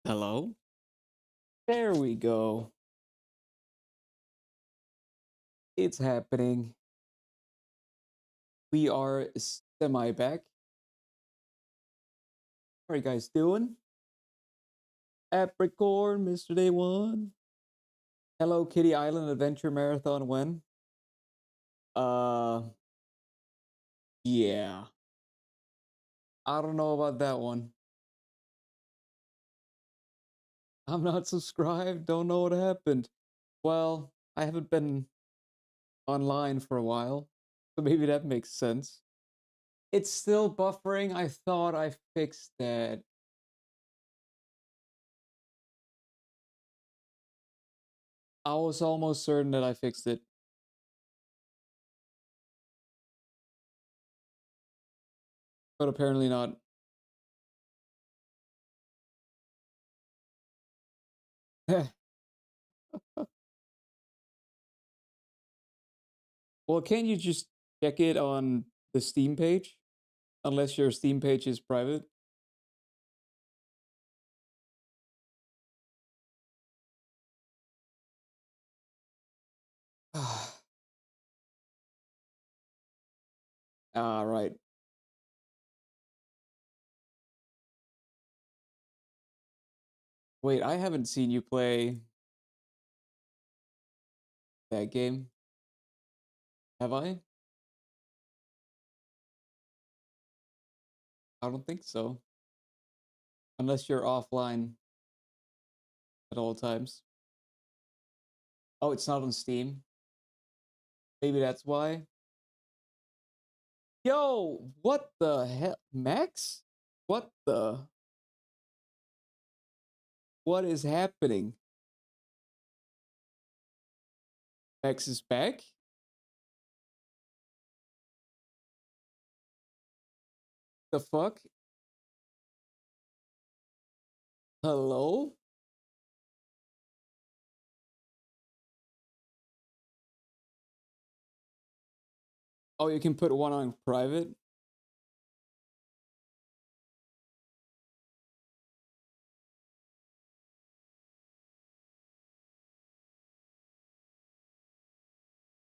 Hello? There we go. It's happening. We are semi back. How are you guys doing? Capricorn, Mr. Day One. Hello Kitty Island Adventure Marathon when? Uh yeah. I don't know about that one. I'm not subscribed, don't know what happened. Well, I haven't been online for a while, so maybe that makes sense. It's still buffering. I thought I fixed that. I was almost certain that I fixed it. But apparently not. Well, can't you just check it on the Steam page? Unless your Steam page is private. Ah, right. Wait, I haven't seen you play that game. Have I? I don't think so. Unless you're offline at all times. Oh, it's not on Steam. Maybe that's why. Yo, what the hell? Max? What the? What is happening? Max is back? The fuck? Hello? Oh, you can put one on private?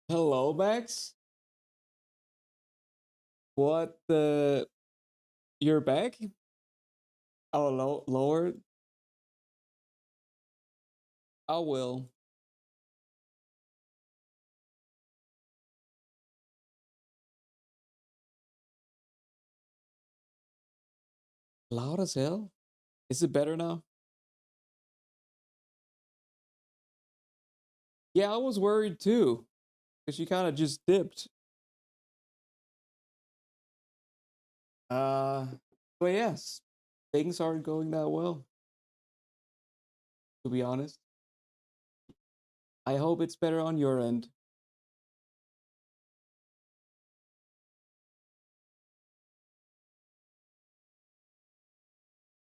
Hello, Max? What the? You're back? Oh, lower? I will. Loud as hell? Is it better now? Yeah, I was worried too. Because she kind of just dipped. Uh, but yes, things aren't going that well, to be honest. I hope it's better on your end.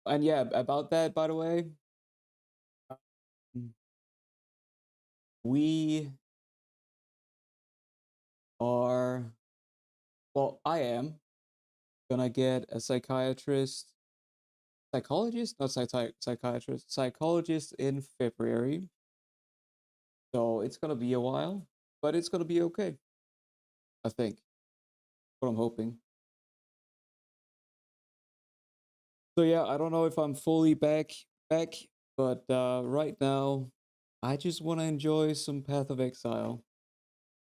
And yeah, about that, by the way, um, we are, well, I am gonna get a psychologist, not psychiatrist, psychologist in February. So it's gonna be a while, but it's gonna be okay. I think. What I'm hoping. So yeah, I don't know if I'm fully back, but right now I just want to enjoy some Path of Exile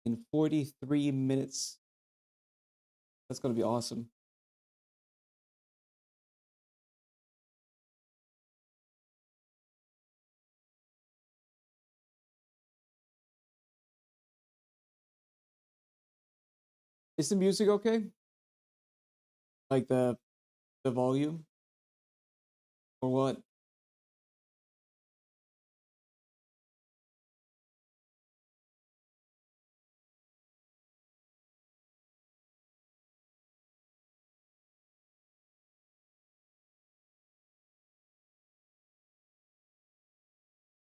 in 43 minutes. That's gonna be awesome. Is the music okay? Like the volume or what?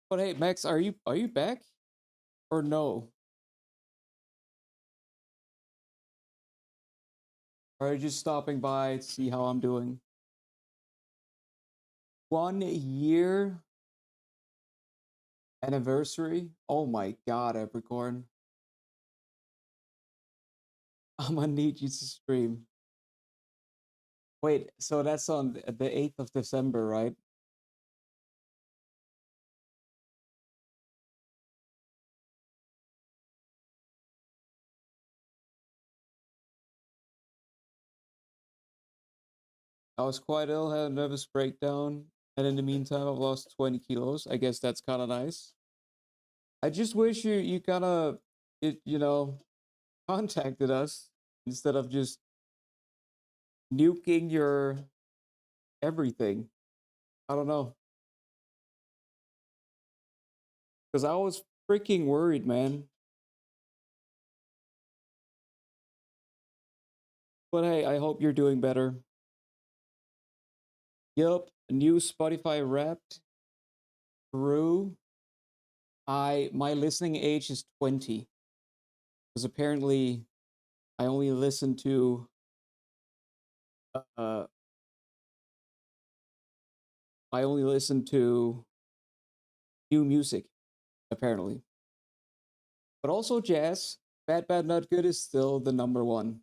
But hey, Max, are you back or no? Or are you just stopping by to see how I'm doing? 1 year anniversary. Oh my god, Epicorn. I'm gonna need you to stream. Wait, so that's on the 8th of December, right? I was quite ill, had a nervous breakdown, and in the meantime, I've lost 20 kilos. I guess that's kind of nice. I just wish you kind of, you know, contacted us instead of just nuking your everything. I don't know. Because I was freaking worried, man. But hey, I hope you're doing better. Yup, new Spotify Wrapped through. My listening age is 20. Because apparently I only listen to uh I only listen to new music, apparently. But also jazz. Bad Bad Not Good is still the number one.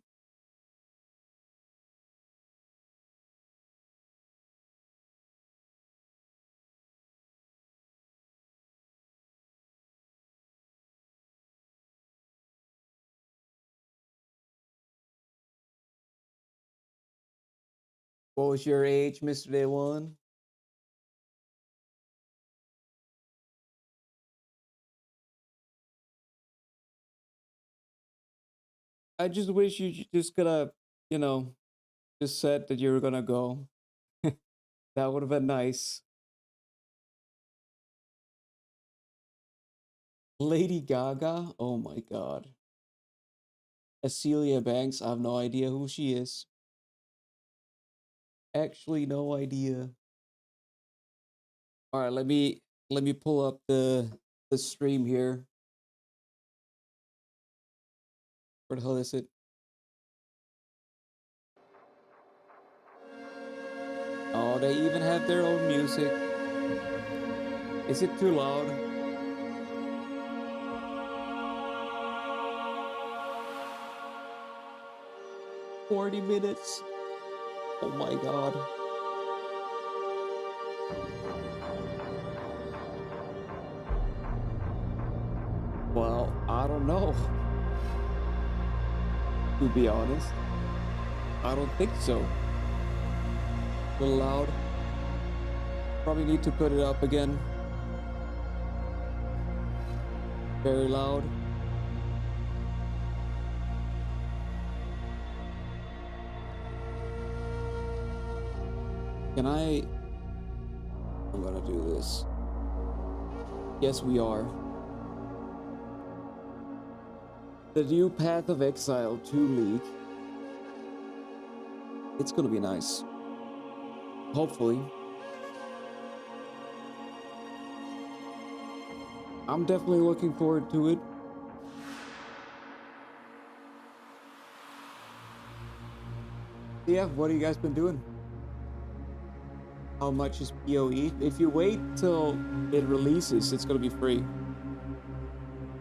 What was your age, Mr. Day One? I just wish just gonna, you know, just said that you were gonna go. That would have been nice. Lady Gaga? Oh my god. Acelia Banks, I have no idea who she is. Actually, no idea. Alright, let me pull up the stream here. Where the hell is it? Oh, they even have their own music. Is it too loud? 40 minutes. Oh my god. Well, I don't know. To be honest, I don't think so. A little loud. Probably need to put it up again. Very loud. Can I? I'm gonna do this. Yes, we are. The new Path of Exile 2 League. It's gonna be nice. Hopefully. I'm definitely looking forward to it. Yeah, what have you guys been doing? How much is PoE? If you wait till it releases, it's gonna be free.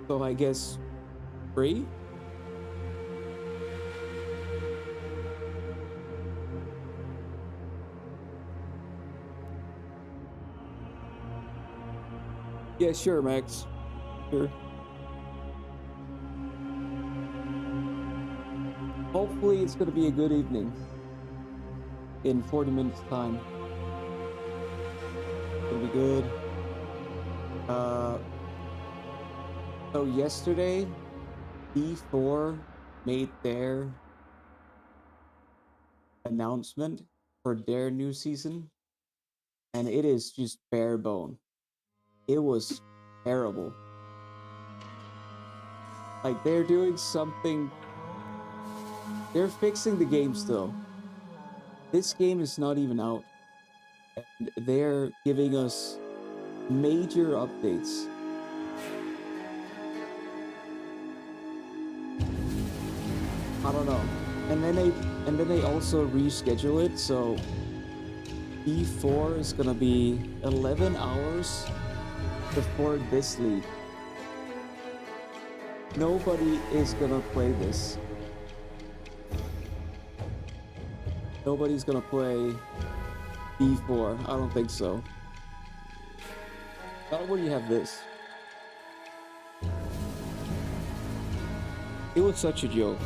So I guess free? Yeah, sure, Max. Sure. Hopefully it's gonna be a good evening. In 40 minutes time. It'll be good. So yesterday, D4 made their announcement for their new season, and it is just bare bone. It was terrible. Like, they're doing something. They're fixing the game still. This game is not even out, and they're giving us major updates. I don't know. And then they also reschedule it, so D4 is gonna be 11 hours before this league. Nobody is gonna play this. Nobody's gonna play D4. I don't think so. Not when you have this. It was such a joke.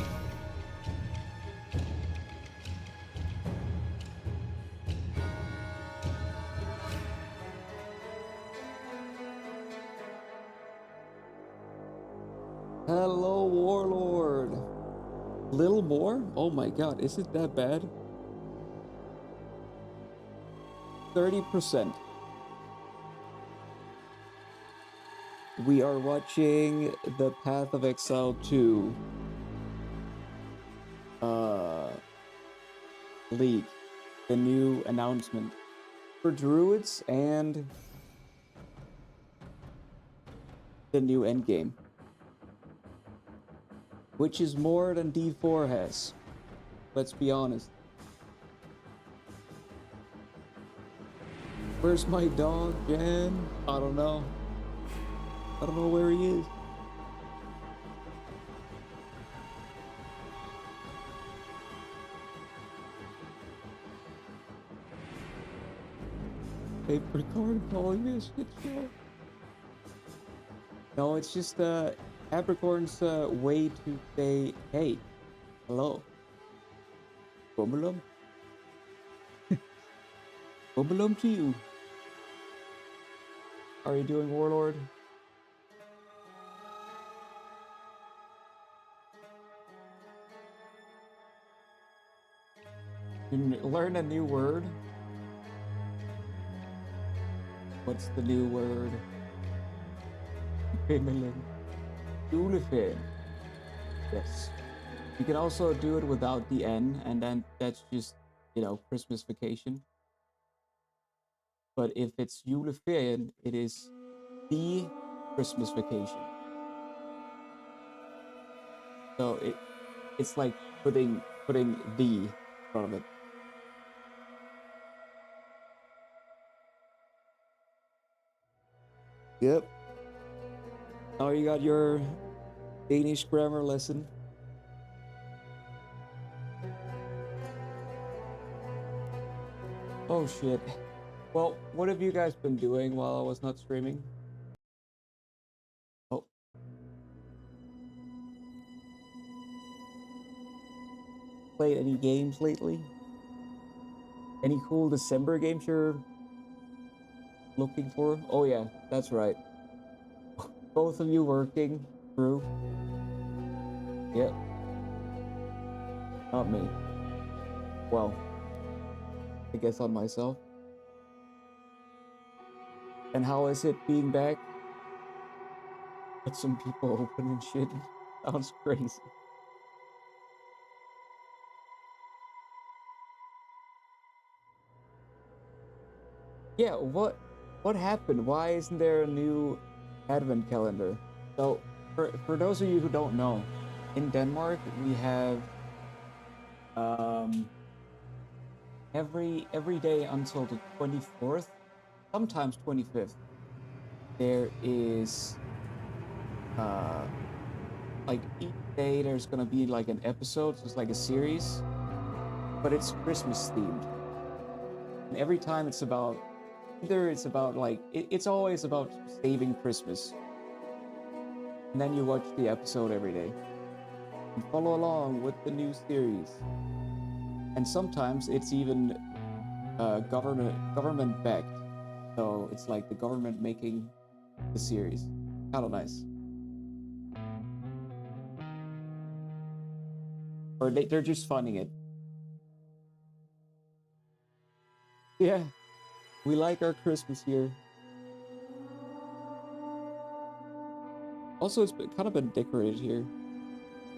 Hello, Warlord. Little more? Oh my god, is it that bad? 30%. We are watching the Path of Exile 2 League, the new announcement for Druids and the new Endgame, which is more than D4 has. Let's be honest. Where's my dog, Jan? I don't know. I don't know where he is. Capricorn calling me a shit show. No, it's just Capricorn's way to say, hey, hello. Bumbalum. Bumbalum to you. How are you doing, Warlord? You learn a new word. What's the new word? Bimmelin. Julefan. Yes. You can also do it without the N, and then that's just, you know, Christmas vacation. But if it's Juleferien, it is the Christmas vacation. So it's like putting the in front of it. Yep. Now you got your Danish grammar lesson. Oh shit. Well, what have you guys been doing while I was not streaming? Oh. Played any games lately? Any cool December games you're looking for? Oh yeah, that's right. Both of you working, Drew? Yep. Not me. Well, I guess on myself. And how is it being back? Got some people open and shit. Sounds crazy. Yeah, what happened? Why isn't there a new advent calendar? So, for those of you who don't know, in Denmark we have every day until the 24th, sometimes 25th, there is like each day there's gonna be like an episode, so it's like a series, but it's Christmas themed. And every time it's about like it's always about saving Christmas. And then you watch the episode every day and follow along with the new series. And sometimes it's even government backed, so it's like the government making the series. Kind of nice. Or they're just funding it. Yeah, we like our Christmas here. Also, it's kind of been decorated here.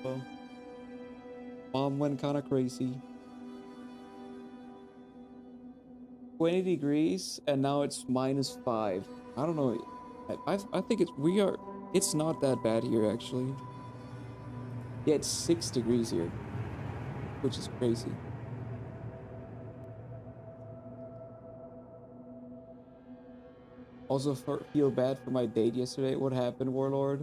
So, Mom went kind of crazy. 20 degrees, and now it's -5. I don't know. I think it's not that bad here, actually. Yeah, it's 6 degrees here, which is crazy. Also, feel bad for my date yesterday. What happened, Warlord?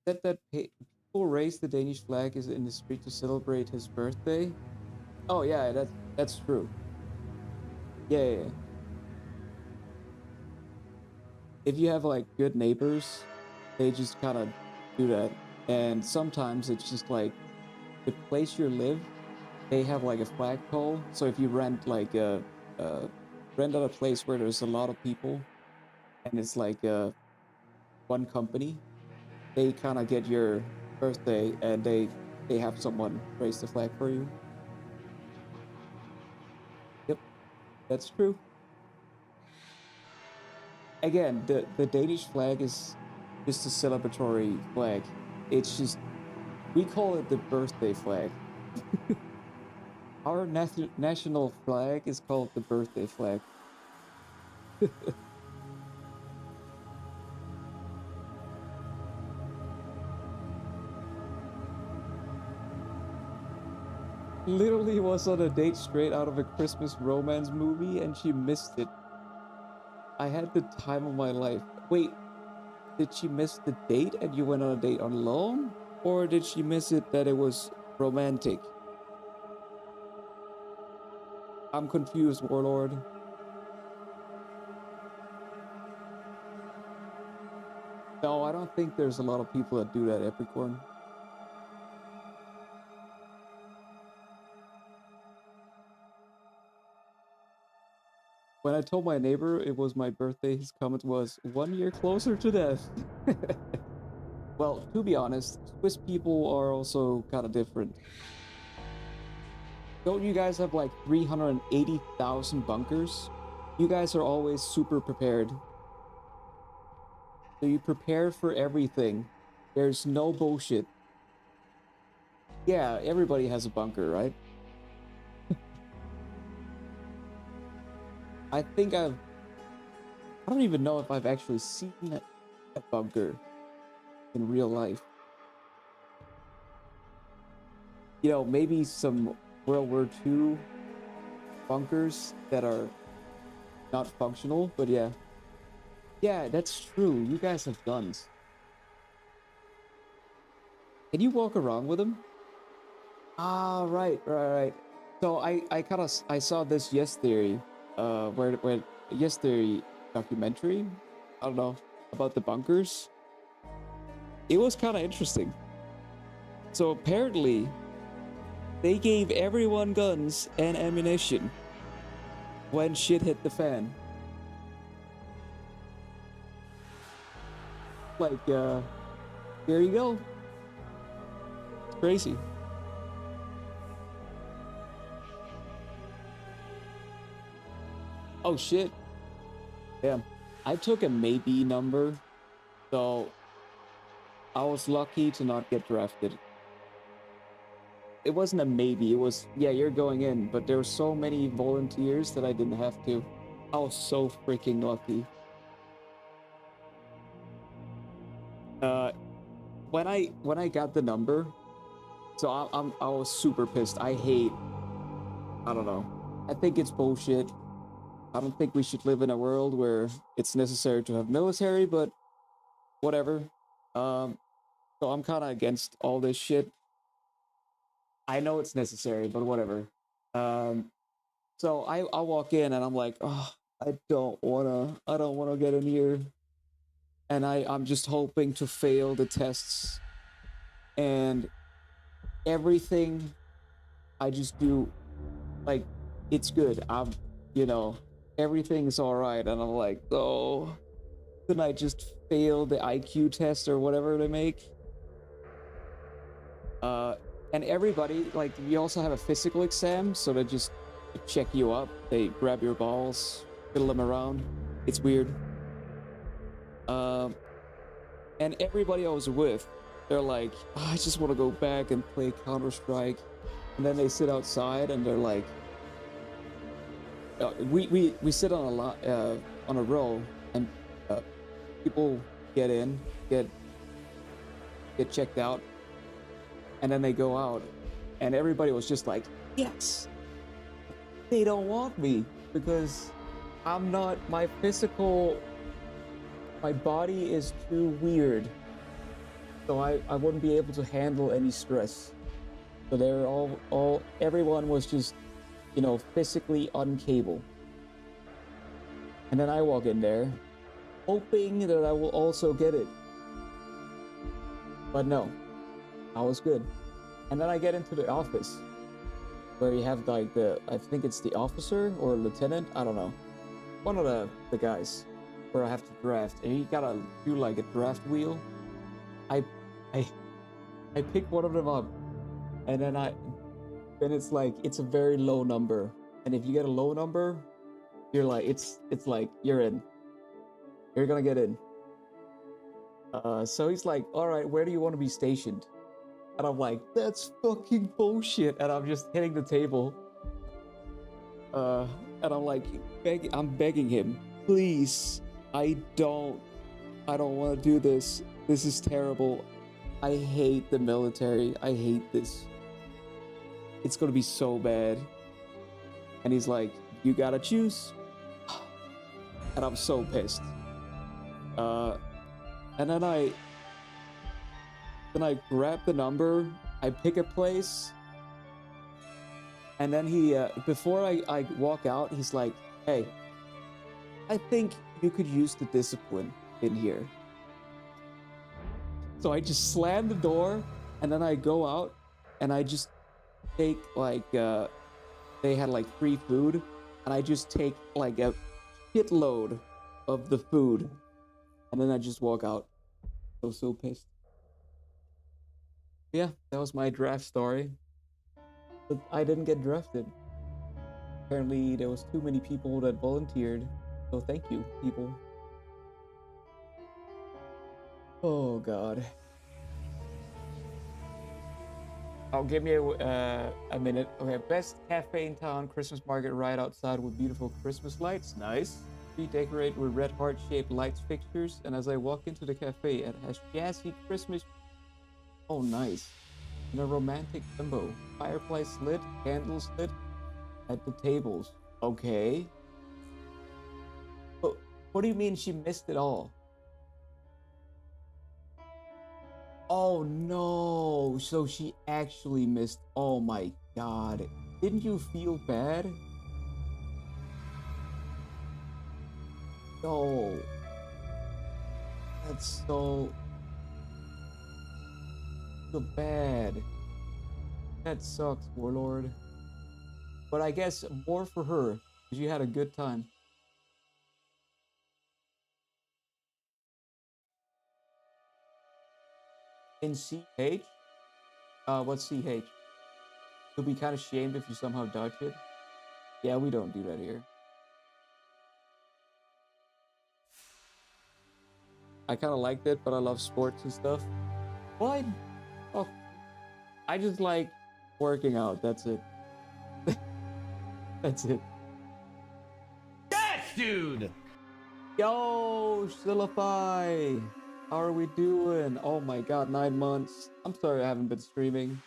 Said that people raise the Danish flag is in the street to celebrate his birthday. Oh yeah, that's true. Yeah. If you have like good neighbors, they just kind of do that. And sometimes it's just like the place you live, they have like a flagpole. So if you rent like rent out a place where there's a lot of people and it's like one company, they kind of get your birthday and they have someone raise the flag for you. Yep, that's true. Again, the Danish flag is just a celebratory flag. It's just we call it the birthday flag. Our national flag is called the birthday flag. Literally was on a date straight out of a Christmas romance movie and she missed it. I had the time of my life. Wait, did she miss the date and you went on a date alone? Or did she miss it that it was romantic? I'm confused, Warlord. No, I don't think there's a lot of people that do that, Epicorn. When I told my neighbor it was my birthday, his comment was 1 year closer to death. Well, to be honest, Swiss people are also kind of different. Don't you guys have like 380,000 bunkers? You guys are always super prepared. So you prepare for everything. There's no bullshit. Yeah, everybody has a bunker, right? I think I don't even know if I've actually seen a bunker in real life. You know, maybe some World War II bunkers that are not functional, but yeah. Yeah, that's true. You guys have guns. Can you walk around with them? Ah, right. So I kind of I saw this Yes Theory, where Yes Theory documentary. I don't know about the bunkers. It was kind of interesting. So apparently, they gave everyone guns and ammunition when shit hit the fan. Like, there you go. It's crazy. Oh shit. Damn. I took a maybe number, so I was lucky to not get drafted. It wasn't a maybe, it was, yeah, you're going in, but there were so many volunteers that I didn't have to. I was so freaking lucky. Uh, when I got the number, so I was super pissed. I don't know. I think it's bullshit. I don't think we should live in a world where it's necessary to have military, but whatever. Um, so I'm kind of against all this shit. I know it's necessary, but whatever. Um, so I walk in and I'm like, oh, I don't wanna get in here, and I'm just hoping to fail the tests, and everything I just do, like, it's good. You know, everything's all right, and I'm like, oh, couldn't I just fail the IQ test or whatever they make? Uh, and everybody, like, you also have a physical exam, so they just check you up. They grab your balls, fiddle them around. It's weird. Um, and everybody I was with, they're like, oh, I just want to go back and play Counter-Strike. And then they sit outside and they're like, we sit on a lot on a row, and people get in, get checked out, and then they go out, And everybody was just like, yes, they don't want me because I'm not, my body is too weird. So I wouldn't be able to handle any stress. So they're everyone was just, you know, physically uncable. And then I walk in there, hoping that I will also get it. But no, I was good. And then I get into the office, where you have like I think it's the officer or lieutenant, I don't know. One of the guys, where I have to draft. And you gotta do like a draft wheel. I pick one of them up, and then it's like, it's a very low number. And if you get a low number, you're like, it's like, you're in. You're gonna get in. So he's like, all right, where do you want to be stationed? And I'm like, that's fucking bullshit. And I'm just hitting the table. And I'm like, I'm begging him, please, I don't want to do this. This is terrible. I hate the military. I hate this. It's gonna be so bad. And he's like, you gotta choose. And I'm so pissed. And then I grab the number, I pick a place, and then he, before I walk out, he's like, hey, I think you could use the discipline in here. So I just slam the door, and then I go out, and I just take, like, they had, like, free food, and I just take, like, a shitload of the food, and then I just walk out. I was so pissed. Yeah, that was my draft story. But I didn't get drafted. Apparently, there was too many people that volunteered. So thank you, people. Oh, God. Oh, give me a minute. Okay, best cafe in town. Christmas market right outside with beautiful Christmas lights. Nice. Redecorate with red heart-shaped lights fixtures. And as I walk into the cafe, it has jazzy Christmas. Oh, nice. In a romantic tempo. Fireplace lit, candles lit at the tables. Okay. But what do you mean she missed it all? Oh no, so she actually missed. Oh my God. Didn't you feel bad? No. That's so bad. That sucks, Warlord. But I guess more for her, because you had a good time. In CH? What's CH? You'll be kind of shamed if you somehow dodge it. Yeah, we don't do that here. I kind of liked it, but I love sports and stuff. What? Oh, I just like working out. That's it. That's it. Yes, dude! Yo, Silify! How are we doing? Oh my God, 9 months. I'm sorry I haven't been streaming.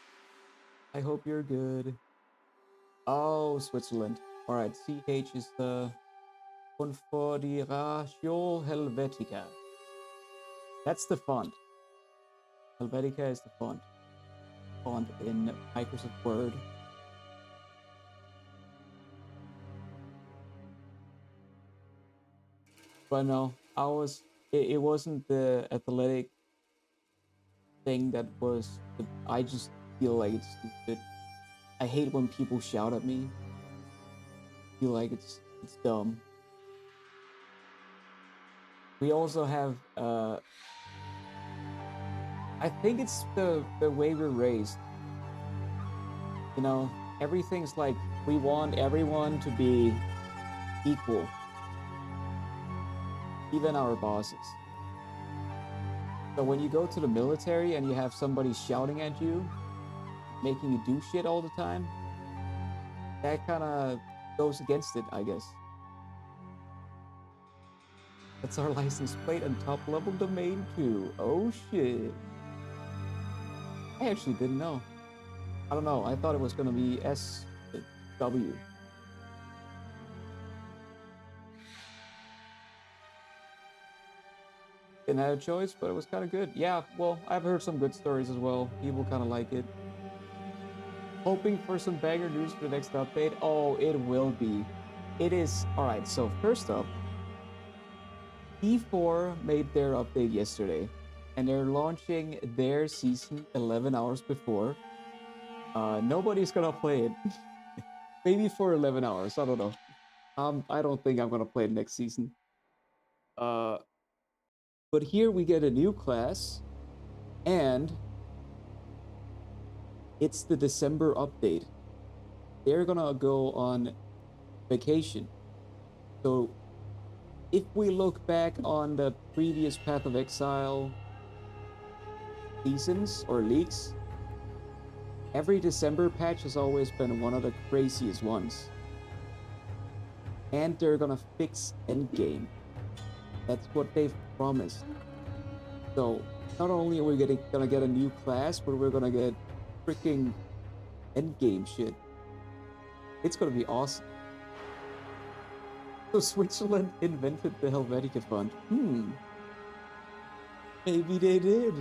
I hope you're good. Oh, Switzerland. All right, CH is the Confederatio Helvetica. That's the font. Helvetica is the font. Font in Microsoft Word. But no, it wasn't the athletic thing that was, I just feel like it's stupid. I hate when people shout at me. I feel like it's dumb. We also have, I think it's the way we're raised. You know, everything's like, we want everyone to be equal. Even our bosses. So when you go to the military and you have somebody shouting at you, making you do shit all the time, that kind of goes against it, I guess. That's our license plate and top level domain too. Oh shit. I actually didn't know. I don't know. I thought it was gonna be SW. Didn't have a choice, but it was kind of good. Yeah, well, I've heard some good stories as well. People kind of like it. Hoping for some banger news for the next update. Oh, it will be. It is. All right, so first up, P4 made their update yesterday, and they're launching their season 11 hours before. Nobody's gonna play it. Maybe for 11 hours. I don't know. I don't think I'm gonna play it next season. Uh, but here we get a new class, and it's the December update. They're gonna go on vacation. So if we look back on the previous Path of Exile seasons or leaks, every December patch has always been one of the craziest ones. And they're gonna fix Endgame. That's what they've promised. So not only are we gonna get a new class, but we're gonna get freaking Endgame shit. It's gonna be awesome. So Switzerland invented the Helvetica Fund. Maybe they did.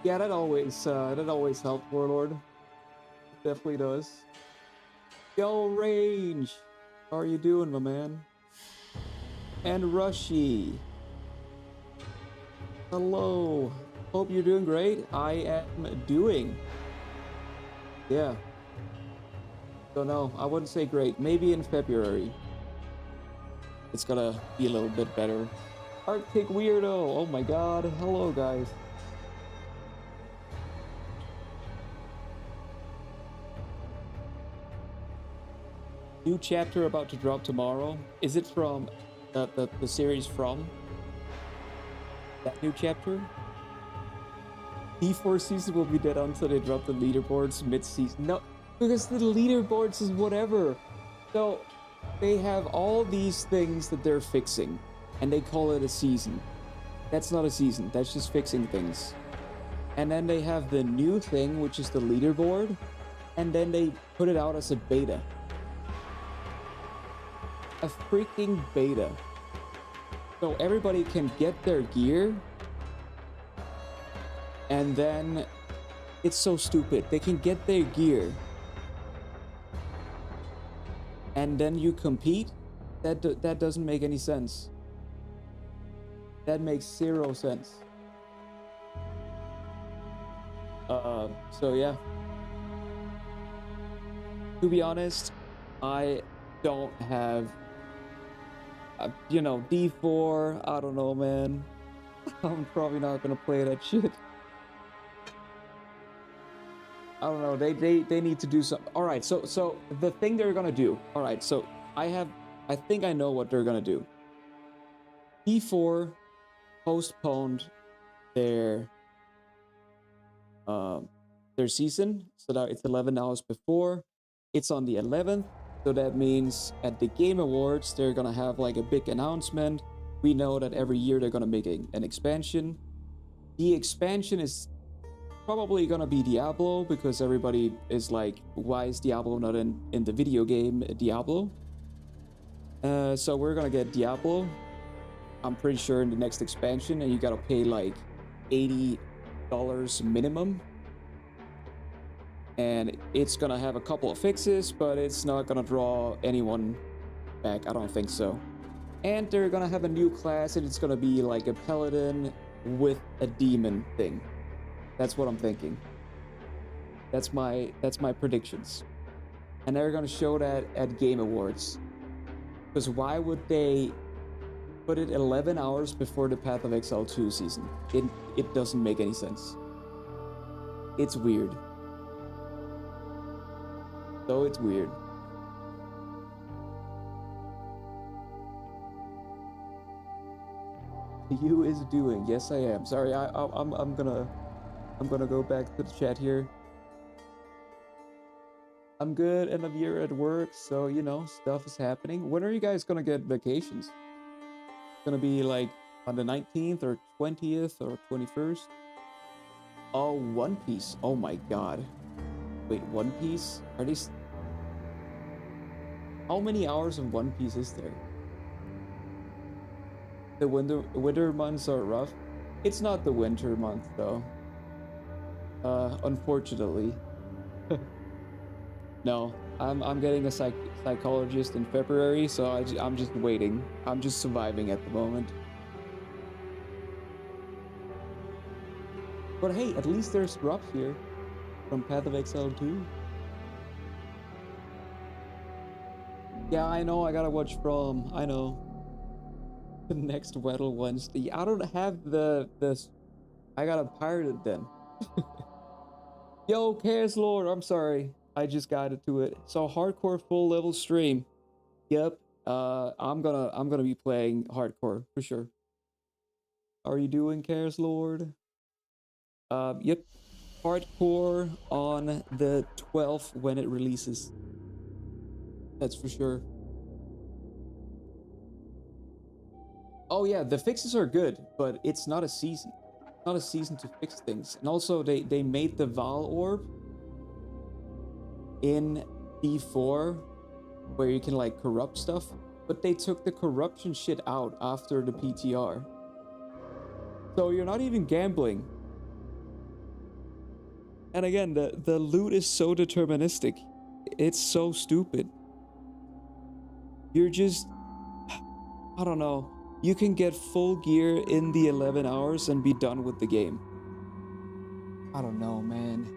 Yeah, that always helps, Warlord. It definitely does. Yo, Range! How are you doing, my man? And Rushy. Hello. Hope you're doing great. I am doing. Yeah. Don't know. I wouldn't say great. Maybe in February. It's gonna be a little bit better. Arctic Weirdo. Oh my god. Hello, guys. New chapter about to drop tomorrow. Is it from the series from that new chapter? D4 season will be dead until they drop the leaderboards mid-season. No, because the leaderboards is whatever. So they have all these things that they're fixing, and they call it a season. That's not a season. That's just fixing things. And then they have the new thing, which is the leaderboard, and then they put it out as a beta. A freaking beta. So everybody can get their gear, and then it's so stupid. They can get their gear, and then you compete. That doesn't make any sense. That makes zero sense. So yeah. To be honest, I don't have, you know, D4. I don't know, man. I'm probably not gonna play that shit. I don't know. They need to do something. All right. So the thing they're gonna do. All right. So I think I know what they're gonna do. D4 postponed their season, so that it's 11 hours before. It's on the 11th, so that means at the Game Awards they're gonna have like a big announcement. We know that every year they're gonna make an expansion. The expansion is probably gonna be Diablo, because everybody is like, why is Diablo not in the video game Diablo? So we're gonna get Diablo, I'm pretty sure, in the next expansion, and you gotta pay like $80 minimum. And it's gonna have a couple of fixes, but it's not gonna draw anyone back. I don't think so. And they're gonna have a new class, and it's gonna be like a paladin with a demon thing. That's what I'm thinking. That's my predictions. And they're gonna show that at Game Awards. Because why would they put it 11 hours before the Path of Exile 2 season? It doesn't make any sense. It's weird. So it's weird. You is doing. Yes, I am. Sorry, I'm gonna go back to the chat here. I'm good, end of year at work, so you know, stuff is happening. When are you guys gonna get vacations? Gonna be like on the 19th or 20th or 21st. Oh, One Piece. Oh my god. Wait, One Piece? Are these... How many hours of One Piece is there? The winter months are rough. It's not the winter month though. Unfortunately. No, I'm getting a psychologist in February, so I'm just waiting. I'm just surviving at the moment. But hey, at least there's drops here from Path of Exile 2. Yeah, I know. I gotta watch From. I know. The next Weddle Wednesday. I don't have the I gotta pirate it then. Yo, Chaos Lord. I'm sorry. I just got into it. So hardcore full level stream. Yep. I'm gonna be playing hardcore for sure. How are you doing, Chaos Lord? Yep. Hardcore on the 12th when it releases. That's for sure. Oh yeah, the fixes are good, but it's not a season. It's not a season to fix things. And also they made the Vaal orb in D4 where you can like corrupt stuff, but they took the corruption shit out after the PTR. So you're not even gambling. And again, the loot is so deterministic. It's so stupid. You're just, I don't know. You can get full gear in the 11 hours and be done with the game. I don't know, man.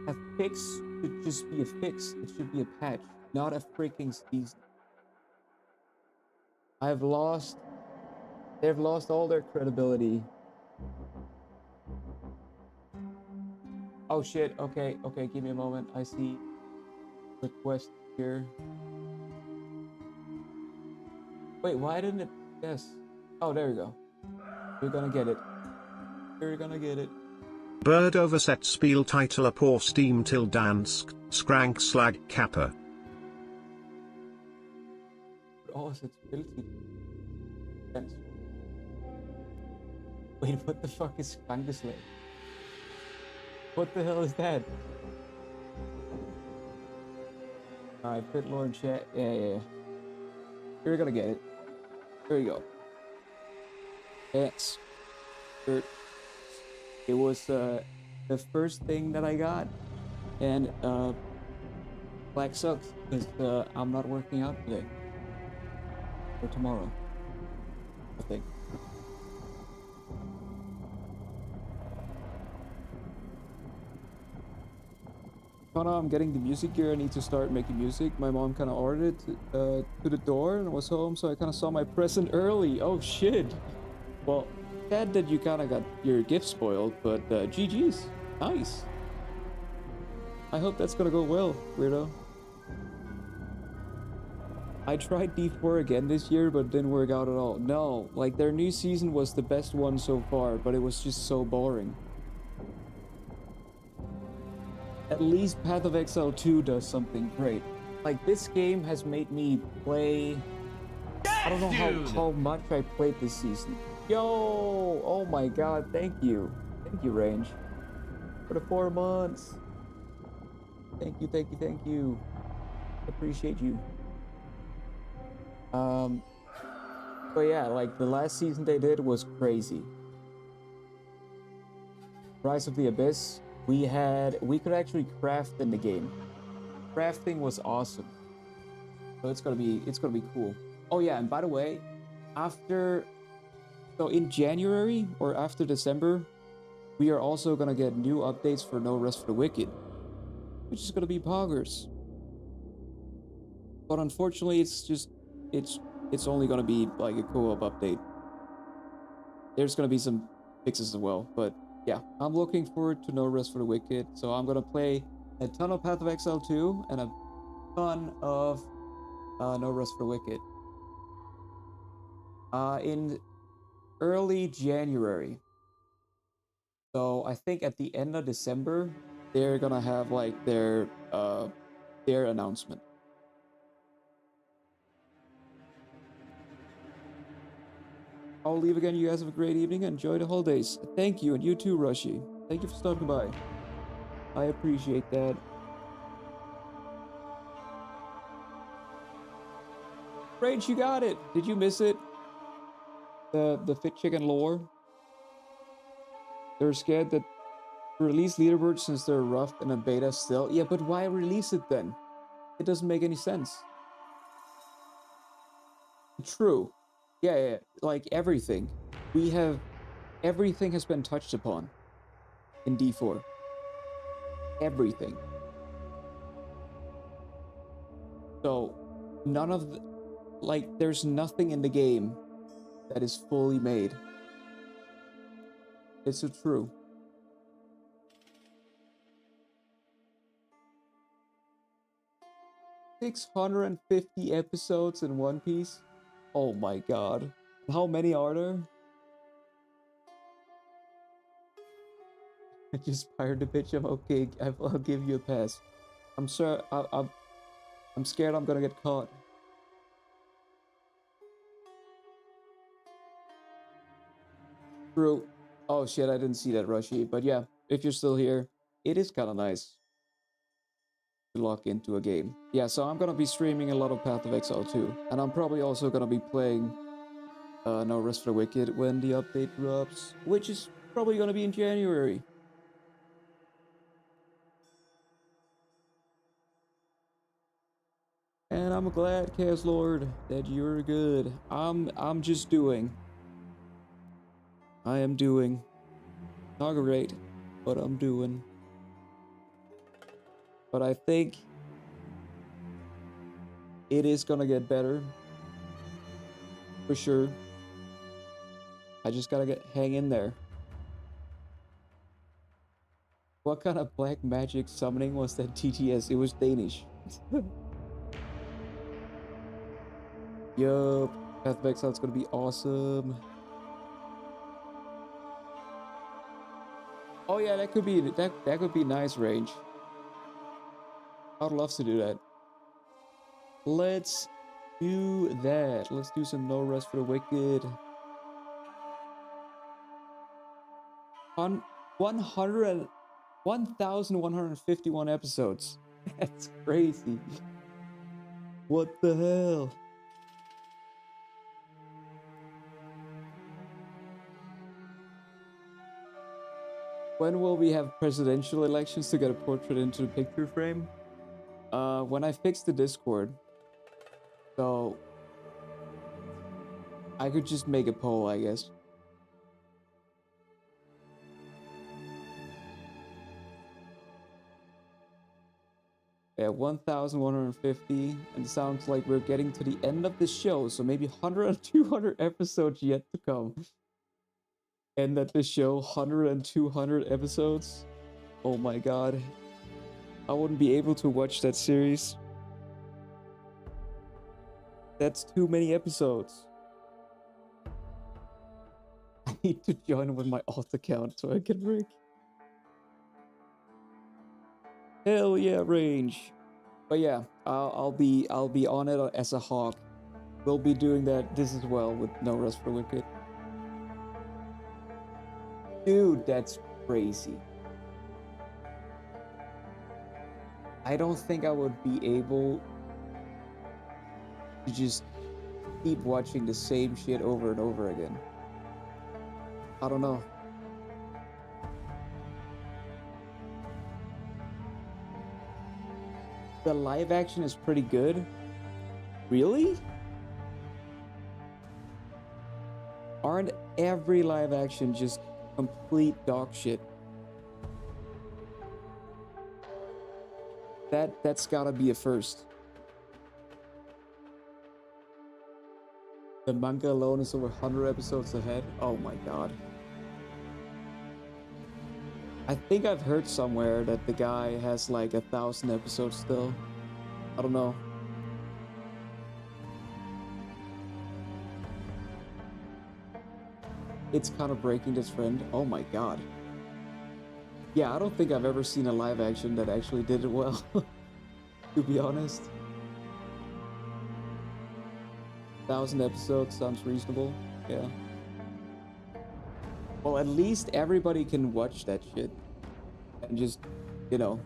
A fix should just be a fix. It should be a patch, not a freaking season. They've lost all their credibility. Oh shit, okay, give me a moment. I see request here. Wait, why didn't it? Yes. Oh, there we go. You're gonna get it. You're gonna get it. Bird overset Spieltitel på Steam till dansk, skrank slag kappa. Overset Spieltitel. Wait, what the fuck is Skrankeslag? What the hell is that? Alright, put Lord chat. Yeah. You're gonna get it. There you go. Pants. Shirt. It was the first thing that I got. And black socks, because I'm not working out today. Or tomorrow. I think. Kinda, I'm getting the music gear. I need to start making music. My mom kind of ordered it to the door and I was home, so I kind of saw my present early. Oh shit. Well, sad that you kind of got your gift spoiled, but GG's. Nice. I hope that's gonna go well, weirdo. I tried D4 again this year, but it didn't work out at all. No, like their new season was the best one so far, but it was just so boring. At least Path of Exile 2 does something great. Like, this game has made me play... I don't know how much I played this season. Yo! Oh my god, thank you. Thank you, Range. For the 4 months. Thank you. Appreciate you. But yeah, like, the last season they did was crazy. Rise of the Abyss. We could actually craft in the game. Crafting was awesome. So it's gonna be cool. Oh yeah, and by the way, so in January or after December, we are also gonna get new updates for No Rest for the Wicked, which is gonna be poggers. But unfortunately, it's only gonna be like a co-op update. There's gonna be some fixes as well, but yeah, I'm looking forward to No Rest for the Wicked. So I'm gonna play a ton of Path of Exile 2 and a ton of No Rest for the Wicked. In early January. So I think at the end of December, they're gonna have like their announcement. I'll leave again. You guys have a great evening. Enjoy the holidays. Thank you, and you too, Rushy. Thank you for stopping by. I appreciate that. Rage, you got it. Did you miss it? The fit chicken lore. They're scared that release leaderboards since they're rough and a beta still. Yeah, but why release it then? It doesn't make any sense. True. Yeah, like everything. Everything has been touched upon in D4. Everything. So, none of the, there's nothing in the game that is fully made. It's so true. "650 episodes in One Piece? Oh my god. How many are there?" I just fired the bitch. I'm okay. I'll give you a pass. I'm sure. I'm scared I'm gonna get caught. True. Oh shit, I didn't see that, Rushy. But yeah, if you're still here, it is kind of nice to lock into a game. Yeah, so I'm gonna be streaming a lot of Path of Exile too, and I'm probably also gonna be playing No Rest for the Wicked when the update drops, which is probably gonna be in January. And I'm glad, Chaos Lord, that you're good. I'm just doing. I am doing. Not great, but I'm doing. But I think it is gonna get better. For sure. I just gotta hang in there. What kind of black magic summoning was that TTS? It was Danish. Yup. Path of Exile is gonna be awesome. Oh yeah, that could be nice range. I'd love to do that. Let's do that. Let's do some No Rest for the Wicked. 1,151 episodes. That's crazy. What the hell? When will we have presidential elections to get a portrait into the picture frame? When I fix the Discord. So I could just make a poll, I guess. Yeah, 1,150, and it sounds like we're getting to the end of the show, so maybe 100 and 200 episodes yet to come. End at the show, 100 and 200 episodes. Oh my god. I wouldn't be able to watch that series. That's too many episodes. I need to join with my alt account so I can rig. Hell yeah, range. But yeah, I'll be on it as a hawk. We'll be doing that this as well with No Rest for Wicked. Dude, that's crazy. I don't think I would be able to just keep watching the same shit over and over again. I don't know. The live action is pretty good. Really? Aren't every live action just complete dog shit? That's gotta be a first. The manga alone is over 100 episodes ahead. Oh my god. I think I've heard somewhere that the guy has like 1,000 episodes still. I don't know. It's kind of breaking this trend. Oh my god. Yeah, I don't think I've ever seen a live action that actually did it well. To be honest. 1,000 episodes sounds reasonable. Yeah. Well, at least everybody can watch that shit. And just, you know.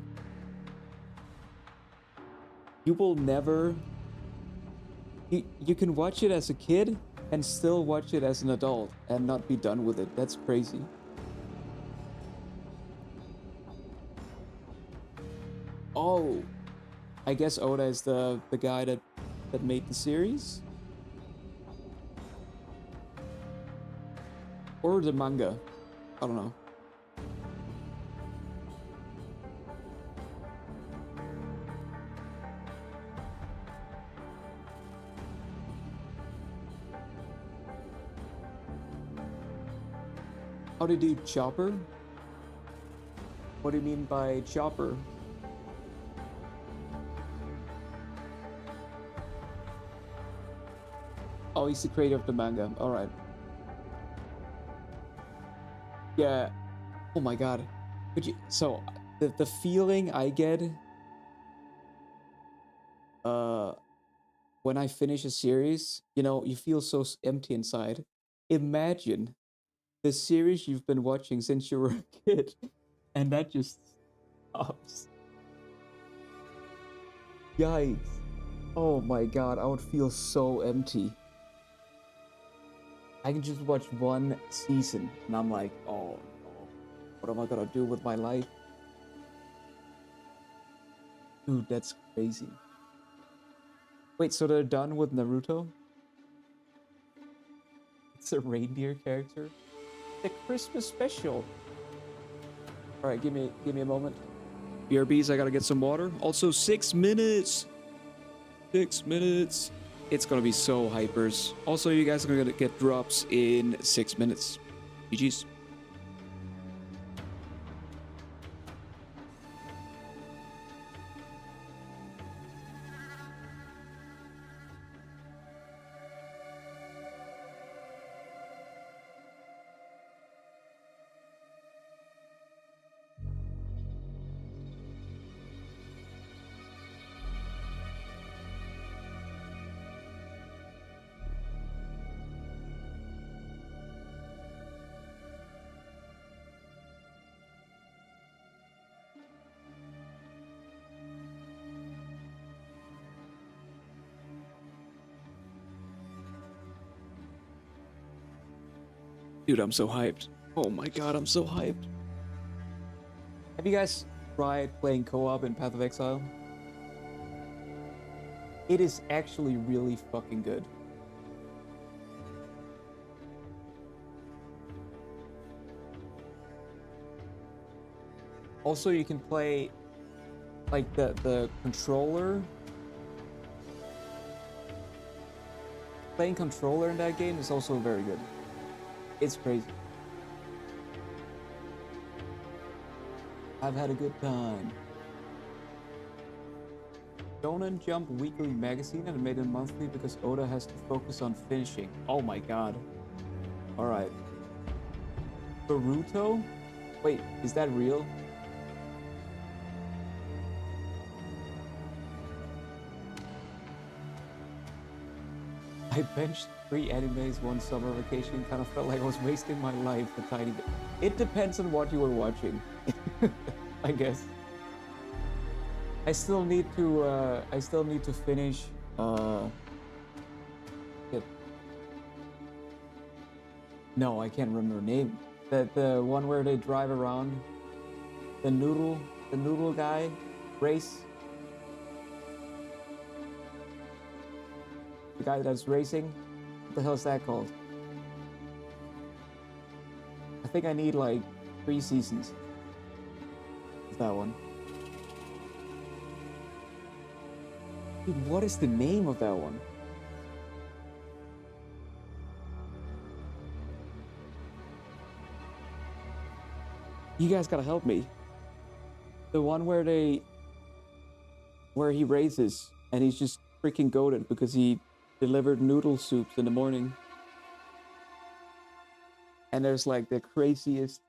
You will never... You can watch it as a kid and still watch it as an adult and not be done with it. That's crazy. Oh, I guess Oda is the guy that made the series? Or the manga. I don't know. How do you do chopper? What do you mean by chopper? Oh, he's the creator of the manga. Alright. Yeah. Oh my god. Could you... So, the feeling I get... when I finish a series, you know, you feel so empty inside. Imagine the series you've been watching since you were a kid, and that just stops. Yikes. Oh my god, I would feel so empty. I can just watch one season, and I'm like, oh no, what am I gonna do with my life? Dude, that's crazy. Wait, so they're done with Naruto? It's a reindeer character? The Christmas special. Alright, give me a moment. BRBs, I gotta get some water. Also, 6 minutes. 6 minutes. It's gonna be so hypers. Also, you guys are gonna get drops in 6 minutes. GG's. Dude, I'm so hyped. Oh my god, I'm so hyped. Have you guys tried playing co-op in Path of Exile? It is actually really fucking good. Also, you can play like the controller. Playing controller in that game is also very good. It's crazy. I've had a good time. Shonen Jump Weekly Magazine and made it monthly because Oda has to focus on finishing. Oh my god. Alright. Boruto? Wait, is that real? I benched 3 animes one summer vacation. Kind of felt like I was wasting my life a tiny bit. It depends on what you were watching, I guess. I still need to finish. No, I can't remember the name. The one where they drive around. The noodle guy race. The guy that's racing. What the hell is that called? I think I need like 3 seasons of that one. Dude, what is the name of that one? You guys gotta help me. The one where he races and he's just freaking goated because he delivered noodle soups in the morning. And there's like the craziest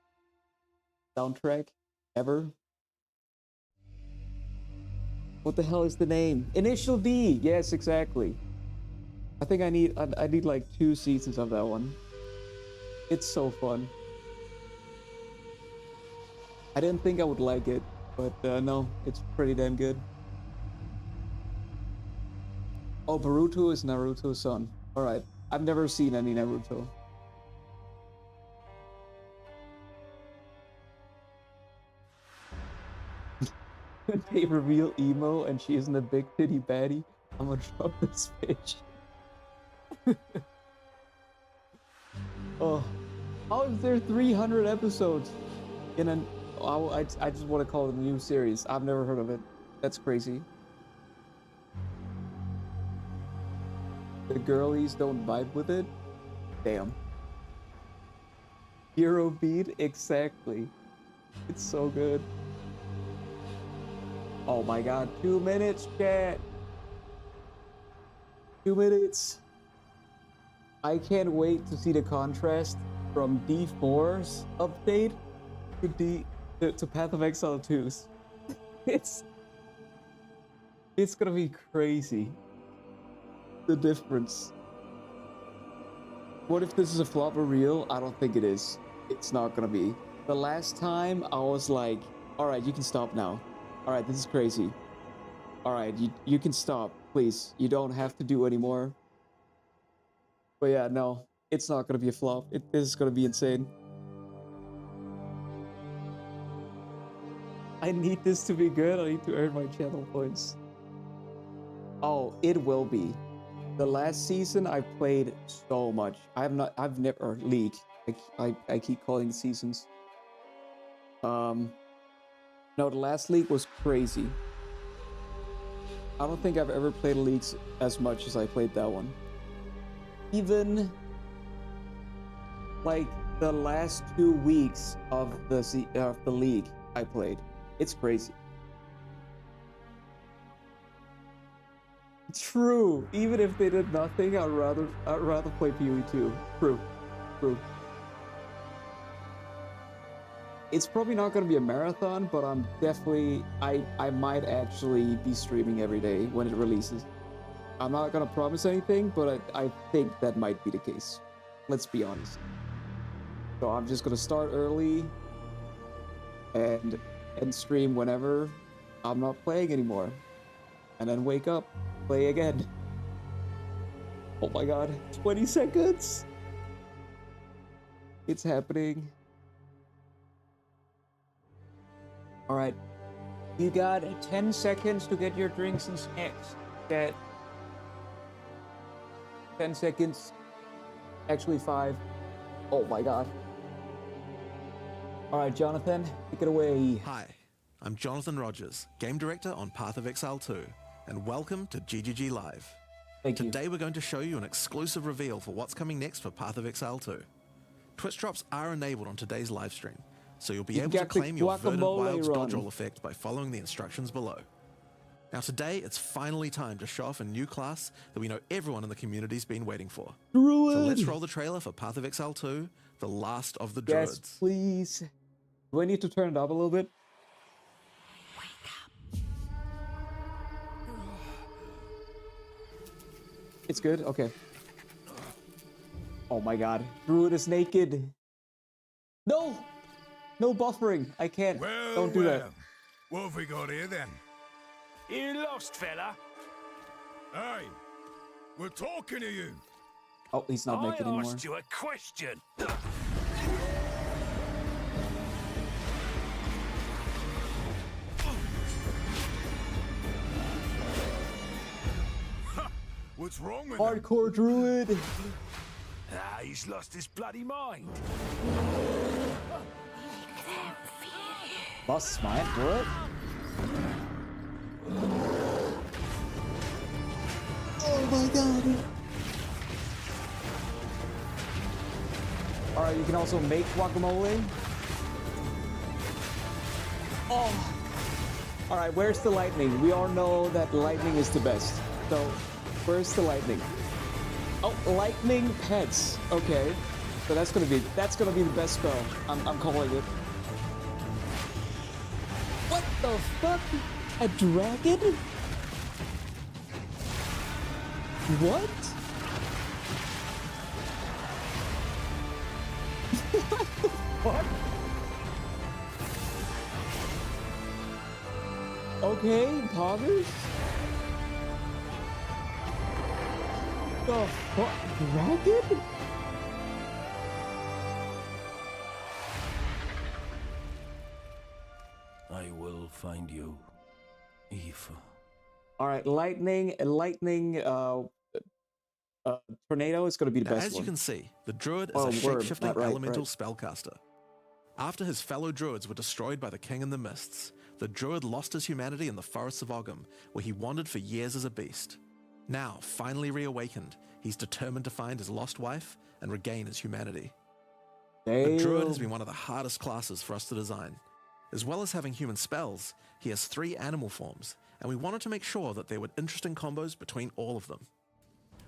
soundtrack ever. What the hell is the name? Initial D. Yes, exactly. I think I need like 2 seasons of that one. It's so fun. I didn't think I would like it, but no, it's pretty damn good. Oh, Boruto is Naruto's son. Alright, I've never seen any Naruto. They reveal emo and she isn't a big titty baddie. I'm gonna drop this bitch. Oh, how is there 300 episodes in an... Oh, I just want to call it a new series. I've never heard of it. That's crazy. The girlies don't vibe with it? Damn. Hero beat? Exactly. It's so good. Oh my god, 2 minutes, chat. 2 minutes. I can't wait to see the contrast from D4's update to Path of Exile 2's. It's gonna be crazy. The difference. What if this is a flop or real? I don't think it is. It's not gonna be. The last time I was like, alright, you can stop now. Alright, this is crazy. Alright, you can stop, please. You don't have to do anymore. But yeah, no, it's not gonna be a flop. This is gonna be insane. I need this to be good. I need to earn my channel points. Oh, it will be. The last season I played so much. I've never League. I keep calling it seasons. No, the last League was crazy. I don't think I've ever played a League as much as I played that one. Even like the last 2 weeks of the League I played. It's crazy. True. Even if they did nothing, I'd rather play PoE 2. True. It's probably not going to be a marathon, but I'm definitely I might actually be streaming every day when it releases. I'm not going to promise anything, but I think that might be the case. Let's be honest. So I'm just going to start early and stream whenever I'm not playing anymore. And then wake up, play again. Oh my god, 20 seconds! It's happening. Alright, you got 10 seconds to get your drinks and snacks. Get 10 seconds. Actually 5. Oh my god. Alright, Jonathan, take it away. Hi, I'm Jonathan Rogers, Game Director on Path of Exile 2, and welcome to GGG Live. Thank you. Today we're going to show you an exclusive reveal for what's coming next for Path of Exile 2. Twitch drops are enabled on today's live stream, so you'll be able to claim your Verdant Wilds dodge roll effect by following the instructions below. Now today, it's finally time to show off a new class that we know everyone in the community's been waiting for. Druid! So let's roll the trailer for Path of Exile 2, the Last of the Druids. Yes, please. Do I need to turn it up a little bit? It's good? Okay. Oh my god. Druid is naked. No! No buffering. I can't. Well, Don't do that. What have we got here then? You lost, fella? Hey, we're talking to you. Oh, he's not naked anymore. I asked you a question. Ha! What's wrong with him? Hardcore Druid! Ah, he's lost his bloody mind. Lost his mind? What? Oh my god! Alright, you can also make guacamole. Oh! Alright, where's the lightning? We all know that lightning is the best. So, where's the lightning? Oh, lightning pets. Okay. So that's gonna be the best spell. I'm calling it. What the fuck? A dragon? What? What? Okay, poggers? The fuck? Dragon? I will find you, Eve. Alright, lightning, tornado is going to be the Now, best as one. you can see, the Druid is Oh, a word, shape-shifting right, elemental right. spellcaster. After his fellow Druids were destroyed by the King in the Mists, the Druid lost his humanity in the forests of Ogham, where he wandered for years as a beast. Now, finally reawakened, he's determined to find his lost wife and regain his humanity. The Druid has been one of the hardest classes for us to design. As well as having human spells, he has 3 animal forms, and we wanted to make sure that there were interesting combos between all of them.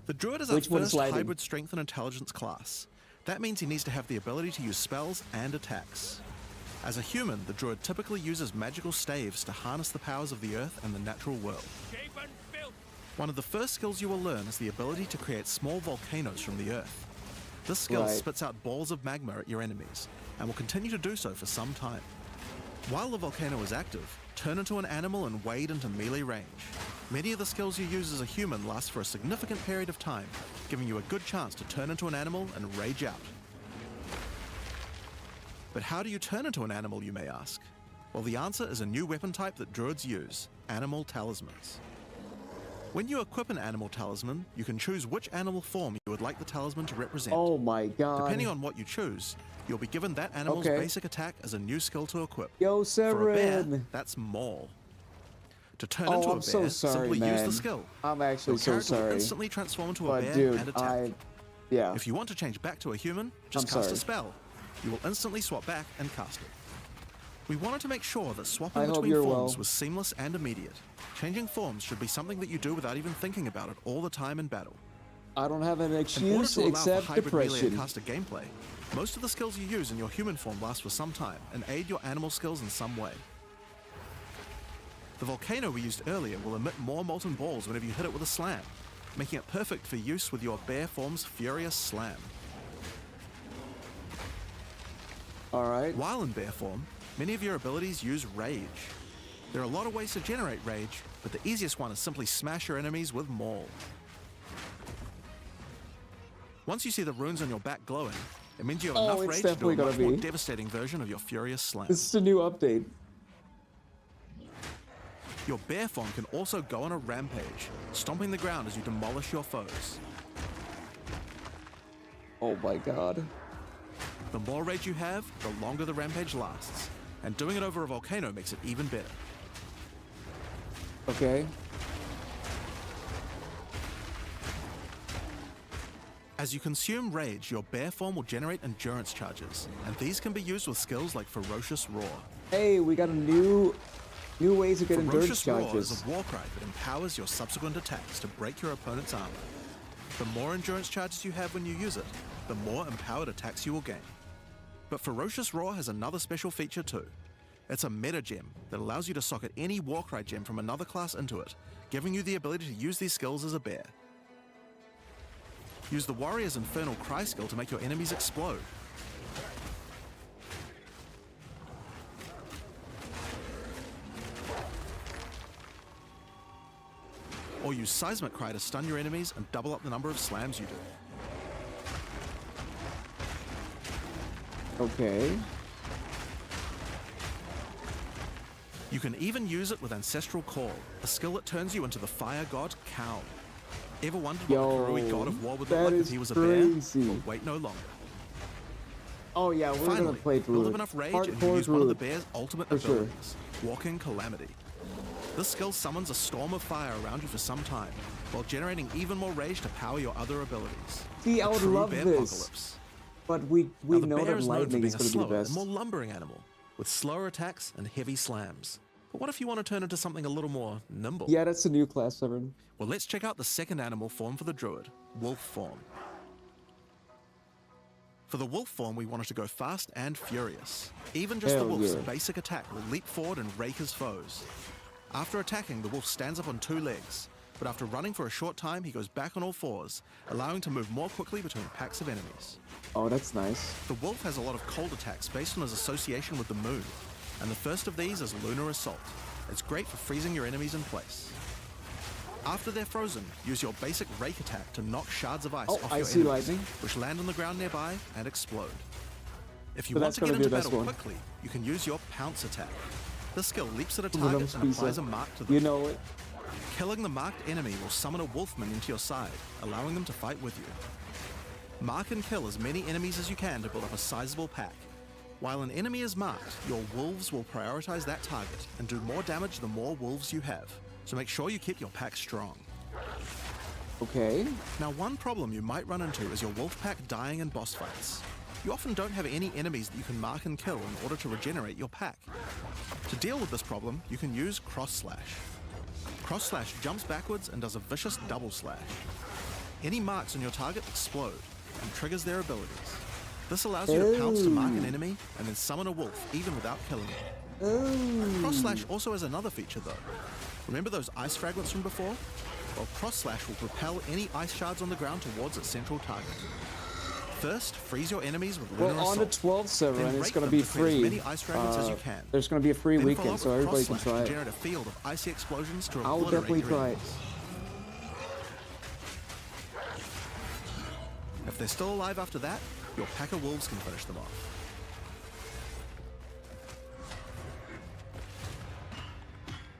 The Druid is our first hybrid strength and intelligence class. That means he needs to have the ability to use spells and attacks. As a human, the Druid typically uses magical staves to harness the powers of the earth and the natural world. One of the first skills you will learn is the ability to create small volcanoes from the earth. This skill spits out balls of magma at your enemies, and will continue to do so for some time. While the volcano is active, turn into an animal and wade into melee range. Many of the skills you use as a human last for a significant period of time, giving you a good chance to turn into an animal and rage out. But how do you turn into an animal, you may ask? Well, the answer is a new weapon type that Druids use, animal talismans. When you equip an animal talisman, you can choose which animal form you would like the talisman to represent. Oh my god. Depending on what you choose, you'll be given that animal's basic attack as a new skill to equip. Yo, Severin. For a bear, that's Maul. To turn into a bear, so sorry, simply man. use the skill. I'm actually Your so character will sorry. instantly transform into a But bear dude, and attack. yeah. If you want to change back to a human, just cast a spell. You will instantly swap back and cast it. We wanted to make sure that swapping between forms was seamless and immediate. Changing forms should be something that you do without even thinking about it all the time in battle. I don't have an In order excuse to allow except for hybrid melee and depression. caster gameplay, most of the skills you use in your human form last for some time and aid your animal skills in some way. The volcano we used earlier will emit more molten balls whenever you hit it with a slam, making it perfect for use with your bear form's furious slam. Alright. While in bear form, many of your abilities use rage. There are a lot of ways to generate rage, but the easiest one is simply smash your enemies with Maul. Once you see the runes on your back glowing, it means you have enough rage to do a much more devastating version of your furious slam. This is a new update. Your bear form can also go on a rampage, stomping the ground as you demolish your foes. Oh my god. The more rage you have, the longer the rampage lasts, and doing it over a volcano makes it even better. Okay. As you consume rage, your bear form will generate endurance charges, and these can be used with skills like Ferocious Roar. Hey, we got a new ways to get endurance Ferocious Roar charges. is a war cry that empowers your subsequent attacks to break your opponent's armor. The more endurance charges you have when you use it, the more empowered attacks you will gain. But Ferocious Roar has another special feature too. It's a meta gem that allows you to socket any Warcry gem from another class into it, giving you the ability to use these skills as a bear. Use the Warrior's Infernal Cry skill to make your enemies explode. Or use Seismic Cry to stun your enemies and double up the number of slams you do. Okay. You can even use it with Ancestral Call, a skill that turns you into the fire god Khal. Ever wondered what the Druid god of war would look like if he was a bear? Well, wait no longer. Oh yeah, we're gonna play Druid. Build up enough rage and use one of the bear's ultimate abilities, Walking Calamity. This skill summons a storm of fire around you for some time, while generating even more rage to power your other abilities. See, I would love this. Apocalypse. But we know that lightning is going to be the best. And more lumbering animal, with slower attacks and heavy slams. But what if you want to turn into something a little more nimble? Yeah, that's a new class, Severin. Well, let's check out the second animal form for the Druid, Wolf form. For the Wolf form, we wanted to go fast and furious. Even just the Wolf's basic attack will leap forward and rake his foes. After attacking, the Wolf stands up on 2 legs, but after running for a short time, he goes back on all 4s, allowing to move more quickly between packs of enemies. Oh, that's nice. The Wolf has a lot of cold attacks based on his association with the moon, and the first of these is Lunar Assault. It's great for freezing your enemies in place. After they're frozen, use your basic rake attack to knock shards of ice off your icy enemies, lightning. which land on the ground nearby and explode. If you So want that's to get gonna be into the best battle one. quickly, you can use your pounce attack. This skill leaps at a Little target and pizza. applies a mark to them. You know it. Killing the marked enemy will summon a wolfman into your side, allowing them to fight with you. Mark and kill as many enemies as you can to build up a sizable pack. While an enemy is marked, your wolves will prioritize that target and do more damage the more wolves you have, so make sure you keep your pack strong. Okay. Now, one problem you might run into is your wolf pack dying in boss fights. You often don't have any enemies that you can mark and kill in order to regenerate your pack. To deal with this problem, you can use Cross Slash. Cross Slash jumps backwards and does a vicious double slash. Any marks on your target explode and triggers their abilities. This allows you to pounce to mark an enemy and then summon a wolf even without killing it. Cross Slash also has another feature though. Remember those ice fragments from before? Well, Cross Slash will propel any ice shards on the ground towards its central target. First, freeze your enemies with Lunar Well, on the Assault. 12th server, Then and it's rake going to them be to create as free. many ice fragments as you can. There's going to be a free Then follow weekend, up so with everybody Cross can Slash try to it. generate a field of icy explosions to I'll obliterate definitely your try it. enemies. If they're still alive after that, your pack of wolves can finish them off.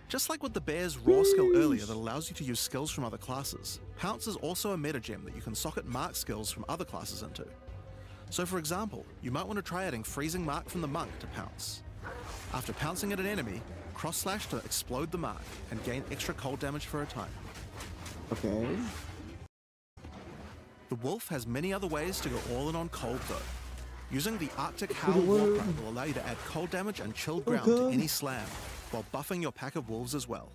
Just like with the bear's raw skill earlier that allows you to use skills from other classes, Pounce is also a meta gem that you can socket mark skills from other classes into. So for example, you might want to try adding Freezing Mark from the Monk to Pounce. After pouncing at an enemy, Cross Slash to explode the mark and gain extra cold damage for a time. Okay. The Wolf has many other ways to go all in on cold though. Using the Arctic Howl Warcry will allow you to add cold damage and chilled ground to any slam, while buffing your pack of wolves as well.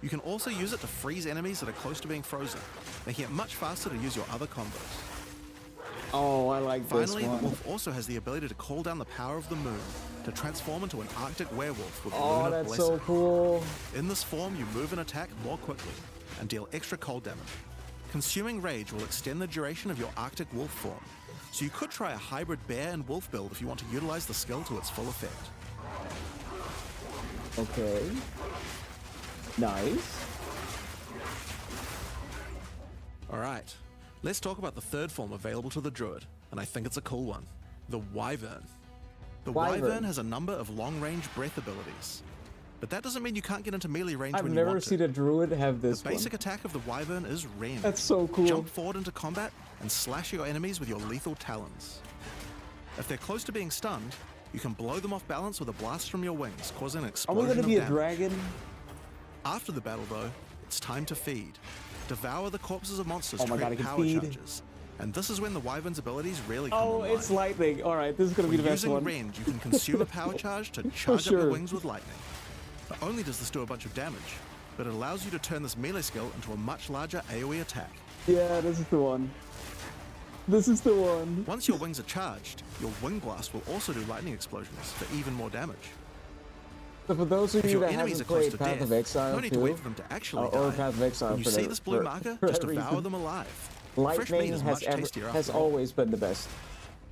You can also use it to freeze enemies that are close to being frozen, making it much faster to use your other combos. Oh, I like Finally, this the one. wolf also has the ability to call down the power of the moon to transform into an Arctic werewolf with Oh, Lunar that's Blessing. so cool. In this form, you move and attack more quickly and deal extra cold damage. Consuming Rage will extend the duration of your Arctic wolf form, so you could try a hybrid bear and wolf build if you want to utilize the skill to its full effect. Okay. Nice. Alright, let's talk about the third form available to the Druid, and I think it's a cool one. The Wyvern. The Wyvern has a number of long-range breath abilities, but that doesn't mean you can't get into melee range I've when you never want seen to. a druid have this The basic attack of the Wyvern is Rend. That's so cool. Jump forward into combat and slash your enemies with your lethal talons. If they're close to being stunned, you can blow them off balance with a blast from your wings, causing an Are explosion we going to be of a damage. dragon? After the battle, though, it's time to feed. Devour the corpses of monsters Oh to my God, create I can power feed. charges. And this is when the Wyvern's abilities really come Oh, online. it's lightning. All right, this is going to be When the best using one. Rend, you can consume a power charge to charge up sure. your wings with lightning. Not only does this do a bunch of damage, but it allows you to turn this melee skill into a much larger AoE attack. Yeah, this is the one. This is the one. Once your wings are charged, your Wing Blast will also do lightning explosions for even more damage. So for those of If you your that enemies haven't are close played to Path death, of Exile no need to wait for them to actually or die. Path of Exile When you for see the- this blue for- marker, for just that devour reason. them alive. Fresh meat lightning is has, much tastier has after all. always been the best.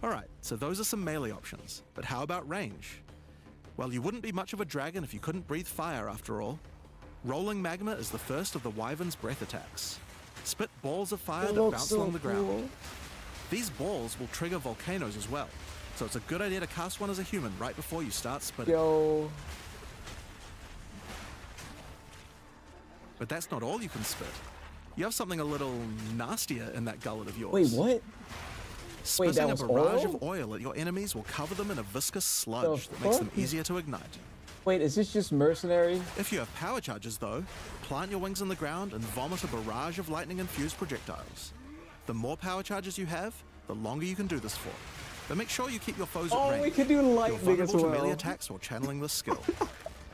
Alright, so those are some melee options, but how about range? Well, you wouldn't be much of a dragon if you couldn't breathe fire after all. Rolling Magma is the first of the Wyvern's breath attacks. Spit balls of fire It that looks bounce so along the ground. cool. These balls will trigger volcanoes as well, so it's a good idea to cast one as a human right before you start spitting. Yo. But that's not all you can spit. You have something a little nastier in that gullet of yours. Wait, what? Spitting that a was barrage oil? of oil at your enemies will cover them in a viscous sludge The that makes them fuck? easier to ignite. Wait, is this just mercenary? If you have power charges though, plant your wings in the ground and vomit a barrage of lightning-infused projectiles. The more power charges you have, the longer you can do this for. But make sure you keep your foes at Oh, range. we can do You're lightning as vulnerable to melee well. attacks while channeling this skill.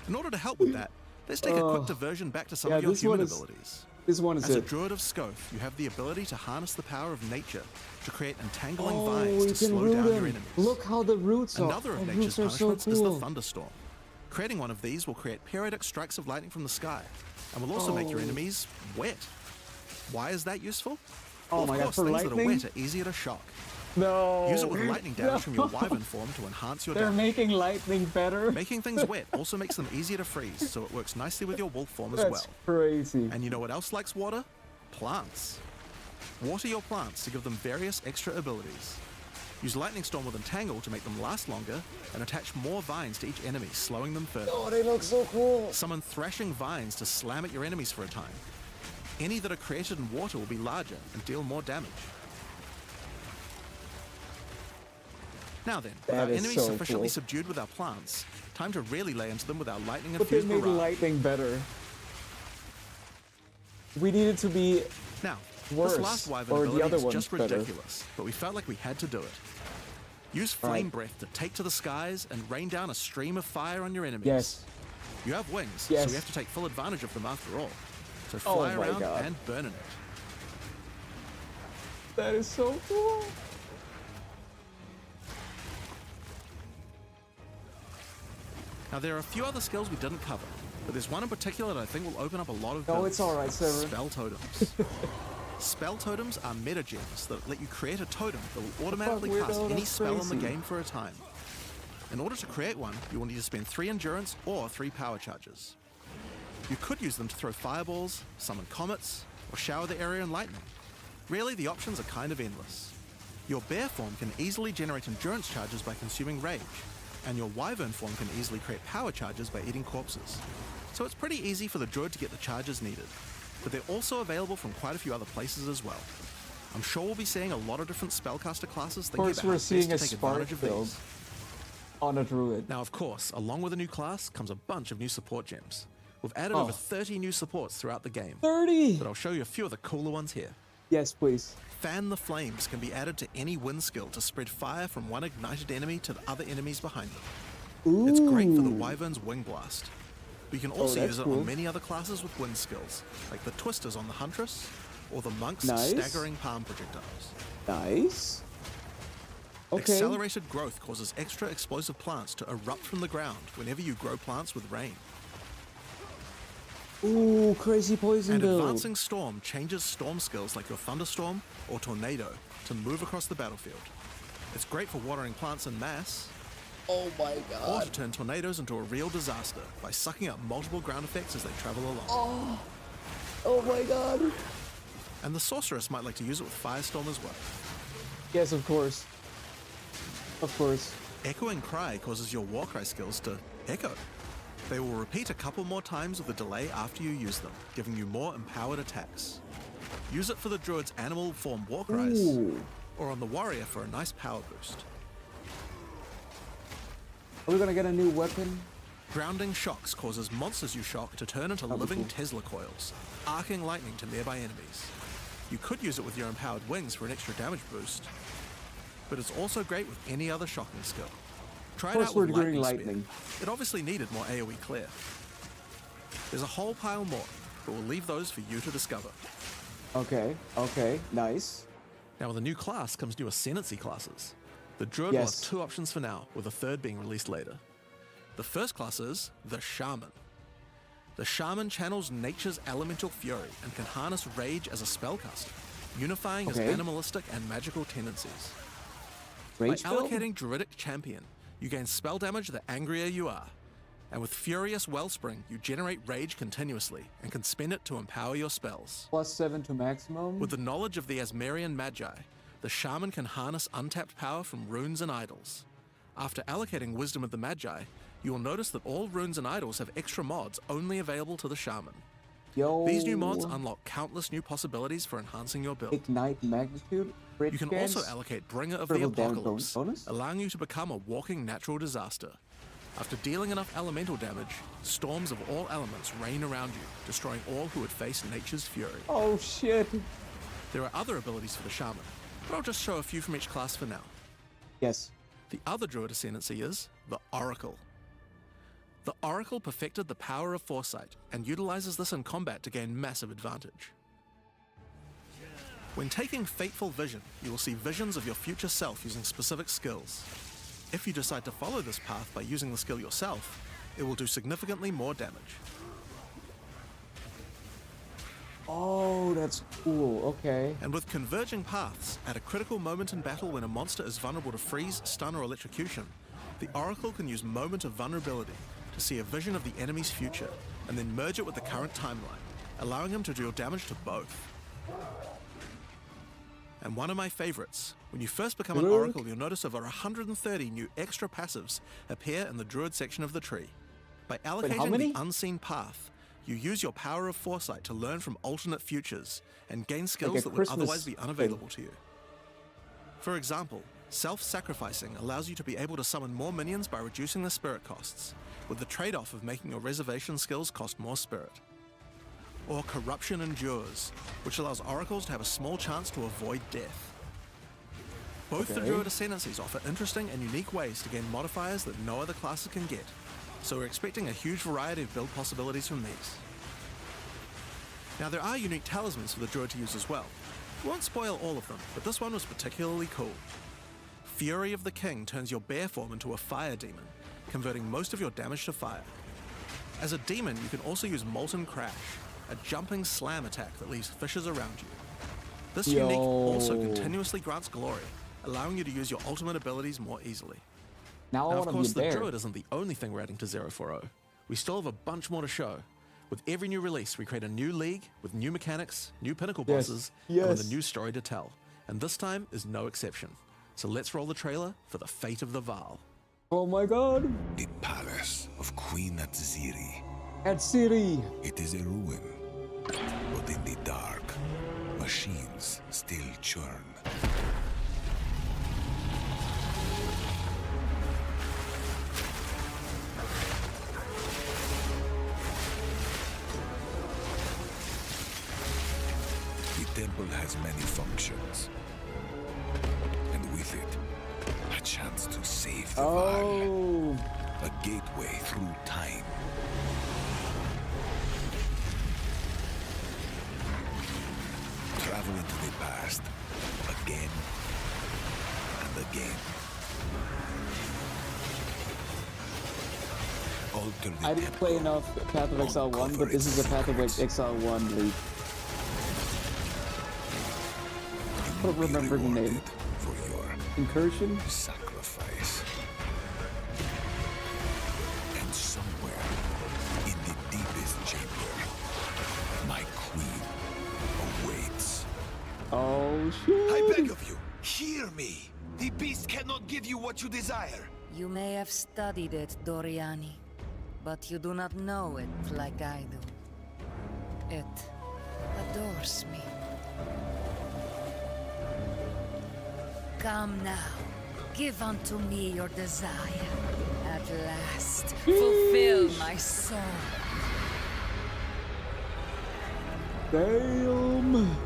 In order to help with that, let's take a quick diversion back to some Yeah, of your this one human is- abilities. This one is As a it. druid of Scoth, you have the ability to harness the power of nature to create entangling Oh, vines we to can slow root down your them. enemies. Look how the roots are. Another of The nature's roots are so punishments is the cool. thunderstorm. Creating one of these will create periodic strikes of lightning from the sky, and will also make your Oh. enemies wet. Why is that useful? Oh Well, my of God, course, for things that are lightning? wet are easier to shock. No. Use it with lightning damage from your wyvern form to enhance your They're damage. making lightning better. Making things wet also makes them easier to freeze, so it works nicely with your wolf form as That's well. crazy. And you know what else likes water? Plants. Water your plants to give them various extra abilities. Use Lightning Storm with Entangle to make them last longer, and attach more vines to each enemy, slowing them further. Oh, they look so cool. Summon Thrashing Vines to slam at your enemies for a time. Any that are created in water will be larger and deal more damage. Now then, with our enemies sufficiently subdued with our plants, time to really lay into them with our lightning infused But they made barrage. lightning better. We needed to be Now, worse, this last wyvern or the ability other is one's just better. ridiculous, but we felt like we had to do it. Use Flame Breath to take to the skies and rain down a stream of fire on your enemies. Yes. You have wings, Yes. so we have to take full advantage of them after all. So Oh fly my around God. and burn in it. That is so cool. Now there are a few other skills we didn't cover, but there's one in particular that I think will open up a lot of No, builds. it's alright, Severin. Spell Totems. Spell Totems are meta gems that let you create a totem that will automatically weirdo, cast any that's spell in the crazy. game for a time. In order to create one, you will need to spend 3 endurance or 3 power charges. You could use them to throw fireballs, summon comets, or shower the area in lightning. Really, the options are kind of endless. Your bear form can easily generate endurance charges by consuming rage, and your wyvern form can easily create power charges by eating corpses. So it's pretty easy for the druid to get the charges needed, but they're also available from quite a few other places as well. I'm sure we'll be seeing a lot of different spellcaster classes Of thinking course, about we're how best seeing to a take spark advantage of build these. on a druid. Now, of course, along with a new class comes a bunch of new support gems. We've added Oh. over 30 new supports throughout the game, 30. but I'll show you a few of the cooler ones here. Yes, please. Fan the Flames can be added to any wind skill to spread fire from one ignited enemy to the other enemies behind them. Ooh. It's great for the Wyvern's Wing Blast. But you can also that's use it cool. on many other classes with wind skills, like the Twisters on the Huntress, or the Monk's Nice. Staggering Palm Projectiles. Nice. Okay. Accelerated growth causes extra explosive plants to erupt from the ground whenever you grow plants with rain. Ooh, crazy poison And build. Advancing Storm changes storm skills like your Thunderstorm or Tornado to move across the battlefield. It's great for watering plants en masse, Oh my or to turn tornadoes into a real disaster by sucking up multiple ground effects as they travel along. Oh my god. And the Sorceress might like to use it with Firestorm as well. Yes, of course. Of course. Echoing Cry causes your Warcry skills to echo. They will repeat a couple more times with a delay after you use them, giving you more empowered attacks. Use it for the Druid's animal form Warcries, Ooh. or on the Warrior for a nice power boost. Are we gonna get a new weapon? Grounding Shocks causes monsters you shock to turn into That'd be living cool. Tesla coils, arcing lightning to nearby enemies. You could use it with your empowered wings for an extra damage boost, but it's also great with any other shocking skill. Try it course out with we're doing Lightning lightning. Spear. It obviously needed more AoE clear. There's a whole pile more, but we'll leave those for you to discover. Okay, okay, nice. Now with a new class comes new Ascendancy classes. The Druid will have Yes. 2 options for now, with a third being released later. The first class is the Shaman. The Shaman channels nature's elemental fury and can harness rage as a spellcaster, unifying his Okay. animalistic and magical tendencies. Rage By build? allocating Druidic Champion, you gain spell damage the angrier you are. And with Furious Wellspring, you generate rage continuously and can spend it to empower your spells. +7 to maximum. With the knowledge of the Asmerian Magi, the Shaman can harness untapped power from runes and idols. After allocating Wisdom of the Magi, you will notice that all runes and idols have extra mods only available to the Shaman. Yo. These new mods unlock countless new possibilities for enhancing your build. Ignite magnitude. Crit You can chance, also allocate Bringer of the critical damage Apocalypse, bonus? allowing you to become a walking natural disaster. After dealing enough elemental damage, storms of all elements rain around you, destroying all who would face nature's fury. Oh shit. There are other abilities for the Shaman, but I'll just show a few from each class for now. Yes. The other Druid Ascendancy is the Oracle. The Oracle perfected the power of foresight and utilizes this in combat to gain massive advantage. When taking Fateful Vision, you will see visions of your future self using specific skills. If you decide to follow this path by using the skill yourself, it will do significantly more damage. Oh, that's cool. Okay. And with converging paths, at a critical moment in battle when a monster is vulnerable to freeze, stun, or electrocution, the Oracle can use Moment of Vulnerability to see a vision of the enemy's future, and then merge it with the current timeline, allowing him to deal damage to both. And one of my favorites, when you first become an Oracle, you'll notice over 130 new extra passives appear in the Druid section of the tree. By allocating the Unseen Path, you use your power of foresight to learn from alternate futures and gain skills that would otherwise be unavailable to you. For example, self-sacrificing allows you to be able to summon more minions by reducing the spirit costs, with the trade-off of making your reservation skills cost more spirit. Or Corruption Endures, which allows Oracles to have a small chance to avoid death. Both the Druid Ascendancies offer interesting and unique ways to gain modifiers that no other classes can get, so we're expecting a huge variety of build possibilities from these. Now there are unique talismans for the Druid to use as well. We won't spoil all of them, but this one was particularly cool. Fury of the King turns your bear form into a fire demon, converting most of your damage to fire. As a demon, you can also use Molten Crash, a jumping slam attack that leaves fissures around you. This unique also continuously grants glory, allowing you to use your ultimate abilities more easily. Now of course, the Druid isn't the only thing we're adding to 040. We still have a bunch more to show. With every new release, we create a new league with new mechanics, new pinnacle bosses, and with a new story to tell. And this time is no exception. So let's roll the trailer for the fate of the Vaal. Oh my god! The palace of Queen Atziri. Atziri! It is a ruin, but in the dark, machines still churn. The temple has many functions, and with it, a chance to save the Vaal. A gateway through time. Travel into the past, again and again. Alter the I didn't play enough Path of Exile 1, but this is a Path of Exile 1 league. I don't remember the name. For your Incursion? sacrifice. And somewhere in the deepest chamber, my queen awaits. Oh shit! I beg of you, hear me. The beast cannot give you what you desire. You may have studied it, Doriani, but you do not know it like I do. It adores me. Come now, give unto me your desire. At last, fulfill my soul. Damn!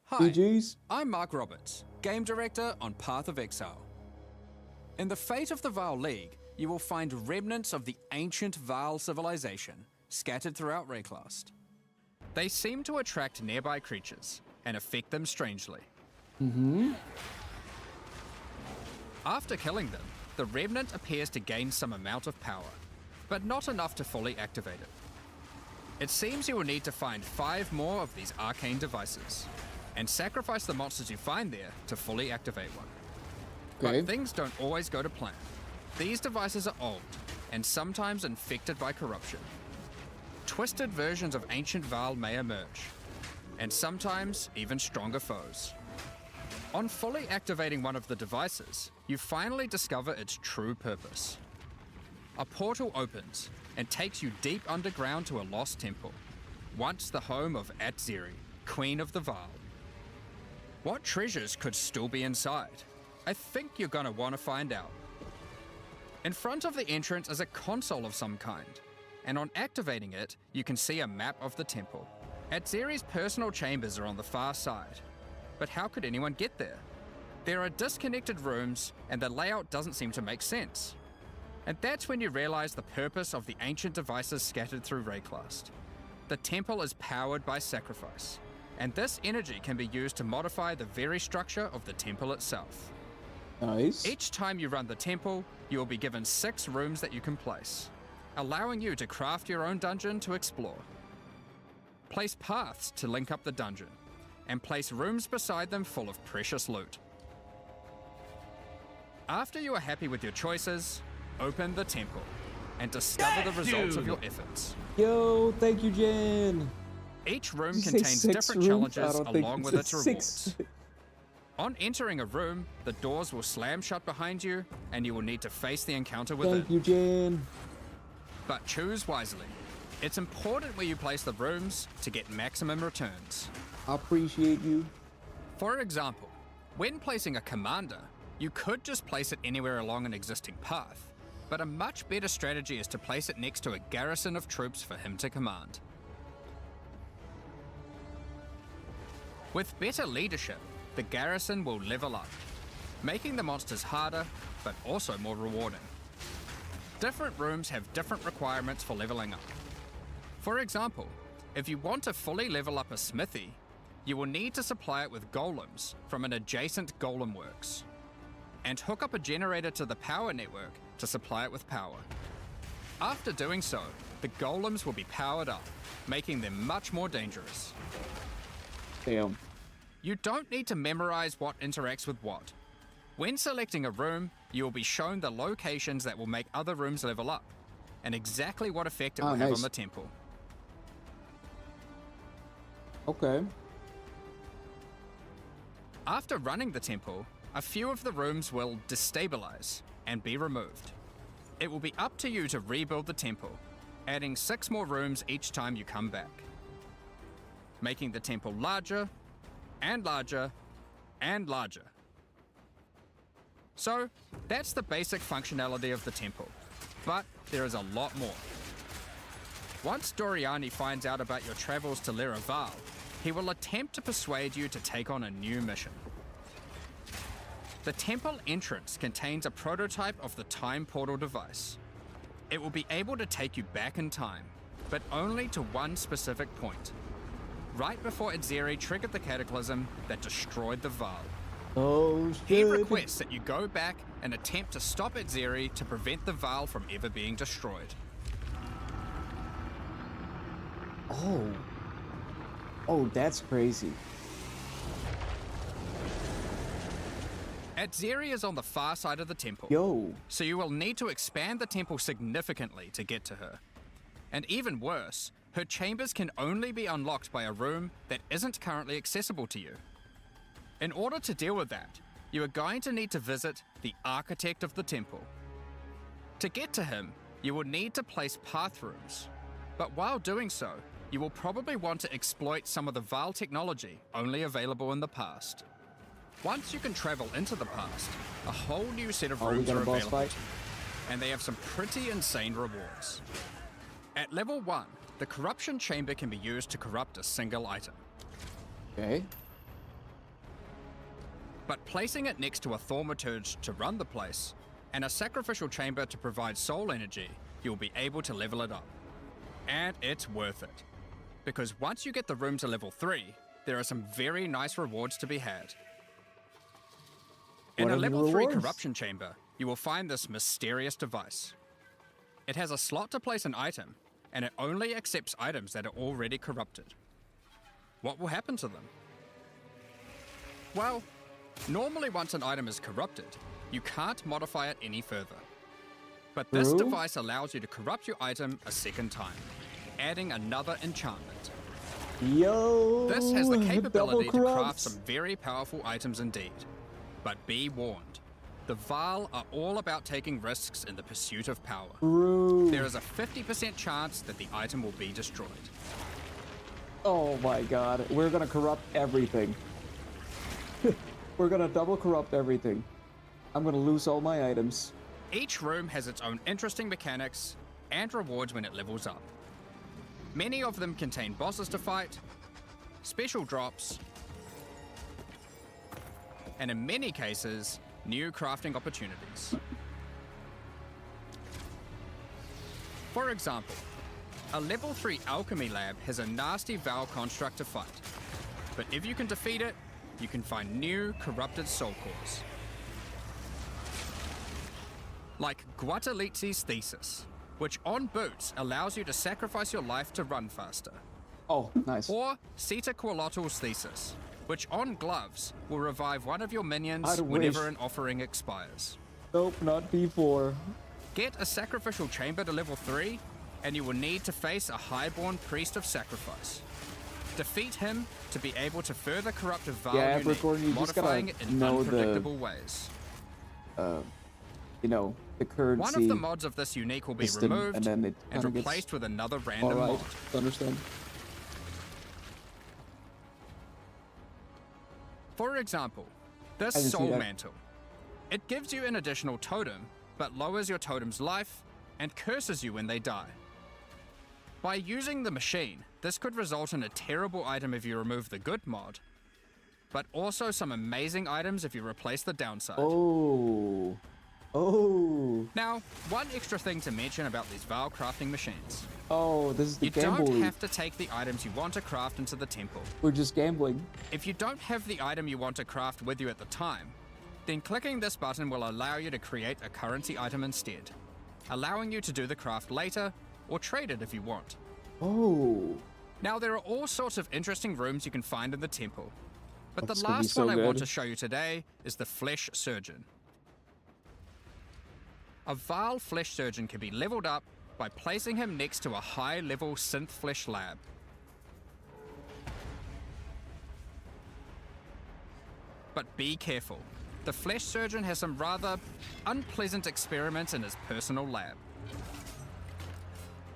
Hi, GG's. I'm Mark Roberts, Game Director on Path of Exile. In the Fate of the Vaal League, you will find remnants of the ancient Vaal civilization scattered throughout Rayclast. They seem to attract nearby creatures and affect them strangely. After killing them, the remnant appears to gain some amount of power, but not enough to fully activate it. It seems you will need to find 5 more of these arcane devices, and sacrifice the monsters you find there to fully activate one. But things don't always go to plan. These devices are old, and sometimes infected by corruption. Twisted versions of ancient Vaal may emerge, and sometimes even stronger foes. On fully activating one of the devices, you finally discover its true purpose. A portal opens and takes you deep underground to a lost temple, once the home of Atziri, Queen of the Vaal. What treasures could still be inside? I think you're gonna want to find out. In front of the entrance is a console of some kind, and on activating it, you can see a map of the temple. Atziri's personal chambers are on the far side, but how could anyone get there? There are disconnected rooms, and the layout doesn't seem to make sense. And that's when you realize the purpose of the ancient devices scattered through Rayclast. The temple is powered by sacrifice, and this energy can be used to modify the very structure of the temple itself. Nice. Each time you run the temple, you will be given 6 rooms that you can place, allowing you to craft your own dungeon to explore. Place paths to link up the dungeon, and place rooms beside them full of precious loot. After you are happy with your choices, open the temple and discover the results of your efforts. Yo, thank you, Jen. Each room Did you say contains 6 different rooms? challenges I don't think along you with said its 6. rewards. On entering a room, the doors will slam shut behind you, and you will need to face the encounter within. Thank you, Jen. But choose wisely. It's important where you place the rooms to get maximum returns. I appreciate you. For example, when placing a commander, you could just place it anywhere along an existing path, but a much better strategy is to place it next to a garrison of troops for him to command. With better leadership, the garrison will level up, making the monsters harder, but also more rewarding. Different rooms have different requirements for leveling up. For example, if you want to fully level up a smithy, you will need to supply it with golems from an adjacent golem works, and hook up a generator to the power network to supply it with power. After doing so, the golems will be powered up, making them much more dangerous. Damn. You don't need to memorize what interacts with what. When selecting a room, you will be shown the locations that will make other rooms level up, and exactly what effect it will have on the temple. Okay. After running the temple, a few of the rooms will destabilize and be removed. It will be up to you to rebuild the temple, adding 6 more rooms each time you come back, making the temple larger and larger and larger. So, that's the basic functionality of the temple, but there is a lot more. Once Doriani finds out about your travels to Vaal, he will attempt to persuade you to take on a new mission. The temple entrance contains a prototype of the time portal device. It will be able to take you back in time, but only to one specific point, right before Edzeri triggered the cataclysm that destroyed the Vaal. Oh, shit. He requests that you go back and attempt to stop Edzeri to prevent the Vaal from ever being destroyed. Oh. Oh, that's crazy. Edzeri is on the far side of the temple. Yo. So you will need to expand the temple significantly to get to her. And even worse, her chambers can only be unlocked by a room that isn't currently accessible to you. In order to deal with that, you are going to need to visit the architect of the temple. To get to him, you will need to place path rooms. But while doing so, you will probably want to exploit some of the Vaal technology only available in the past. Once you can travel into the past, a whole new set of rooms are available to you, and they have some pretty insane rewards. At level 1, the corruption chamber can be used to corrupt a single item. Okay. But placing it next to a thaumaturge to run the place, and a sacrificial chamber to provide soul energy, you'll be able to level it up. And it's worth it. Because once you get the room to level 3, there are some very nice rewards to be had. In a level 3 corruption chamber, you will find this mysterious device. It has a slot to place an item, and it only accepts items that are already corrupted. What will happen to them? Well, normally once an item is corrupted, you can't modify it any further. But this device allows you to corrupt your item a second time, adding another enchantment. Yo! This has the capability to craft some very powerful items indeed. But be warned, the Vaal are all about taking risks in the pursuit of power. There is a 50% chance that the item will be destroyed. Oh my god, we're gonna corrupt everything. We're gonna double corrupt everything. I'm gonna lose all my items. Each room has its own interesting mechanics and rewards when it levels up. Many of them contain bosses to fight, special drops, and in many cases, new crafting opportunities. For example, a level 3 alchemy lab has a nasty Vaal construct to fight, but if you can defeat it, you can find new corrupted soul cores. like Guatalizzi's Thesis, which on boots allows you to sacrifice your life to run faster. Oh, nice. Or Sita Qualotl's Thesis, which on gloves will revive one of your minions whenever an offering expires. Nope, not B4. Get a sacrificial chamber to level 3, and you will need to face a highborn priest of sacrifice. Defeat him to be able to further corrupt a Vaal unique, modifying it in unpredictable ways. You know, the currency. One of the mods of this unique will be removed and replaced with another random mod. Understand. For example, this Soul Mantle. It gives you an additional totem, but lowers your totem's life and curses you when they die. By using the machine, this could result in a terrible item if you remove the good mod, but also some amazing items if you replace the downside. Oh. Now, one extra thing to mention about these Vaal crafting machines. Oh, this is the gamble. You don't have to take the items you want to craft into the temple. We're just gambling. If you don't have the item you want to craft with you at the time, then clicking this button will allow you to create a currency item instead, allowing you to do the craft later or trade it if you want. Oh. Now, there are all sorts of interesting rooms you can find in the temple, but the last one I want to show you today is the Flesh Surgeon. A Vaal Flesh Surgeon can be leveled up by placing him next to a high-level synth flesh lab. But be careful. The Flesh Surgeon has some rather unpleasant experiments in his personal lab.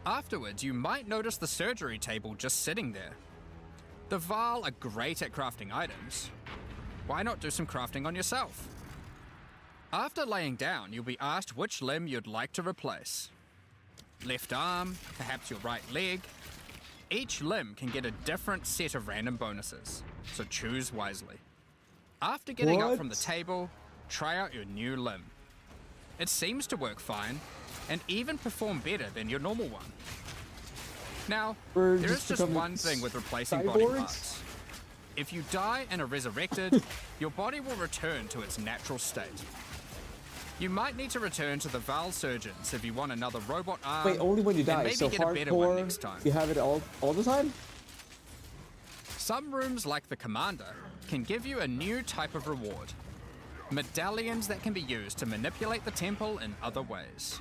Afterwards, you might notice the surgery table just sitting there. The Vaal are great at crafting items. Why not do some crafting on yourself? After laying down, you'll be asked which limb you'd like to replace. Left arm, perhaps your right leg. Each limb can get a different set of random bonuses, so choose wisely. After getting up from the table, try out your new limb. It seems to work fine, and even perform better than your normal one. Now, there is just one thing with replacing body parts. If you die and are resurrected, your body will return to its natural state. You might need to return to the Vaal Surgeons if you want another robot arm. Wait, only when you die, maybe so get a better one next time. You have it all the time? Some rooms, like the Commander, can give you a new type of reward. Medallions that can be used to manipulate the temple in other ways.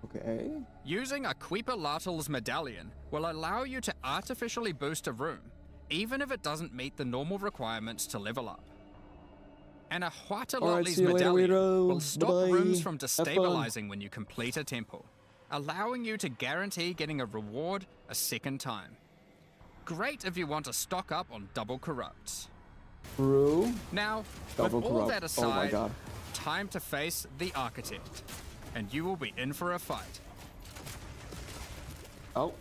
Okay. Using a Queeper-Lartl's medallion will allow you to artificially boost a room, even if it doesn't meet the normal requirements to level up. And a Huatalotli's medallion will stop rooms from destabilizing when you complete a temple, allowing you to guarantee getting a reward a second time. Great if you want to stock up on double corrupts. True. Now, double with all corrupt. that aside, oh my God. Time to face the Architect, and you will be in for a fight. Oh.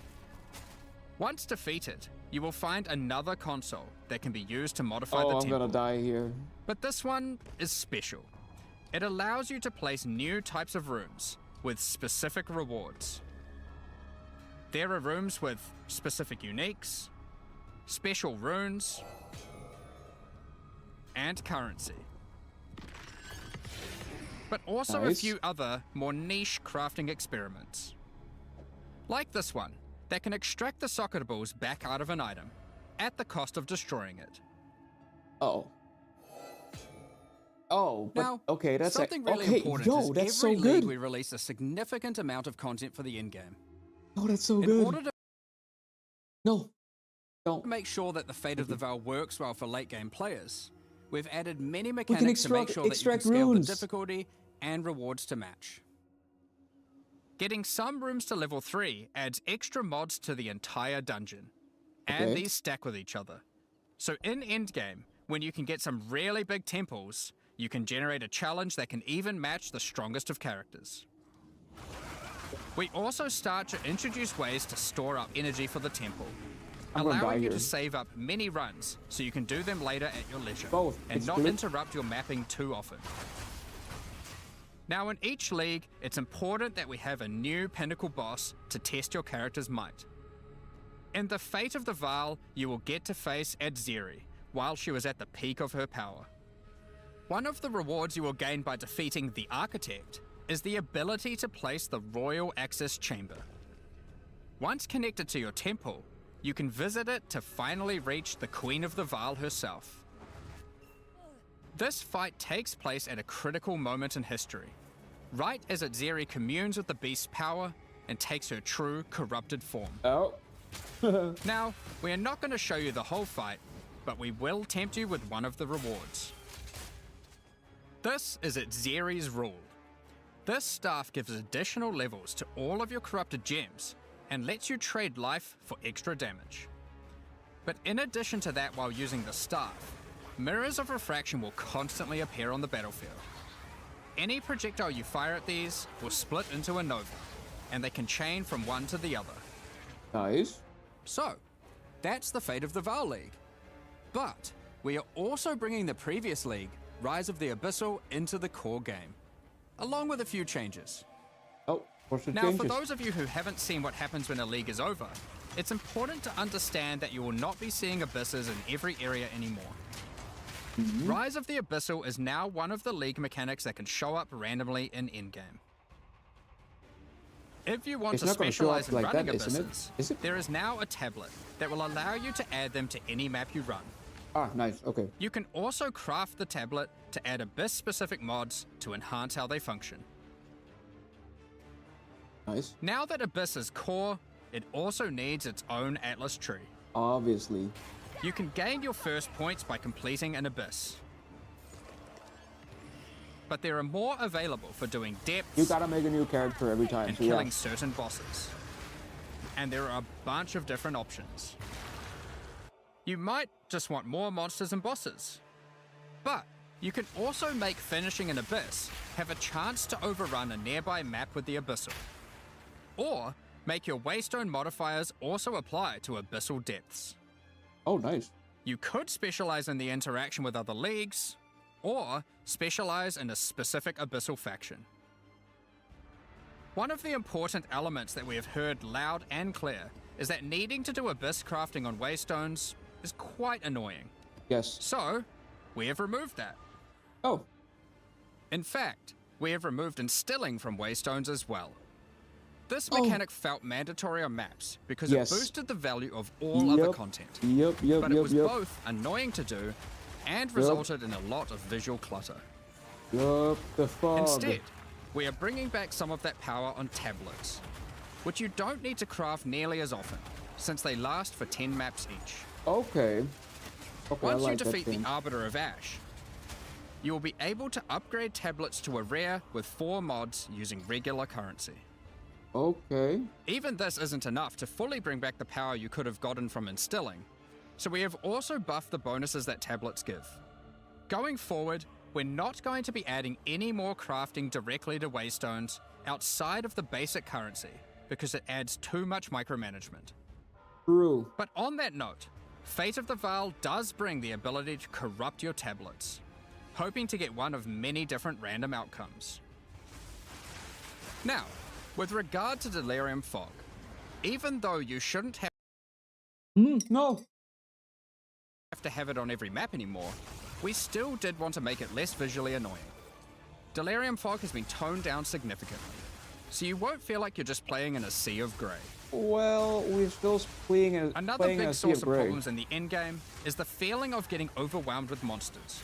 Once defeated, you will find another console that can be used to modify the temple. I'm gonna die here. But this one is special. It allows you to place new types of rooms with specific rewards. There are rooms with specific uniques, special runes, and currency. But also a few other, more niche crafting experiments. Like this one, that can extract the socket balls back out of an item, at the cost of destroying it. Oh. Oh, but now, okay, that's something really important is that's every so good. league we release a significant amount of content for the endgame. Oh, that's so good. In order to don't make sure that the fate of the Vaal works well for late game players, we've added many mechanics to make sure that you can scale the difficulty and rewards to match. Getting some rooms to level 3 adds extra mods to the entire dungeon, and these stack with each other. So in endgame, when you can get some really big temples, you can generate a challenge that can even match the strongest of characters. We also start to introduce ways to store up energy for the temple, allowing you to save up many runs so you can do them later at your leisure, and not interrupt your mapping too often. Now in each league, it's important that we have a new pinnacle boss to test your character's might. In the Fate of the Vaal, you will get to face Adzeri while she was at the peak of her power. One of the rewards you will gain by defeating the Architect is the ability to place the Royal Access Chamber. Once connected to your temple, you can visit it to finally reach the Queen of the Vaal herself. This fight takes place at a critical moment in history, right as Atzeri communes with the beast's power and takes her true corrupted form. Oh. Now, we are not going to show you the whole fight, but we will tempt you with one of the rewards. This is Atzeri's rule. This staff gives additional levels to all of your corrupted gems and lets you trade life for extra damage. But in addition to that, while using the staff, mirrors of refraction will constantly appear on the battlefield. Any projectile you fire at these will split into a nova, and they can chain from one to the other. Nice. So, that's the fate of the Vaal League. But we are also bringing the previous league, Rise of the Abyssal, into the core game, along with a few changes. Oh, what's the Now, changes? for those of you who haven't seen what happens when a league is over, it's important to understand that you will not be seeing abysses in every area anymore. Rise of the Abyssal is now one of the league mechanics that can show up randomly in Endgame. If you want It's to not gonna show up specialize in like running that, isn't it? abysses, Is it? there is now a tablet that will allow you to add them to any map you run. Ah, nice. Okay. You can also craft the tablet to add abyss-specific mods to enhance how they function. Nice. Now that Abyss is core, it also needs its own Atlas tree. Obviously. You can gain your first points by completing an Abyss. But there are more available for doing depths You gotta make a new character every time. and So killing yeah. certain bosses. And there are a bunch of different options. You might just want more monsters and bosses. But you can also make finishing an Abyss have a chance to overrun a nearby map with the Abyssal. Or make your Waystone modifiers also apply to Abyssal depths. Oh, nice. You could specialize in the interaction with other leagues, or specialize in a specific Abyssal faction. One of the important elements that we have heard loud and clear is that needing to do Abyss crafting on Waystones is quite annoying. Yes. So, we have removed that. Oh. In fact, we have removed instilling from Waystones as well. This Oh. mechanic felt mandatory on maps because Yes. it boosted the value of all other content. Yep. But it was both annoying to do and resulted in a lot of visual clutter. Yup. The fog. Instead, we are bringing back some of that power on tablets, which you don't need to craft nearly as often, since they last for 10 maps each. Okay. Okay, I Once you like that defeat the thing. Arbiter of Ash, you will be able to upgrade tablets to a rare with 4 mods using regular currency. Okay. Even this isn't enough to fully bring back the power you could have gotten from instilling, so we have also buffed the bonuses that tablets give. Going forward, we're not going to be adding any more crafting directly to Waystones outside of the basic currency, because it adds too much micromanagement. True. But on that note, Fate of the Vaal does bring the ability to corrupt your tablets, hoping to get one of many different random outcomes. Now, with regard to Delirium Fog, even though you shouldn't have No. to have it on every map anymore, we still did want to make it less visually annoying. Delirium Fog has been toned down significantly, so you won't feel like you're just playing in a sea of grey. Well, we're still playing in Another playing in big a sea source of of gray. problems in the endgame is the feeling of getting overwhelmed with monsters.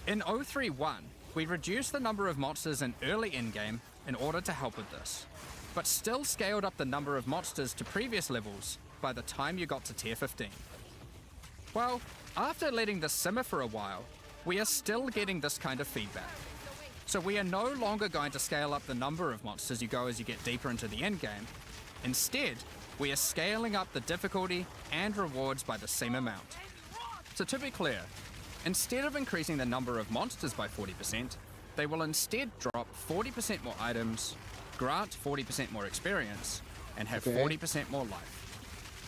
In 031, we reduced the number of monsters in early endgame in order to help with this, but still scaled up the number of monsters to previous levels by the time you got to tier 15. Well, after letting this simmer for a while, we are still getting this kind of feedback. So we are no longer going to scale up the number of monsters you go as you get deeper into the endgame. Instead, we are scaling up the difficulty and rewards by the same amount. So to be clear, instead of increasing the number of monsters by 40%, they will instead drop 40% more items, grant 40% more experience, and have 40% more life.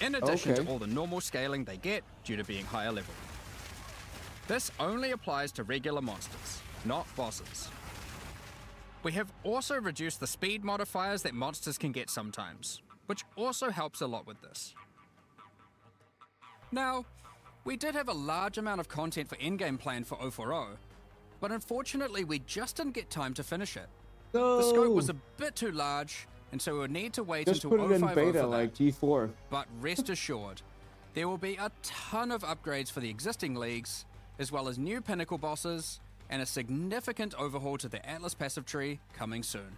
In addition to all the normal scaling they get due to being higher level. This only applies to regular monsters, not bosses. We have also reduced the speed modifiers that monsters can get sometimes, which also helps a lot with this. Now, we did have a large amount of content for endgame planned for 040, but unfortunately we just didn't get time to finish it. No. The scope was a bit too large, and so we'll need to wait Just until put it in 050 beta for like that. G4. But rest assured, there will be a ton of upgrades for the existing leagues, as well as new pinnacle bosses, and a significant overhaul to the Atlas passive tree coming soon.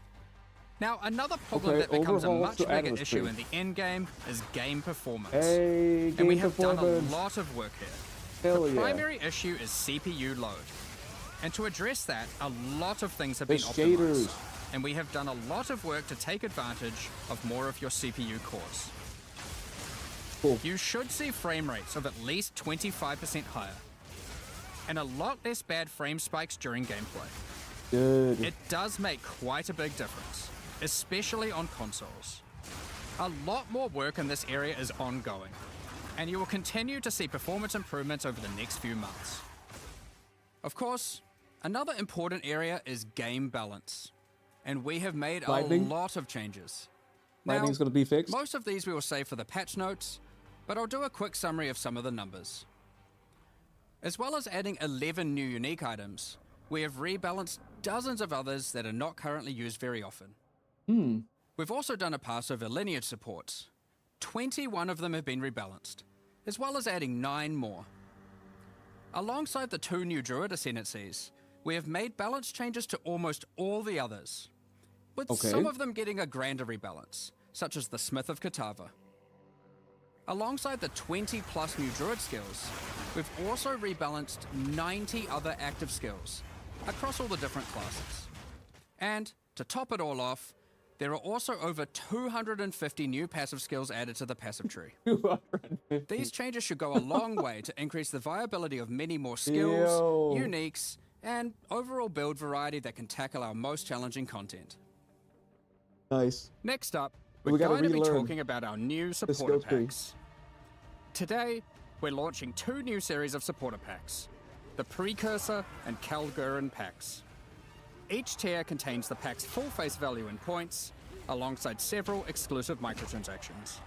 Now, another problem that becomes a much bigger issue in the endgame is game performance. Hey, game and we have done performance. a lot of work here. Hell The yeah. primary issue is CPU load. And to address that, a lot of things have been shaders. optimized. And we have done a lot of work to take advantage of more of your CPU cores. Cool. You should see frame rates of at least 25% higher, and a lot less bad frame spikes during gameplay. Good. It does make quite a big difference, especially on consoles. A lot more work in this area is ongoing, and you will continue to see performance improvements over the next few months. Of course, another important area is game balance, and we have made Lightning? a lot of changes. Lightning's gonna be fixed. Most of these we will save for the patch notes, but I'll do a quick summary of some of the numbers. As well as adding 11 new unique items, we have rebalanced dozens of others that are not currently used very often. We've also done a pass over lineage supports. 21 of them have been rebalanced, as well as adding 9 more. Alongside the 2 new Druid ascendancies, we have made balance changes to almost all the others, with some of them getting a grander rebalance, such as the Smith of Katava. Alongside the 20 plus new Druid skills, we've also rebalanced 90 other active skills across all the different classes. And to top it all off, there are also over 250 new passive skills added to the passive tree. 250. These changes should go a long way to increase the viability of many more skills, uniques, and overall build variety that can tackle our most challenging content. Nice. Next up, We we're gotta going to be relearn talking about our new supporter skill tree. packs. Today, we're launching 2 new series of supporter packs, the Precursor and Kalgurin packs. Each tier contains the pack's full face value in points, alongside several exclusive microtransactions.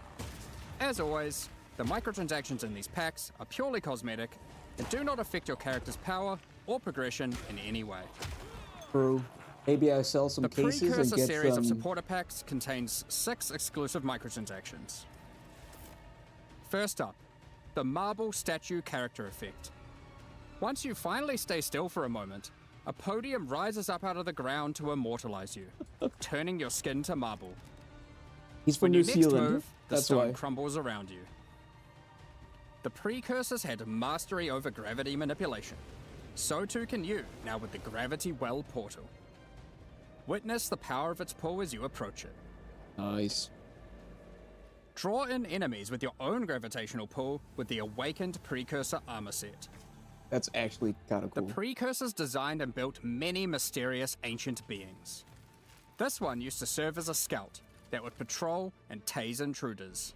As always, the microtransactions in these packs are purely cosmetic and do not affect your character's power or progression in any way. True. Maybe I sell some The cases and Precursor get series some. of supporter packs contains 6 exclusive microtransactions. First up, the Marble Statue Character Effect. Once you finally stay still for a moment, a podium rises up out of the ground to immortalize you, turning your skin to marble. He's from When New you next Zealand. move, the That's stone why. crumbles around you. The Precursors had mastery over gravity manipulation. So too can you, now with the Gravity Well portal. Witness the power of its pull as you approach it. Nice. Draw in enemies with your own gravitational pull with the Awakened Precursor armor set. That's actually kind of The cool. Precursors designed and built many mysterious ancient beings. This one used to serve as a scout that would patrol and tase intruders.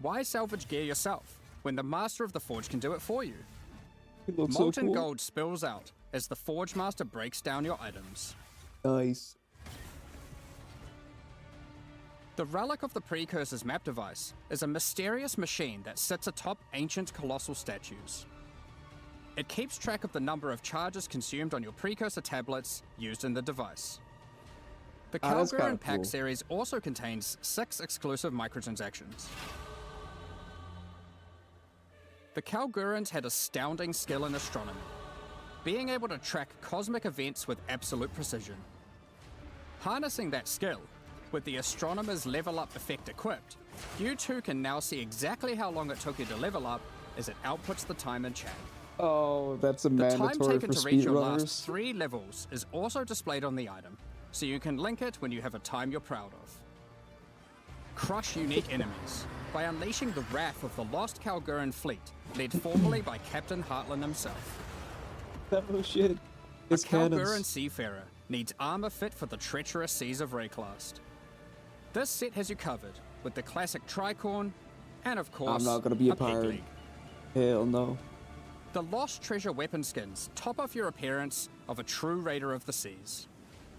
Why salvage gear yourself when the Master of the Forge can do it for you? It looks Molten so cool. gold spills out as the Forge Master breaks down your items. Nice. The Relic of the Precursor's map device is a mysterious machine that sits atop ancient colossal statues. It keeps track of the number of charges consumed on your Precursor tablets used in the device. The That's kinda Kalgurin pack cool. series also contains 6 exclusive microtransactions. The Kalgurins had astounding skill in astronomy, being able to track cosmic events with absolute precision. Harnessing that skill, with the Astronomer's level up effect equipped, you too can now see exactly how long it took you to level up as it outputs the time in chat. Oh, that's a The time mandatory taken for to reach your speedrunners. last 3 levels is also displayed on the item, so you can link it when you have a time you're proud of. Crush unique enemies by unleashing the wrath of the lost Kalgurin fleet, led formerly by Captain Heartland himself. Oh shit. A It's Kalgurin cannons. seafarer needs armor fit for the treacherous seas of Rayclast. This set has you covered with the classic tricorn, and of course, I'm not gonna be a peg pirate. leg. Hell no. The Lost Treasure weapon skins top off your appearance of a true raider of the seas.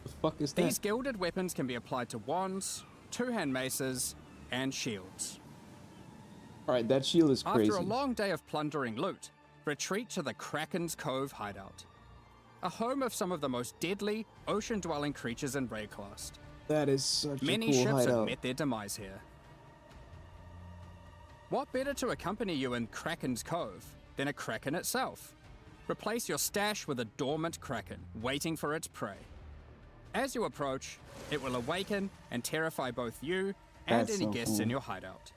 The fuck is These that? gilded weapons can be applied to wands, 2-hand maces, and shields. Alright, that shield is crazy. After a long day of plundering loot, retreat to the Kraken's Cove hideout. a home of some of the most deadly ocean-dwelling creatures in Rayclast. That is such Many a cool ships have hideout. met their demise here. What better to accompany you in Kraken's Cove than a kraken itself? Replace your stash with a dormant kraken, waiting for its prey. As you approach, it will awaken and terrify both you and That's any so guests cool. in your hideout.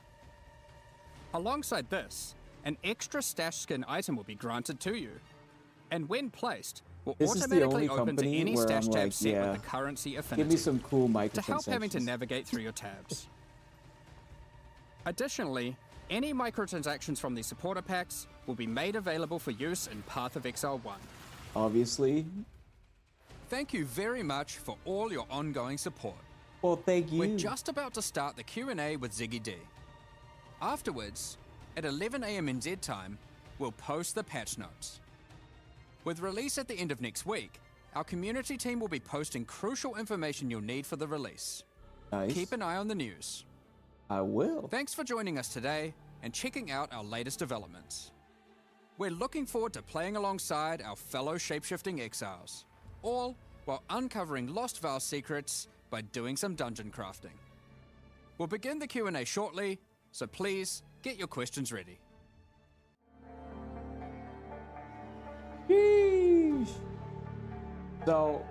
Alongside this, an extra stash skin item will be granted to you, and when placed, will This is the automatically only open to company any where stash I'm tab like, set yeah, with the currency affinity. give me some cool to help having to microtransactions. navigate through your tabs. Additionally, any microtransactions from the supporter packs will be made available for use in Path of Exile 1. Obviously. Thank you very much for all your ongoing support. Well, thank you. We're just about to start the Q&A with Ziggy D. Afterwards, at 11 AM NZ time, we'll post the patch notes. With release at the end of next week, our community team will be posting crucial information you'll need for the release. Nice. Keep an eye on the news. I will. Thanks for joining us today and checking out our latest developments. We're looking forward to playing alongside our fellow shapeshifting exiles, all while uncovering lost Vaal secrets by doing some dungeon crafting. We'll begin the Q&A shortly, so please get your questions ready. Sheesh. So,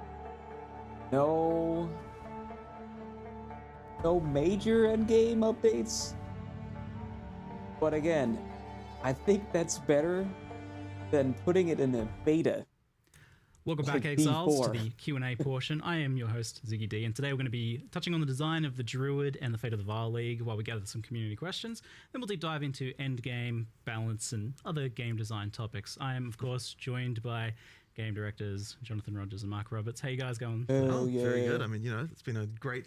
no major endgame updates. But again, I think that's better than putting it in a beta. Welcome Like back, Exiles, to B4. the Q&A portion. I am your host, Ziggy D, and today we're going to be touching on the design of the Druid and the fate of the Vaal League while we gather some community questions. Then we'll deep dive into endgame, balance, and other game design topics. I am, of course, joined by game directors Jonathan Rogers and Mark Roberts. How you guys going? Hell yeah. Very good. I mean, you know, it's been a great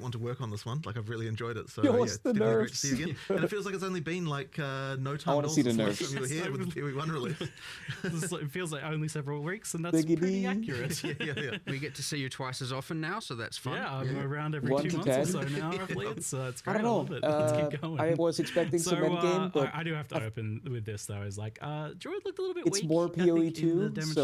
one to work on this one. Like, I've really enjoyed it. So Yo, yeah, what's it's the definitely great to nerfs? see you again. And it feels like it's only been like no time I at wanna all see the since last nerfs. time you were here with the PoE1 release. It feels like only several weeks, and that's Biggity. pretty accurate. yeah. We get to see you twice as often now, so that's fun. Yeah, I'm around every 1 2 to months or 10. so now, roughly. It's great. I don't know. love it. Let's keep going. I was expecting some endgame, but I do have to open with this though. Is like Druid looked a little bit It's weak. more I think, PoE in too, the demonstration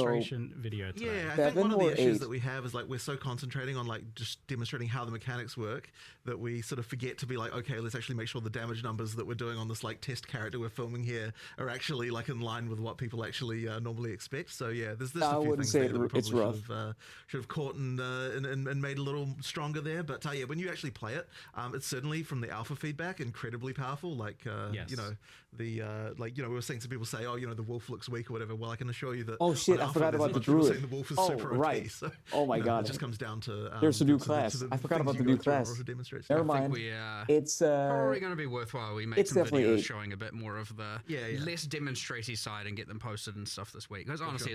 video today. Yeah, I think 7 one of the or issues 8? that we have is like we're so concentrating on like just demonstrating how the mechanics work that we sort of forget to be like, okay, let's actually make sure the damage numbers that we're doing on this like test character we're filming here are actually like in line with what people actually normally expect. So yeah, there's I a few wouldn't things say there that we it's probably rough. should have caught and made a little stronger there. But yeah, when you actually play it, it's certainly from the alpha feedback incredibly powerful. Like Yes. you know the like you know we were seeing some people say, oh, you know, the wolf looks weak or whatever. Well, I can assure you that Oh, shit, on I alpha, forgot there's about a the bunch of people Druid. saying the wolf is Oh, super right. OP, so, Oh my you know, God. it just comes down to There's a new to class. the I forgot things about you the go new through in class. order to demonstrate Never stuff. mind. We It's probably going to be worthwhile. We make it's some definitely videos 8. showing a bit more of the Yeah. less demonstratey side and get them posted and stuff this week. Because honestly,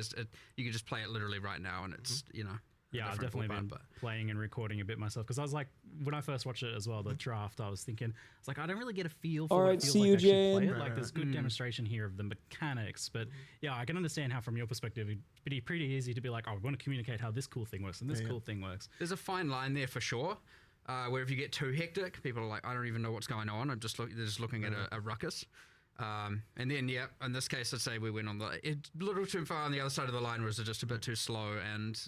you can just play it literally right now, and it's you know. Yeah, I've different definitely ballpark, been playing and recording a bit myself because I was like, when I first watched it as well, the draft, I was thinking, it's like I don't really get a feel for All what right, it feels see like you, to actually play Jen. it. Like, there's good demonstration here of the mechanics, but yeah, I can understand how from your perspective it'd be pretty easy to be like, oh, we want to communicate how this cool thing works and this cool thing works. There's a fine line there for sure. Where if you get too hectic, people are like, I don't even know what's going on. They're just looking at a ruckus. And then, yeah, in this case, let's say we went on the a little too far on the other side of the line, was just a bit too slow, and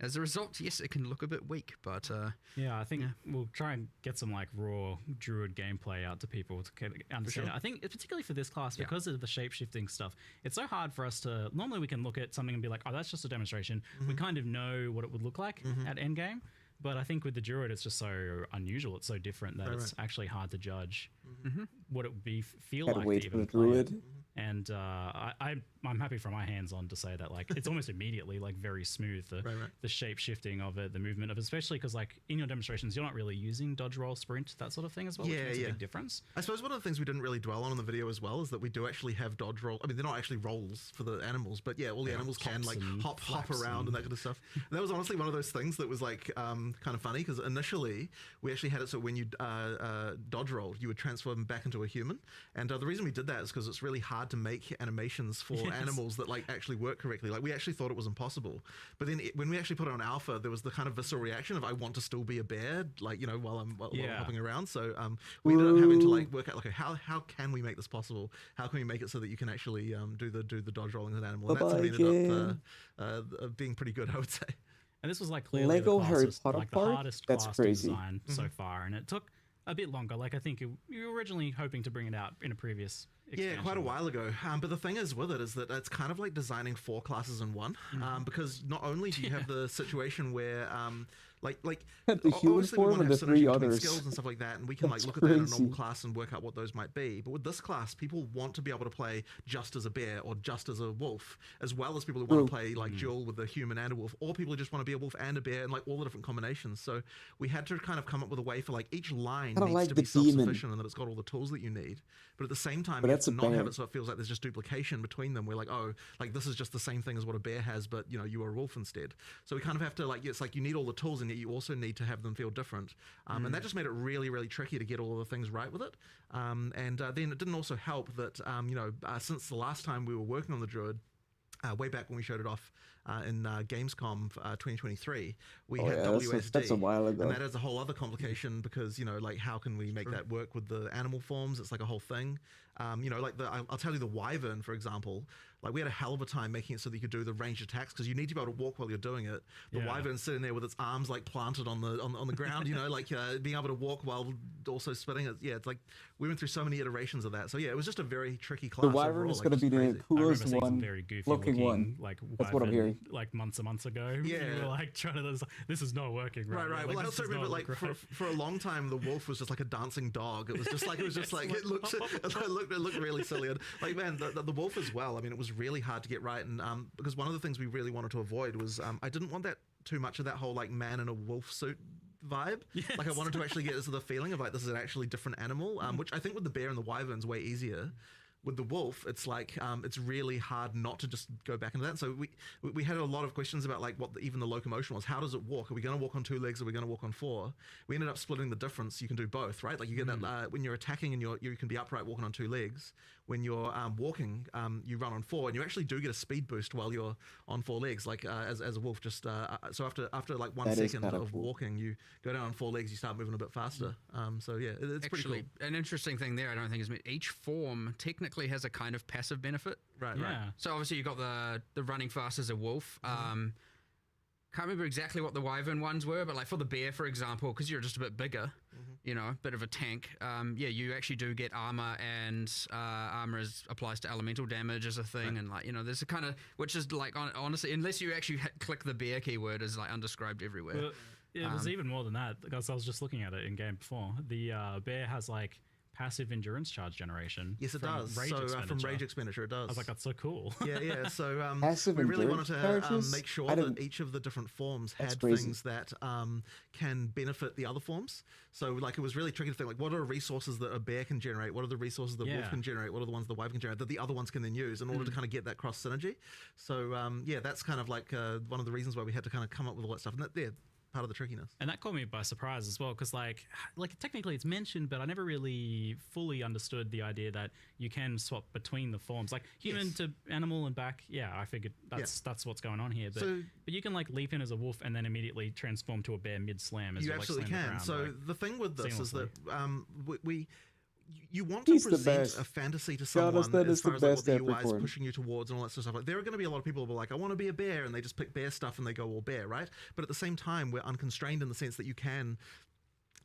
as a result, yes, it can look a bit weak. But Yeah, I think we'll try and get some like raw Druid gameplay out to people to kind of understand it. I think it's particularly for this class because of the shape-shifting stuff. It's so hard for us to, normally we can look at something and be like, oh, that's just a demonstration. We kind of know what it would look like at endgame. But I think with the Druid, it's just so unusual. It's so different that it's actually hard to judge what it would be feel Gotta like wait to for even the play it. Druid. And I'm happy for my hands on to say that like it's almost immediately like very smooth the shape shifting of it, the movement of it, especially because like in your demonstrations you're not really using dodge, roll, sprint, that sort of thing as well, which makes a big difference. I suppose one of the things we didn't really dwell on in the video as well is that we do actually have dodge roll. I mean, they're not actually rolls for the animals, but yeah, all the animals can like hop around and that kind of stuff. And that was honestly one of those things that was like kind of funny because initially we actually had it so when you dodge rolled, you would transform back into a human. And the reason we did that is because it's really hard to make animations for animals that like actually work correctly. Like we actually thought it was impossible, but then when we actually put it on alpha, there was the kind of visceral reaction of I want to still be a bear, like while I'm hopping around. So we ended up having to like work out like how can we make this possible? How can we make it so that you can actually do the dodge rolling with an animal? And that's ended up being pretty good, I would say. And this was like clearly Lego the Harry class, Potter like part? the hardest That's class crazy. to design so far, and it took a bit longer. Like I think you were originally hoping to bring it out in a previous expansion. Yeah, quite a while ago. But the thing is with it is that it's kind of like designing 4 classes in one, because not only do you have the situation where like the human obviously we form want and to the have 3 synergy between others. skills and stuff like that, and we can That's like look at that in a crazy. normal class and work out what those might be. But with this class, people want to be able to play just as a bear or just as a wolf, as well as people who want to play like dual with a human and a wolf, or people who just want to be a wolf and a bear, and like all the different combinations. So we had to kind of come up with a way for like each line needs like to the be self-sufficient and that it's got all the tools that you need. But at the same time, you have to not have it so it feels like there's just duplication between them. We're like, oh, like this is just the same thing as what a bear has, but you are a wolf instead. So we kind of have to like, it's like you need all the tools, and yet you also need to have them feel different. And that just made it really, really tricky to get all of the things right with it. And then it didn't also help that, since the last time we were working on the Druid, way back when we showed it off in Gamescom 2023, we had WSD. That's a while ago. And that is a whole other complication because, like how can we make that work with the animal forms? It's like a whole thing. Like I'll tell you the Wyvern, for example, like we had a hell of a time making it so that you could do the ranged attacks because you need to be able to walk while you're doing it. The Wyvern's sitting there with its arms like planted on the ground, like being able to walk while also spinning it. Yeah, it's like we went through so many iterations of that. So yeah, it was just a very tricky class. The Wyvern is going to be the coolest one, very goofy looking one. Like that's what I'm hearing. Like months ago. Yeah, you were like trying to. This is not working. Right. Like, well, I also remember like for a long time the wolf was just like a dancing dog. It was just like it looked really silly. And like man, the wolf as well. I mean, it was really hard to get right, and because one of the things we really wanted to avoid was I didn't want that too much of that whole like man in a wolf suit vibe. Yes. Like I wanted to actually get the feeling of like this is an actually different animal, which I think with the bear and the wyvern's way easier. With the wolf, it's like it's really hard not to just go back into that. So we had a lot of questions about like what even the locomotion was. How does it walk? Are we going to walk on 2 legs? Are we going to walk on 4? We ended up splitting the difference. You can do both, right? Like you get that when you're attacking and you can be upright walking on 2 legs. When you're walking, you run on 4, and you actually do get a speed boost while you're on 4 legs. Like as a wolf, just so after like 1 second of walking, you go down on 4 legs. You start moving a bit faster. So yeah, it's actually pretty cool. An interesting thing there. I don't think is each form technically has a kind of passive benefit. Right. So obviously you got the running fast as a wolf. Can't remember exactly what the wyvern ones were, but like for the bear, for example, because you're just a bit bigger, a bit of a tank. You actually do get armor, and armor applies to elemental damage as a thing, and like there's a kind of which is like honestly, unless you actually click the bear keyword, is like undescribed everywhere. Well, it was even more than that because I was just looking at it in game before. The bear has like passive endurance charge generation. Yes, it does. From rage expenditure, it does. I was like, that's so cool. Yeah. So passive we really wanted to charges? make sure that each of the different forms had things that can benefit the other forms. So like it was really tricky to think like, what are resources that a bear can generate? What are the resources that wolf can generate? What are the ones the wyvern can generate that the other ones can then use in order to kind of get that cross synergy? So that's kind of like one of the reasons why we had to kind of come up with all that stuff. And that, part of the trickiness. And that caught me by surprise as well, because like technically it's mentioned, but I never really fully understood the idea that you can swap between the forms, like human to animal and back. Yeah, I figured that's what's going on here. But you can like leap in as a wolf and then immediately transform to a bear mid slam. As you like, absolutely can. Ground, so like, the thing with this is that you want He's to the present best. a fantasy to someone as far as like what the UI is pushing you towards and all that sort of stuff. Like there are going to be a lot of people who are like, I want to be a bear, and they just pick bear stuff and they go all bear, right? But at the same time, we're unconstrained in the sense that you can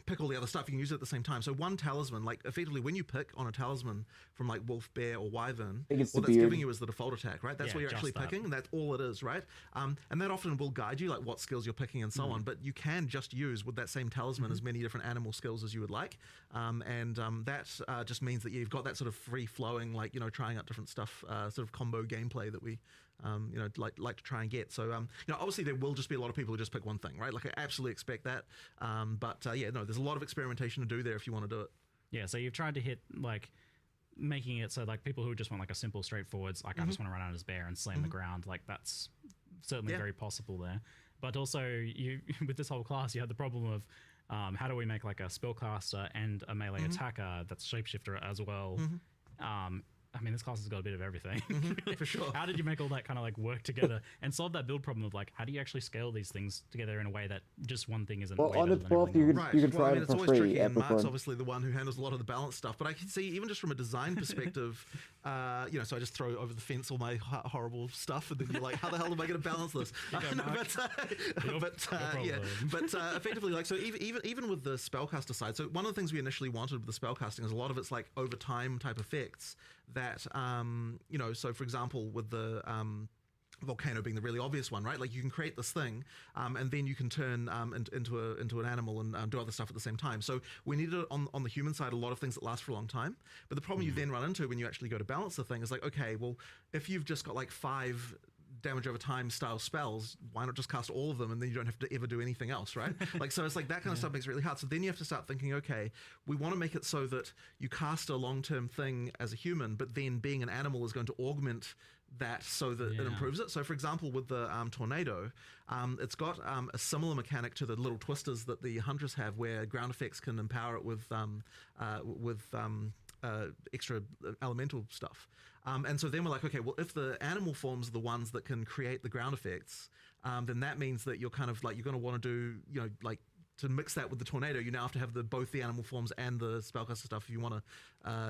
pick all the other stuff, you can use it at the same time. So one talisman, like effectively when you pick on a talisman from like wolf, bear, or wyvern, what that's giving you is the default attack, right? That's what you're actually picking, and that's all it is, right? And that often will guide you like what skills you're picking and so on, but you can just use with that same talisman as many different animal skills as you would like. That just means that you've got that sort of free flowing, like, trying out different stuff, sort of combo gameplay that we like to try and get. So, obviously there will just be a lot of people who just pick one thing, right? Like I absolutely expect that. There's a lot of experimentation to do there if you want to do it. Yeah, so you've tried to hit like making it so like people who just want like a simple straightforwards, like I just want to run out as bear and slam the ground, like that's certainly very possible there. But also you with this whole class, you had the problem of how do we make like a spellcaster and a melee attacker that's shapeshifter as well. I mean, this class has got a bit of everything. For sure. How did you make all that kind of like work together and solve that build problem of like, how do you actually scale these things together in a way that just one thing isn't? Well, way on the better than 12th, everything else? you can try I mean, it it's for always free tricky, at and the Mark's front. obviously the one who handles a lot of the balance stuff. But I can see, even just from a design perspective, you know, so I just throw over the fence all my horrible stuff, and then you're like, how the hell am I going to balance this? Effectively, like, so even with the spellcaster side, so one of the things we initially wanted with the spellcasting is a lot of it's like over time type effects that, you know, so for example, with the volcano being the really obvious one, right? Like you can create this thing, and then you can turn into an animal and do other stuff at the same time. So we needed on the human side a lot of things that last for a long time. But the problem you then run into when you actually go to balance the thing is like, okay, well, if you've just got like 5 damage over time style spells, why not just cast all of them and then you don't have to ever do anything else, right? Like, so it's like that kind of stuff makes it really hard. So then you have to start thinking, okay, we want to make it so that you cast a long-term thing as a human, but then being an animal is going to augment that so that it improves it. So for example, with the tornado, it's got a similar mechanic to the little twisters that the hunters have, where ground effects can empower it with extra elemental stuff. And so then we're like, okay, well, if the animal forms are the ones that can create the ground effects, then that means that you're kind of like, you're going to want to do, you know, like, to mix that with the tornado, you now have to have both the animal forms and the spellcaster stuff if you want to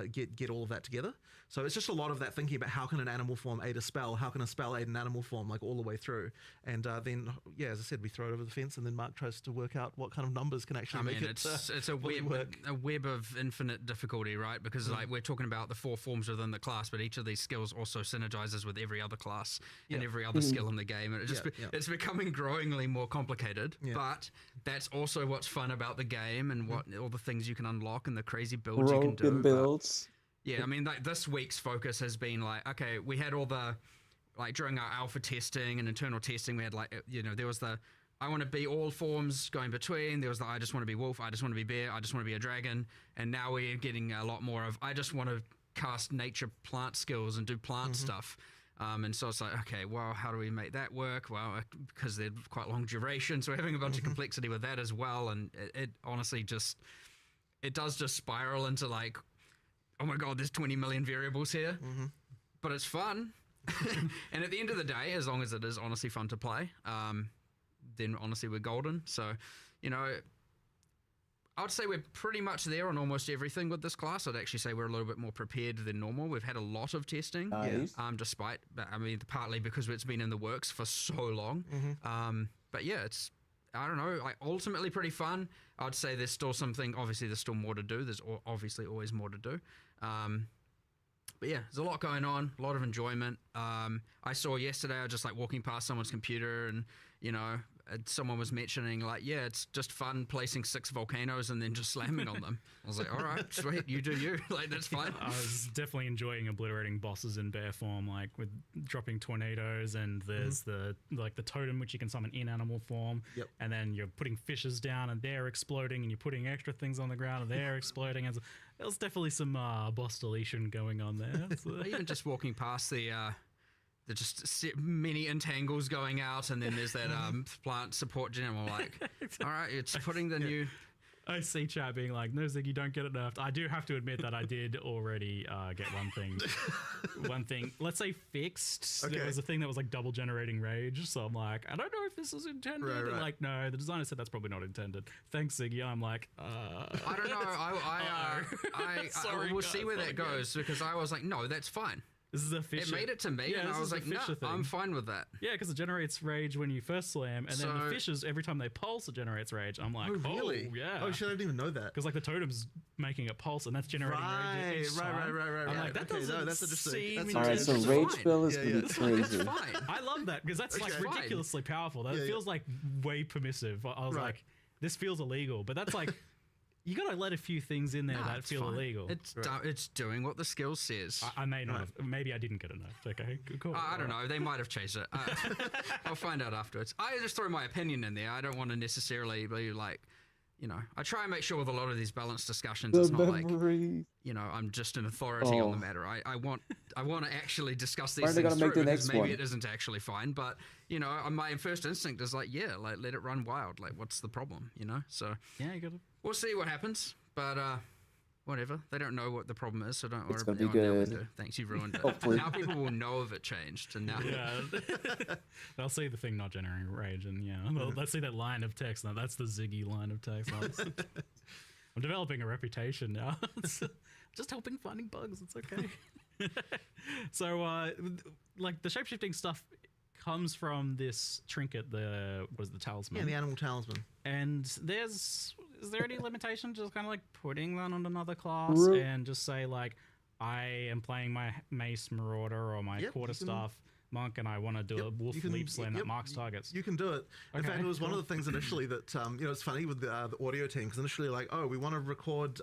get all of that together. So it's just a lot of that thinking about how can an animal form aid a spell, how can a spell aid an animal form, like all the way through. And then, yeah, as I said, we throw it over the fence, and then Mark tries to work out what kind of numbers can actually make it it's a web of infinite difficulty, right? Because like we're talking about the 4 forms within the class, but each of these skills also synergizes with every other class and every other skill in the game, and it's becoming growingly more complicated. But that's also what's fun about the game, and what all the things you can unlock and the crazy builds you can do. Builds. Yeah, I mean, like this week's focus has been like, okay, we had all the, like during our alpha testing and internal testing, we had like, you know, there was the, I want to be all forms going between. There was the, I just want to be wolf, I just want to be bear, I just want to be a dragon. And now we're getting a lot more of, I just want to cast nature plant skills and do plant stuff. And so it's like, okay, well, how do we make that work? Well, because they're quite long duration, so we're having a bunch of complexity with that as well. And it honestly just, it does just spiral into like, oh my God, there's 20 million variables here, but it's fun. And at the end of the day, as long as it is honestly fun to play, then honestly we're golden. So, you know, I would say we're pretty much there on almost everything with this class. I'd actually say we're a little bit more prepared than normal. We've had a lot of testing, despite, I mean, partly because it's been in the works for so long. But yeah, it's, I don't know, like ultimately pretty fun. I'd say there's still something, obviously there's still more to do. There's obviously always more to do. But yeah, there's a lot going on, a lot of enjoyment. I saw yesterday, I was just like walking past someone's computer, and, you know, someone was mentioning like, yeah, it's just fun placing 6 volcanoes and then just slamming on them. I was like, all right, sweet, you do you. Like, that's fine. I was definitely enjoying obliterating bosses in bear form, like with dropping tornadoes, and there's the totem which you can summon in animal form, and then you're putting fishes down and they're exploding, and you're putting extra things on the ground and they're exploding. And there's definitely some boss deletion going on there. So. Even just walking past the just many entangles going out, and then there's that plant support gem. I'm like, all right, it's putting the new. I see chat being like, no, Ziggy, don't get it nerfed. I do have to admit that I did already get one thing, let's say fixed. Okay. There was a thing that was like double generating rage. So I'm like, I don't know if this is intended. Right. And like, no, the designer said that's probably not intended. Thanks, Ziggy. I'm like, I don't know. We'll see where that goes, because I was like, no, that's fine. This is a fish. It made it to me, and I was like, no, I'm fine with that. Yeah, because it generates rage when you first slam, and then the fishes, every time they pulse, it generates rage. I'm like, oh, really? Oh, yeah. Oh, shit, I didn't even know that. Because like the totem's making it pulse, and that's generating rage each time. Right. I'm like, that doesn't seem... All right, so rage spell is going to be crazy. I love that, because that's like ridiculously powerful. That feels like way permissive. I was like, this feels illegal, but that's like... You gotta let a few things in there that feel illegal. It's doing what the skill says. I may not have. Maybe I didn't get enough. Okay, cool. I don't know. They might have changed it. I'll find out afterwards. I just throw my opinion in there. I don't want to necessarily be like, you know, I try and make sure with a lot of these balanced discussions, it's not like, you know, I'm just an authority on the matter. I want to actually discuss these things through, because maybe it isn't actually fine, but, you know, my first instinct is like, yeah, like let it run wild. Like, what's the problem, you know? So yeah, you gotta. We'll see what happens, but whatever. They don't know what the problem is, so don't worry It's about gonna be it. good. Thanks, you've ruined it. Hopefully. Now people will know if it changed, and now Yeah, they'll see the thing not generating rage, and they'll see that line of text. Now that's the Ziggy line of text. I'm developing a reputation now. It's just helping finding bugs. It's okay. So, like the shapeshifting stuff comes from this trinket, the talisman? Yeah, the animal talisman. And is there any limitation just kind of like putting that on another class and just say like, I am playing my mace marauder or my quarterstaff monk and I want to do a wolf leap slam that marks targets? You can do it. In fact, it was one of the things initially that, it's funny with the audio team, because initially like, we want to record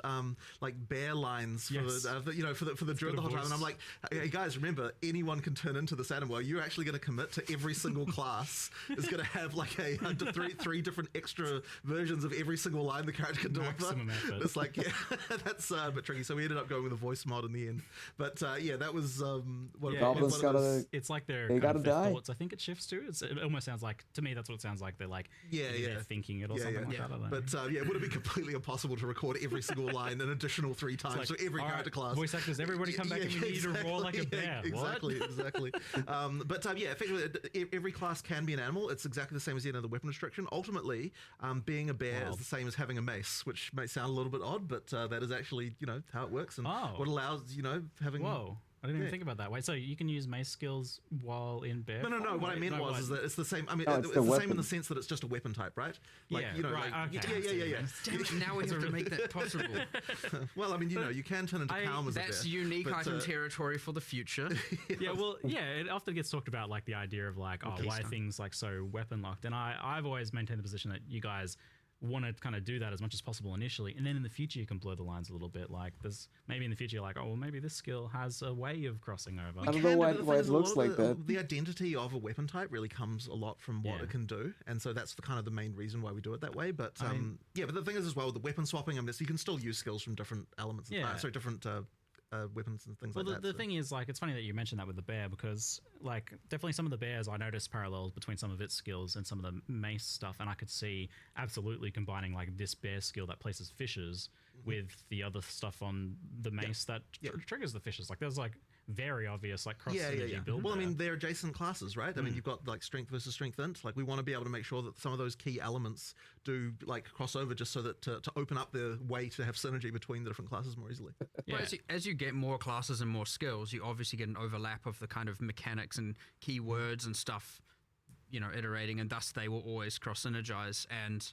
like bear lines for the Druid the whole time. And I'm like, hey guys, remember, anyone can turn into this animal. You're actually going to commit to every single class is going to have like three different extra versions of every single line the character can deliver. Maximum effort. It's like, that's a bit tricky. So we ended up going with a voice mod in the end. But that was Goblins gotta. It's like they gotta die. Thoughts, I think it shifts to. It almost sounds like, to me, that's what it sounds like. They're like, they're thinking it or something like that. I don't know. But it would have been completely impossible to record every single line an additional 3 times for every character class. Voice actors, everybody come back and we need to roar like a bear. Exactly. Effectively, every class can be an animal. It's exactly the same as the weapon restriction. Ultimately, being a bear is the same as having a mace, which may sound a little bit odd, but that is actually, how it works and what allows, having... Whoa. I didn't even think about that. Wait, so you can use mace skills while in bear? No. What I meant was that it's the same. I mean, it's the same in the sense that it's just a weapon type, right? Like, right. Yeah. Damn it, now we have to make that possible. Well, I mean, you can turn into Calm as a bear. That's unique item territory for the future. It often gets talked about like the idea of like, why are things like so weapon locked? And I've always maintained the position that you guys want to kind of do that as much as possible initially, and then in the future you can blur the lines a little bit. Like there's maybe in the future you're like, maybe this skill has a way of crossing over. I don't know why it looks like that. The identity of a weapon type really comes a lot from what it can do, and so that's the main reason why we do it that way. But but the thing is as well, the weapon swapping, so you can still use skills from different elements. Different weapons and things like that. The thing is, like, it's funny that you mentioned that with the bear, because like definitely some of the bears, I noticed parallels between some of its skills and some of the mace stuff, and I could see absolutely combining like this bear skill that places fishes with the other stuff on the mace that triggers the fishes. Like there's like very obvious like cross synergy build. Well, I mean, they're adjacent classes, right? I mean, you've got like strength versus strength int. Like we want to be able to make sure that some of those key elements do like cross over, just so that to open up the way to have synergy between the different classes more easily. Well, as you get more classes and more skills, you obviously get an overlap of the kind of mechanics and keywords and stuff, iterating, and thus they will always cross synergize. And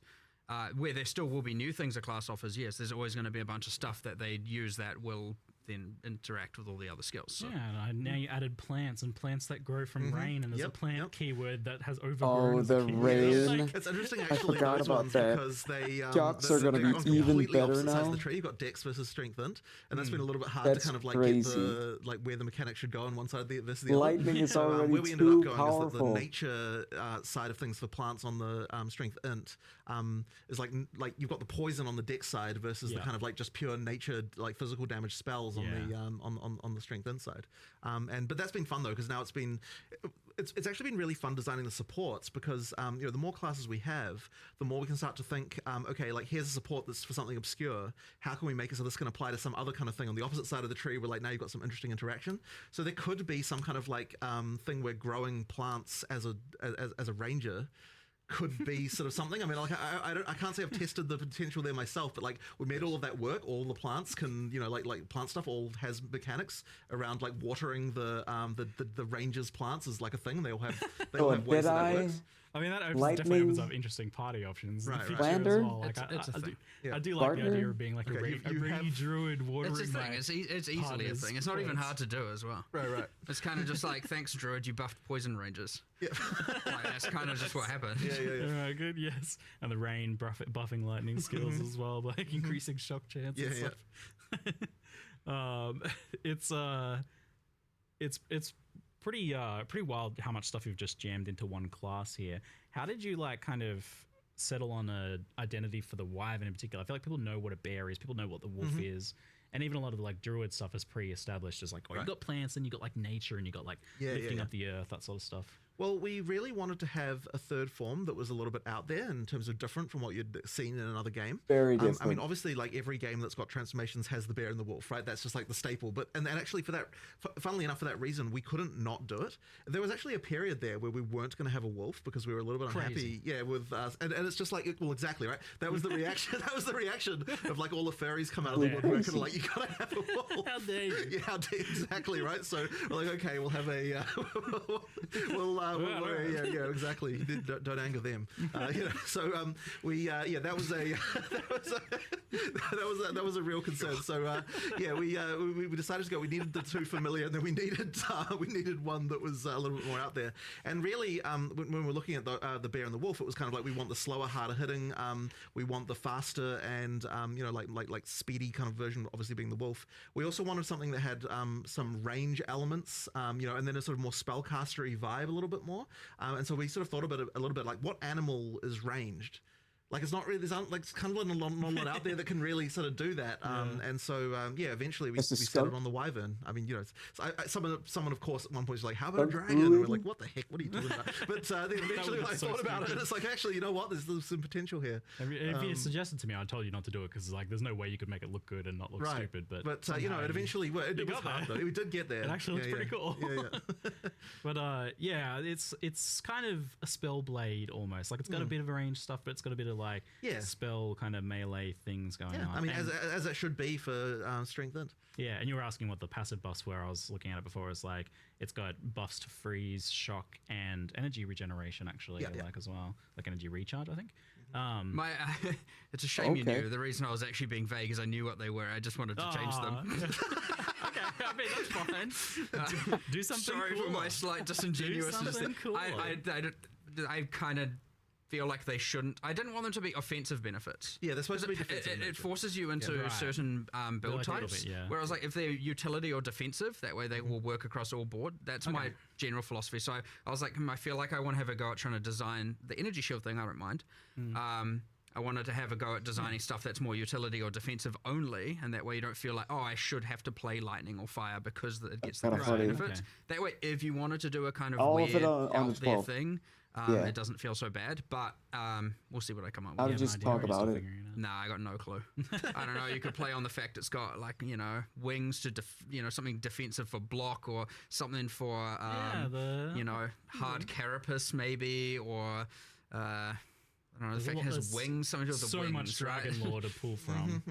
where there still will be new things a class offers, yes, there's always going to be a bunch of stuff that they use that will then interact with all the other skills. So. Yeah, and now you added plants and plants that grow from rain, and there's a plant keyword that has overgrown. Oh, the rain! It's interesting actually. I forgot about that. Because they Jocks are going to be even better now. The tree. You've got Dex versus Strength int, and that's been a little bit hard to kind of like get the where the mechanic should go on one side versus the other. Lightning is already where we ended up going powerful. is that the nature side of things for plants on the Strength int is like you've got the poison on the Dex side versus the kind of like just pure nature like physical damage spells on the on the strength inside. But that's been fun though, because now it's actually been really fun designing the supports, because the more classes we have, the more we can start to think, okay, like here's a support that's for something obscure. How can we make it so this can apply to some other kind of thing on the opposite side of the tree, where like now you've got some interesting interaction. So there could be some kind of like thing where growing plants as a ranger could be sort of something. I mean, like I can't say I've tested the potential there myself, but like we made all of that work. All the plants can, like plant stuff all has mechanics around like watering the rangers' plants is like a thing. They all have ways that works. I mean, that definitely opens up interesting party options. Right. Lander? As well. Like, it's a thing. I do like the idea of being like a druid watering. It's a thing. It's easily a thing. It's not even hard to do as well. Right. It's kind of just like, thanks, Druid, you buffed poison rangers. Yeah. Like, that's kind of just what happened. Yeah. All right, good, yes. And the rain buffing lightning skills as well, like increasing shock chance and stuff. It's pretty wild how much stuff you've just jammed into one class here. How did you like kind of settle on a identity for the wyvern in particular? I feel like people know what a bear is, people know what the wolf is, and even a lot of the like druid stuff is pre-established as like, you got plants and you got like nature and you got like lifting up the earth, that sort of stuff. Well, we really wanted to have a third form that was a little bit out there in terms of different from what you'd seen in another game. Very different. I mean, obviously, like every game that's got transformations has the bear and the wolf, right? That's just like the staple. But and actually, for that, funnily enough, for that reason, we couldn't not do it. There was actually a period there where we weren't going to have a wolf because we were a little bit unhappy. Yeah, with us, and it's just like, well, exactly right. That was the reaction. That was the reaction of like all the furries come out of the woodwork and like, you gotta have a wolf. How dare you? Yeah, how dare, exactly right. So we're like, okay, we'll have a yeah, exactly. Don't anger them. So that was a real concern. So we decided to go. We needed the two familiar, and then we needed one that was a little bit more out there. And really, when we were looking at the bear and the wolf, it was kind of like we want the slower, harder hitting. We want the faster and like speedy kind of version, obviously being the wolf. We also wanted something that had some range elements, and then a sort of more spellcastery vibe a little bit more. And so we sort of thought about it a little bit like, what animal is ranged? Like, it's not really, it's kind of not a lot out there that can really sort of do that. And so, eventually we settled on the wyvern. I mean, someone of course at one point was like, how about a dragon? And we're like, what the heck? What are you talking about? But then eventually I thought about it, and it's like, actually, you know what? There's some potential here. If you suggested to me, I told you not to do it because like, there's no way you could make it look good and not look stupid. But it eventually, it was hard though. We did get there. It actually looks pretty cool. Yeah. But it's kind of a spell blade almost. Like, it's got a bit of a range stuff, but it's got a bit of like spell kind of melee things going on. I mean, as it should be for Strength Int. Yeah, and you were asking what the passive buffs were. I was looking at it before. It's like, it's got buffs to freeze, shock, and energy regeneration actually, as well. Like energy recharge, I think. It's a shame you knew. The reason I was actually being vague is I knew what they were. I just wanted to change them. Okay, I mean, that's fine. Do something Sorry cooler. for my slight disingenuousness. Do something cooler. I kind of feel like they shouldn't. I didn't want them to be offensive benefits. Yeah, they're supposed to be defensive. It forces you into certain build types. Whereas, like, if they're utility or defensive, that way they will work across all board. That's my general philosophy. So I was like, I feel like I want to have a go at trying to design the energy shield thing. I don't mind. I wanted to have a go at designing stuff that's more utility or defensive only, and that way you don't feel like, oh, I should have to play lightning or fire because it gets the benefits. That way, if you wanted to do a kind of weird out there thing, it doesn't feel so bad, but we'll see what I come up with. I'll just talk about it. Nah, I got no clue. I don't know. You could play on the fact it's got like, wings to, something defensive for block or something for, hard carapace maybe, or I don't know, the fact it has wings, something to do with the wings, much dragon lore to pull from.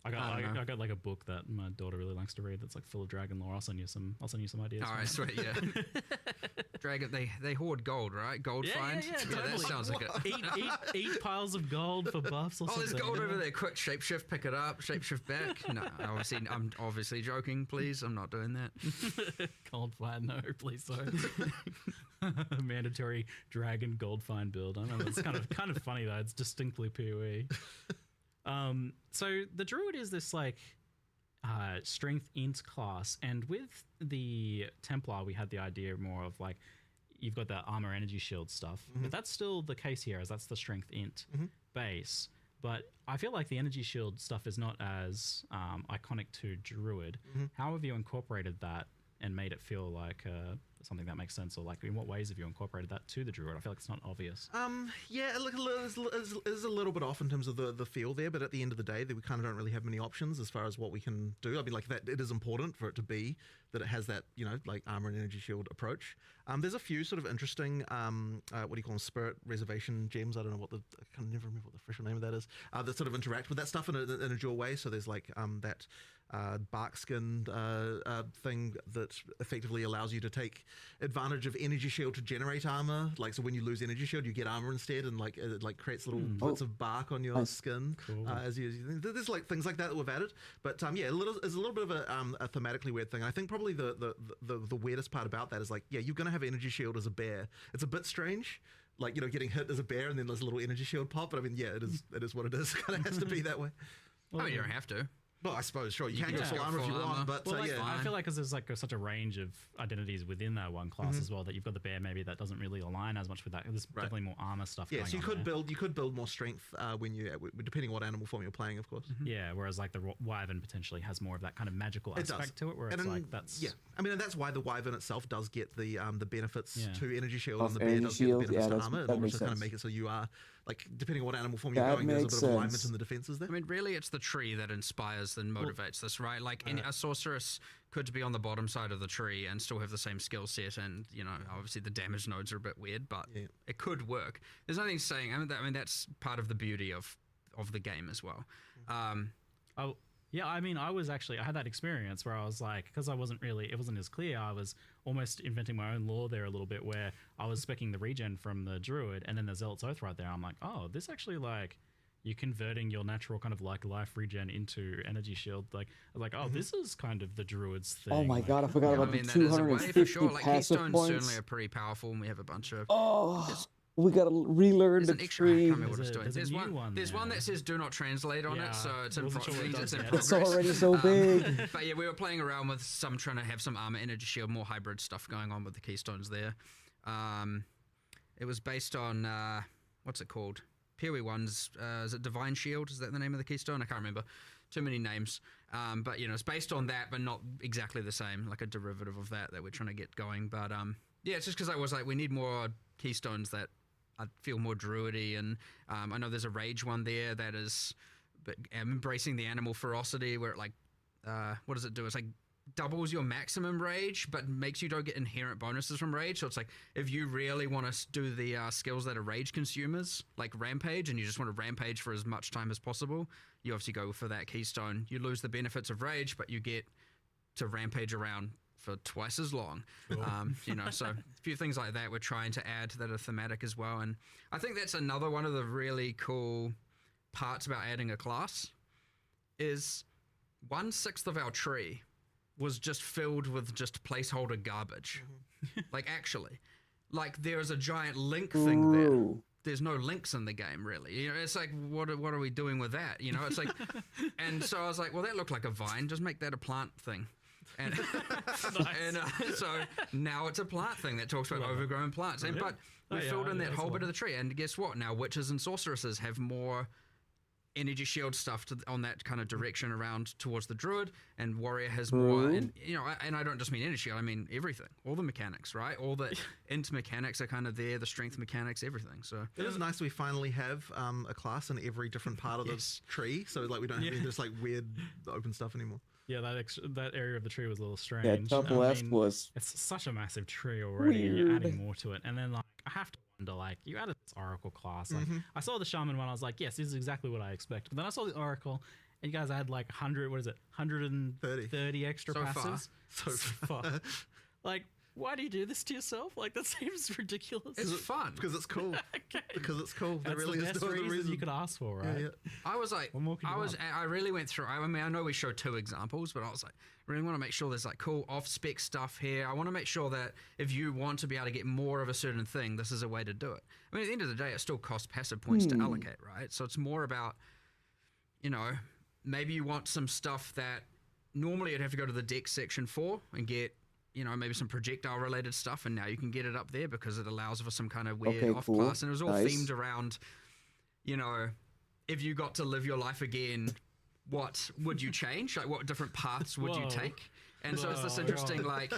I got like a book that my daughter really likes to read that's like full of dragon lore. I'll send you some ideas. All right, sweet, yeah. Dragon, they hoard gold, right? Gold finds? Yeah, totally. That sounds like it. Eat piles of gold for buffs or something. There's gold over there. Quick, shapeshift, pick it up, shapeshift back. No, I'm obviously joking, please. I'm not doing that. Gold find, no, please don't. Mandatory dragon gold find build. I know it's kind of funny though. It's distinctly PoE. So the druid is this like strength int class, and with the Templar we had the idea more of like, you've got that armor energy shield stuff, but that's still the case here, as that's the strength int base. But I feel like the energy shield stuff is not as iconic to druid. How have you incorporated that and made it feel like something that makes sense, or like in what ways have you incorporated that to the druid? I feel like it's not obvious. Yeah, look, it's a little bit off in terms of the feel there, but at the end of the day, we kind of don't really have many options as far as what we can do. I mean, like, that it is important for it to be that it has that, like armor and energy shield approach. There's a few sort of interesting, what do you call them, spirit reservation gems. I don't know I can never remember what the official name of that is. That sort of interact with that stuff in a dual way. So there's like that bark skin thing that effectively allows you to take advantage of energy shield to generate armor. Like, so when you lose energy shield, you get armor instead, and like it like creates little bits of bark on your skin. Cool. There's like things like that we've added, but it's a little bit of a thematically weird thing. I think probably the weirdest part about that is like, you're gonna have energy shield as a bear. It's a bit strange, like, getting hit as a bear and then there's a little energy shield pop. But I mean, it is what it is. It kind of has to be that way. Well, you don't have to. Well, I suppose, sure, you can can get just full go armor if full you want, armor. but Well, like, yeah. I feel like because there's like such a range of identities within that one class as well, that you've got the bear maybe that doesn't really align as much with that. There's definitely more armor stuff. Yeah, going so you on could there. build more strength when you depending on what animal form you're playing, of course. Yeah, whereas like the wyvern potentially has more of that kind of magical aspect to it, where it's like that's I mean, and that's why the wyvern itself does get the benefits Yeah. to energy shield, Of and the bear energy does get the shield, benefits to yeah, armor, in that order makes to kind of sense. make it so you are like depending on what animal form you're That going, there's a makes bit of alignment sense. in the defenses there. I mean, really, it's the tree that inspires and motivates this, right? Like, a sorceress could be on the bottom side of the tree and still have the same skill set, and obviously the damage nodes are a bit weird, but it could work. There's nothing saying. I mean, that's part of the beauty of the game as well. Oh, yeah, I mean, I had that experience where I was like, because it wasn't as clear, I was almost inventing my own lore there a little bit, where I was specking the regen from the Druid, and then the Zealot's Oath right there. I'm like, oh, this actually, like, you're converting your natural kind of like life regen into energy shield. Like, this is kind of the Druid's thing. Oh my like, god, I forgot about the that is a way for 250 sure. Like, passive keystones points. certainly are pretty powerful, and we have a bunch of. We gotta relearn There's the an extra. I tree. can't remember what it's doing. There's a new one. one There's one there. that says "Do not translate" on it, so it's in, wasn't sure what it does it's in yet. progress. It's already so big. But yeah, we were playing around with trying to have some armor, energy shield, more hybrid stuff going on with the keystones there. It was based on what's it called? PoE1's is it Divine Shield? Is that the name of the keystone? I can't remember. Too many names. But it's based on that, but not exactly the same. Like a derivative of that we're trying to get going. But yeah, it's just because I was like, we need more keystones that I feel more druidy, and I know there's a rage one there that is embracing the animal ferocity, where it like what does it do? It's like doubles your maximum rage, but makes you don't get inherent bonuses from rage. So it's like if you really want to do the skills that are rage consumers, like rampage, and you just want to rampage for as much time as possible, you obviously go for that keystone. You lose the benefits of rage, but you get to rampage around for twice as long. So a few things like that we're trying to add that are thematic as well. And I think that's another one of the really cool parts about adding a class is 1/6 of our tree was just filled with just placeholder garbage. Like, actually, like there's a giant link thing there. There's no links in the game, really. It's like, what are we doing with that? It's like, and so I was like, well, that looked like a vine. Just make that a plant thing. And, so now it's a plant thing that talks about overgrown plants. And but we filled in that whole bit of the tree. And guess what? Now witches and sorceresses have more energy shield stuff on that kind of direction around towards the druid, and warrior has more. And and I don't just mean energy shield, I mean everything, all the mechanics, right? All the int mechanics are kind of there, the strength mechanics, everything. So it is nice we finally have a class in every different part of the tree, so like we don't have any just like weird open stuff anymore. Yeah, that area of the tree was a little strange. Yeah, top left was. It's such a massive tree already, and you're adding more to it. And then like I have to wonder, like you added this Oracle class. Like I saw the Shaman one, I was like, yes, this is exactly what I expect. But then I saw the Oracle, and you guys had like 130 extra passes. So far. Like, why do you do this to yourself? Like that seems ridiculous. it's fun Because it's cool. Okay. Because it's cool. That's really the is best no other reason you could ask for, right? Yeah. I was like, What more could you want? I really went through. I mean, I know we showed 2 examples, but I was like, really want to make sure there's like cool off-spec stuff here. I want to make sure that if you want to be able to get more of a certain thing, this is a way to do it. I mean, at the end of the day, it still costs passive points to allocate, right? So it's more about, maybe you want some stuff that normally you'd have to go to the deck section for and get, maybe some projectile-related stuff, and now you can get it up there because it allows for some kind of weird off-class. And it was all themed around, if you got to live your life again, what would you change? Like, what different paths would you take? And so it's this interesting, like...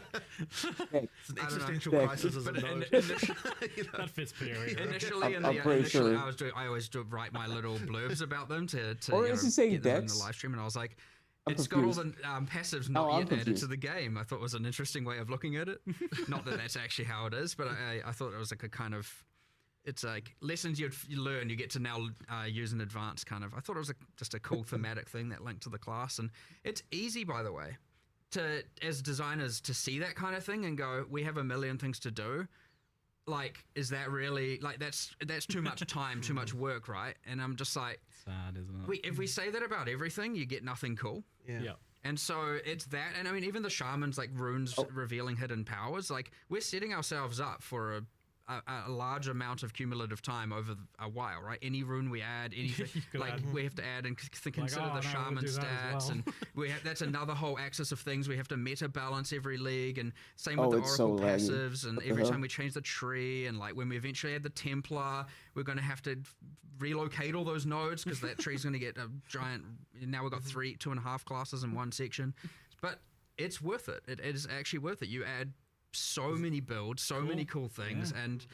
It's an existential crisis as a node. That fits period. Initially, I'm pretty sure. I always write my little blurbs about them to Or is he saying get them in decks? the live stream, and I was like, I'm it's confused. got all the passives No, not I'm yet added confused. to the game. I thought was an interesting way of looking at it. Not that that's actually how it is, but I thought it was like a kind of, it's like lessons you learn, you get to now use in advance kind of. I thought it was just a cool thematic thing that linked to the class. And it's easy, by the way, as designers to see that kind of thing and go, we have a million things to do. Like, is that really, like, that's too much time, too much work, right? And I'm just like, Sad, isn't it? if we say that about everything, you get nothing cool. Yeah. And so it's that, and I mean, even the shamans, like runes revealing hidden powers, like we're setting ourselves up for a large amount of cumulative time over a while, right? Any rune we add, anything we have to add and consider the shaman stats, and that's another whole axis of things. We have to meta balance every league, and same with the Oracle passives. And every time we change the tree, and like when we eventually add the Templar, we're going to have to relocate all those nodes because that tree's going to get a giant. Now we've got 2.5 classes in one section, but it's worth it. It is actually worth it. You add so many builds, so many cool things, and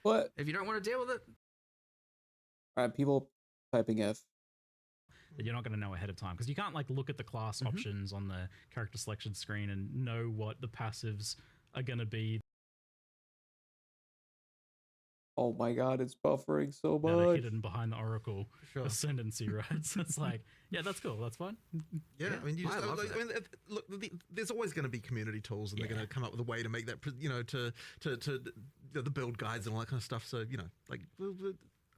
what if you don't want to deal with it, all right, people typing F. That you're not going to know ahead of time because you can't like look at the class options on the character selection screen and know what the passives are going to be. Oh my god, it's buffering so much. They're hidden behind the Oracle ascendancy, right? So it's like, yeah, that's cool, that's fine. Yeah, I mean, look, there's always going to be community tools, and they're going to come up with a way to make that, to the build guides and all that kind of stuff. So like,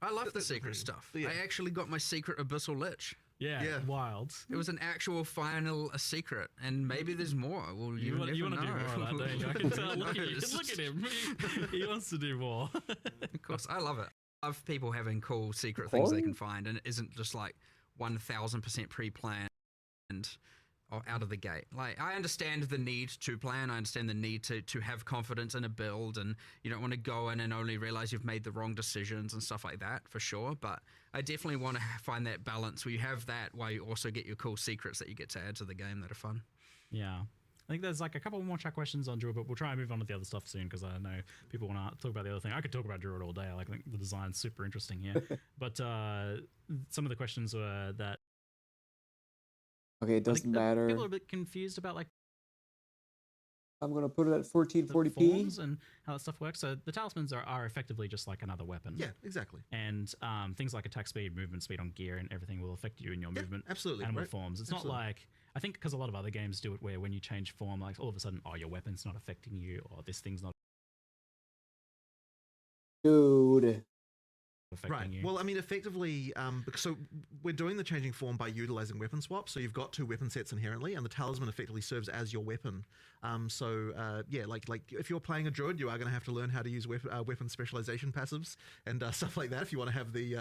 I love the secret stuff. I actually got my secret Abyssal Lich. Yeah, wild. It was an actual final secret, and maybe there's more. Well, you want to do more of that, don't you? I can tell. Look at him. He wants to do more. Of course, I love it. I love people having cool secret things they can find, and it isn't just like 1000% pre-planned and out of the gate. Like, I understand the need to plan. I understand the need to have confidence in a build, and you don't want to go in and only realize you've made the wrong decisions and stuff like that, for sure. But I definitely want to find that balance where you have that while you also get your cool secrets that you get to add to the game that are fun. Yeah. I think there's like a couple more chat questions on Druid, but we'll try and move on to the other stuff soon because I know people want to talk about the other thing. I could talk about Druid all day. I think the design's super interesting here. But some of the questions were that... Okay, it doesn't matter. People are a bit confused about like... I'm going to put it at 1440p. And how that stuff works. So the talismans are effectively just like another weapon. Yeah, exactly. And things like attack speed, movement speed on gear, and everything will affect you in your movement. Absolutely. Animal forms. It's not like... I think because a lot of other games do it where when you change form, like all of a sudden, oh, your weapon's not affecting you, or this thing's not affecting you. Well, I mean, effectively, so we're doing the changing form by utilizing weapon swap. So you've got 2 weapon sets inherently, and the talisman effectively serves as your weapon. Yeah, like if you're playing a druid, you are going to have to learn how to use weapon specialization passives and stuff like that if you want to have the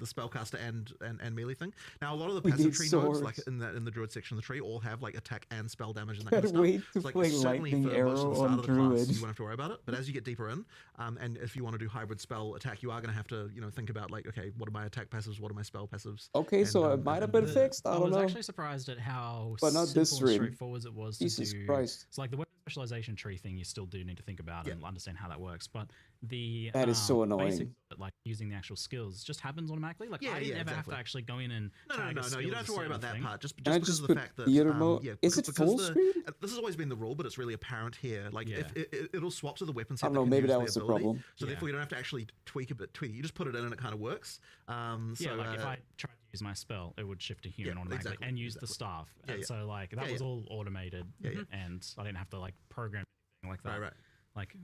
spellcaster and melee thing. Now, a lot of the passive tree nodes, like in the druid section of the tree, all have like attack and spell damage and that kind of stuff. Wait to like, play lightning arrow on druid. You won't have to worry about it. But as you get deeper in, and if you want to do hybrid spell attack, you are going to have to think about like, okay, what are my attack passives? What are my spell passives? Okay, so it might have been fixed. I don't know. I was actually surprised at how but not simple this and stream. straightforward it was Jesus to do. Christ. It's like the weapon specialization tree thing. You still do need to think about and understand how that works. But the that is so annoying. Basic, like using the actual skills just happens automatically. Like I didn't ever have to actually go in and no. You don't have to worry about that part. Just because of the fact that is it full screen? This has always been the rule, but it's really apparent here. Like if it'll swap to the weapon set. I don't know. Maybe that was the problem. So therefore, you don't have to actually tweak it. You just put it in and it kind of works. So like if I tried to use my spell, it would shift to human automatically and use the staff. And so like that was all automated, and I didn't have to like program anything like that. Right. Like